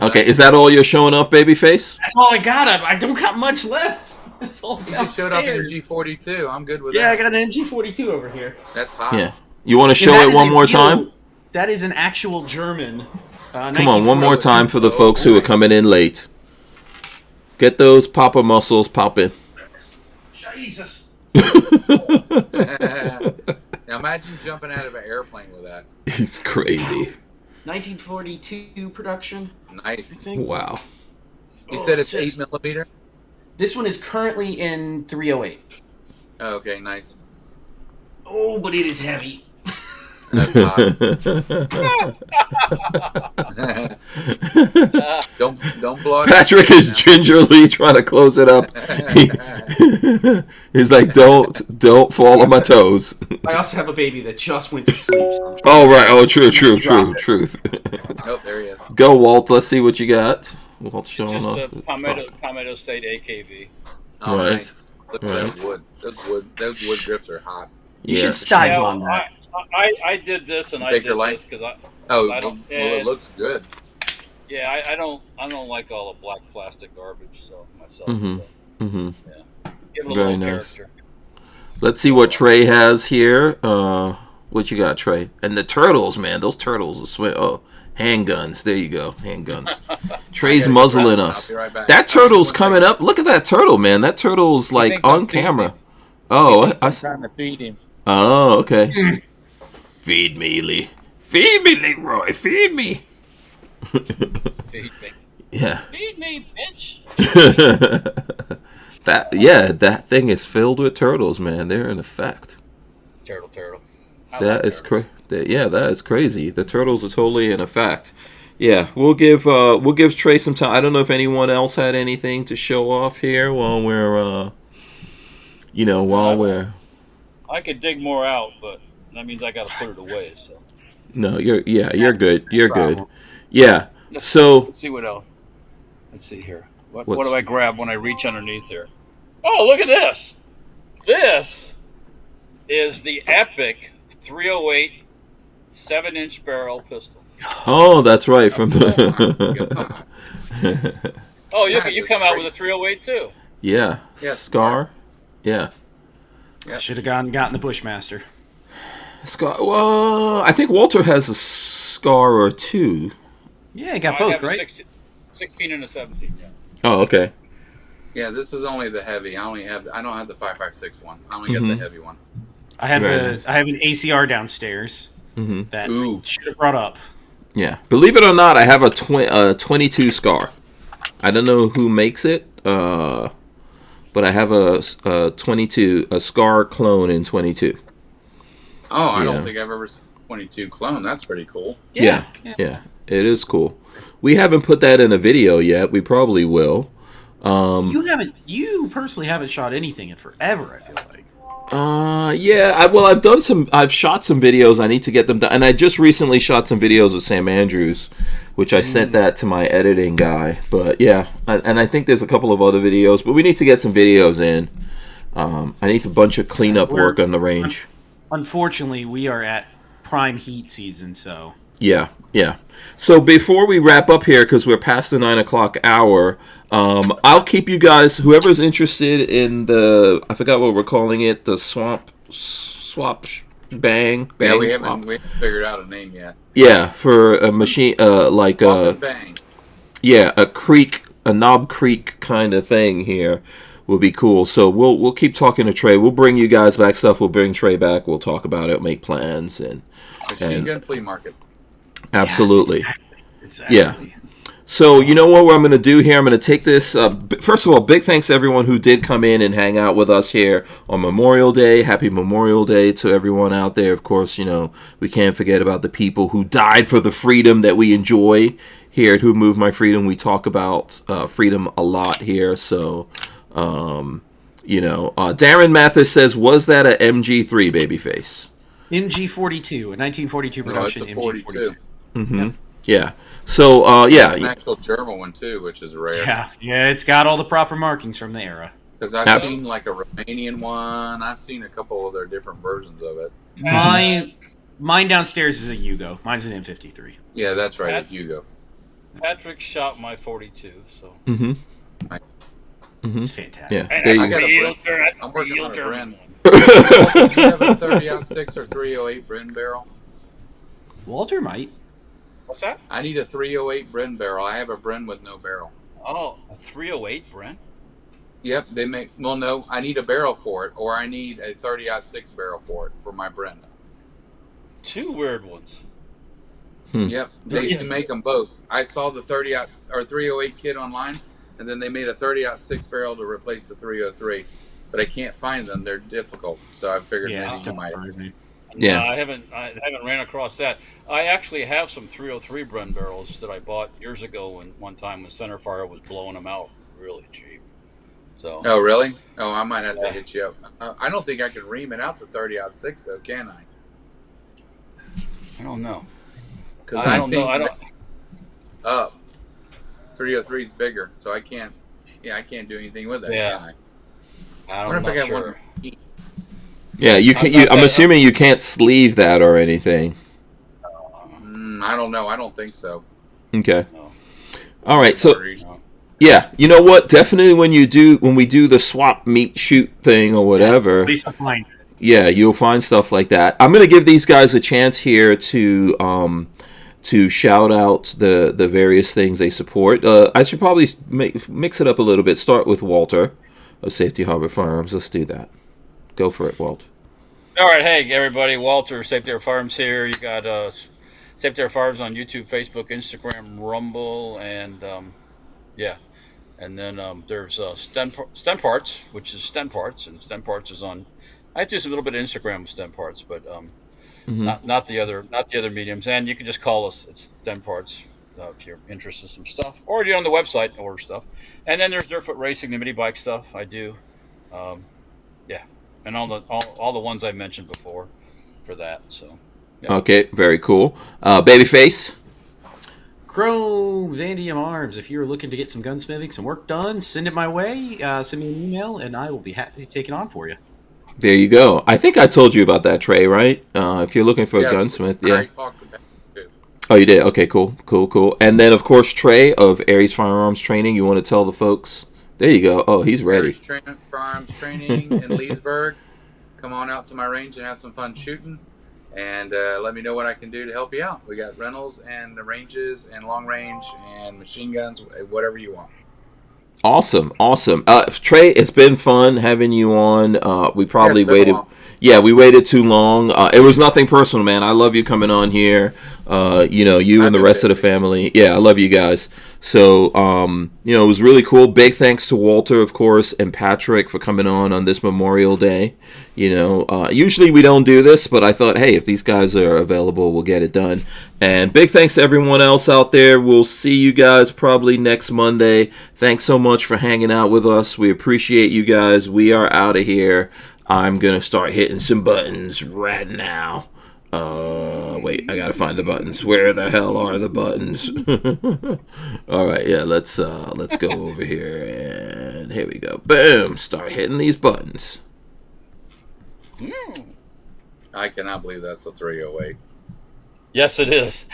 Okay, is that all you're showing off, babyface? That's all I got. I don't got much left. It's all You just showed off your downstairs. G42. I'm good with Yeah, I that. got an MG42 over here. That's hot. Yeah. You want to show And that it is one a more real- time? That is an actual German. Come on, one more time for the Oh, folks who are boy. coming in late. Get those Papa muscles popping. Jesus. Now imagine jumping out of an airplane with that. He's crazy. 1942 production. I Nice. think. Wow. You said it's Just- 8mm? This one is currently in 308. Oh, okay, nice. Oh, but it is heavy. That's hot. don't blow it. Patrick is gingerly trying to close it up. He's like, don't fall on my toes. I also have a baby that just went to sleep. So Oh, right. Oh, truth. Oh, there he is. Go, Walt. Let's see what you got. Walt It's showing just off a the Palmetto State AKV. Oh, Right. nice. Look at that wood. Those wood grips are hot. you Yeah. should style Yeah, on that. I did this and I Take did your life? this because I Oh, I don't- well, it looks good. I don't like all the black plastic garbage so myself. Mhm. So, Mm-hmm. give it a Very little nice. character. Let's see what Trey has here. What you got, Trey? And the turtles, man. Those turtles are sweet. Oh, handguns. There you go. Handguns. Trey's muzzling I'll us. be right back. That turtle's coming up. Look at that turtle, man. That turtle's like thinks I'm on feeding camera. him. Oh, I'm trying to feed him. Oh, okay. Feed me, Lee. Feed me, Leroy. Feed me. Feed me. Yeah. Feed me, bitch. that thing is filled with turtles, man. They're in effect. Turtle. I That like is turtles. that is crazy. The turtles are totally in effect. Yeah, we'll give Trey some time. I don't know if anyone else had anything to show off here while we're I could dig more out, but that means I got to put it away. So No, you're good. You're good. problem. Yeah. So let's see what else. Let's see here. What What's- do I grab when I reach underneath here? Oh, look at this! This is the epic 308 7-inch barrel pistol. oh, that's right from the Oh, you That is come out with great. a 308 too. yeah, Yes, Scar. Yeah. Yep. Should have gotten the Bushmaster. Scar. Well, I think Walter has a Scar or two. Yeah, I got I both, have a right? 16 and a 17. Yeah. Oh, okay. Yeah, this is only the heavy. I don't have the 5.56 one. I only got the heavy one. I have Very nice. I have an ACR downstairs. that I should have brought up. Yeah. Believe it or not, I have a 22 Scar. I don't know who makes it, but I have a Scar clone in 22. Oh, I don't think I've ever seen 22 clone. That's pretty cool. Yeah. It is cool. We haven't put that in a video yet. We probably will. You personally haven't shot anything in forever, I feel like. I've shot some videos. I need to get them done. And I just recently shot some videos with Sam Andrews, which I sent that to my editing guy. But yeah, and I think there's a couple of other videos, but we need to get some videos in. I need a bunch of cleanup work on the range. Unfortunately, we are at prime heat season, so... Yeah. So before we wrap up here, because we're past the 9 o'clock hour, I'll keep you guys, whoever's interested in I forgot what we're calling it, the swap bang. Yeah, we haven't figured out a name yet. Yeah, for a machine, like a... Bang. Yeah, a Knob Creek kind of thing here will be cool. So we'll keep talking to Trey. We'll bring you guys back stuff. We'll bring Trey back. We'll talk about it, make plans. Machine gun flea market. Absolutely. Yeah, exactly. Yeah. So you know what I'm going to do here? I'm going to take this. First of all, big thanks to everyone who did come in and hang out with us here on Memorial Day. Happy Memorial Day to everyone out there. Of course, we can't forget about the people who died for the freedom that we enjoy here at Who Moved My Freedom. We talk about freedom a lot here. So, Darren Mathis says, was that a MG3 babyface? MG42, a 1942 production. No, it's a 42. Mm-hmm. Yeah. So, It's an actual German one, too, which is rare. Yeah, it's got all the proper markings from the era. Because I've seen, like, a Romanian one. I've seen a couple of their different versions of it. Mine downstairs is a Yugo. Mine's an M53. Yeah, that's right, a Yugo. Patrick shot my 42, so... Mm-hmm. It's fantastic. Yeah. I'm working on a Bren. Do you have a 30-06 or 308 Bren barrel? Walter might. What's that? I need a 308 Bren barrel. I have a Bren with no barrel. Oh, a 308 Bren? Yep, they make... Well, no, I need a barrel for it, or I need a 30-06 barrel for it, for my Bren. Two weird ones. Yep, they need to make them both. I saw the 308 kit online, and then they made a 30-06 barrel to replace the 303. But I can't find them; they're difficult. So I figured maybe you might. Yeah, no, I haven't ran across that. I actually have some 303 Bren barrels that I bought years ago, and one time when Centerfire was blowing them out really cheap. So. Oh really? Oh, I might have to hit you up. I don't think I could ream it out to 30-06 though, can I? I don't know. Because I don't know. 303 is bigger, so I can't. Yeah, I can't do anything with that. Yeah. Can I? I'm not sure. Yeah, you can. I'm assuming you can't sleeve that or anything. I don't know. I don't think so. Okay. No. All right. So, yeah, you know what? Definitely when we do the swap meet shoot thing or whatever. Yeah, you'll find stuff like that. I'm gonna give these guys a chance here to shout out the various things they support. I should probably mix it up a little bit. Start with Walter of Safety Harbor Firearms. Let's do that. Go for it, Walt. All right, hey everybody, Walter, Safety Harbor Firearms here. You got Safety Harbor Firearms on YouTube, Facebook, Instagram, Rumble, and and then there's Stem Parts, which is Stem Parts, and Stem Parts is on. I do some little bit of Instagram with Stem Parts, but not the other mediums. And you can just call us. It's Stem Parts. If you're interested in some stuff, or you're on the website and order stuff. And then there's Dirtfoot Racing, the mini bike stuff I do, and all the ones I mentioned before for that. So, yeah. Okay, very cool. Babyface, Chrome Vandium Arms. If you're looking to get some gunsmithing, some work done, send it my way. Send me an email, and I will be happy to take it on for you. There you go. I think I told you about that, Trey. Right? If you're looking for a gunsmith, I talked about it. Oh, you did? Okay, cool. And then, of course, Trey of Aries Firearms Training. You want to tell the folks? There you go. Oh, he's ready. Aries Firearms Training in Leesburg. Come on out to my range and have some fun shooting. And let me know what I can do to help you out. We got rentals and the ranges and long range and machine guns, whatever you want. Awesome. Trey, it's been fun having you on. We probably waited. yeah, we waited too long. It was nothing personal, man. I love you coming on here. You and the rest of the family. Yeah, I love you guys. So, it was really cool. Big thanks to Walter, of course, and Patrick for coming on this Memorial Day. Usually we don't do this, but I thought, hey, if these guys are available, we'll get it done. And big thanks to everyone else out there. We'll see you guys probably next Monday. Thanks so much for hanging out with us. We appreciate you guys. We are out of here. I'm going to start hitting some buttons right now. Wait, I gotta find the buttons. Where the hell are the buttons? All right, yeah, let's go over here, and here we go. Boom! Start hitting these buttons. I cannot believe that's a 308. Yes, it is.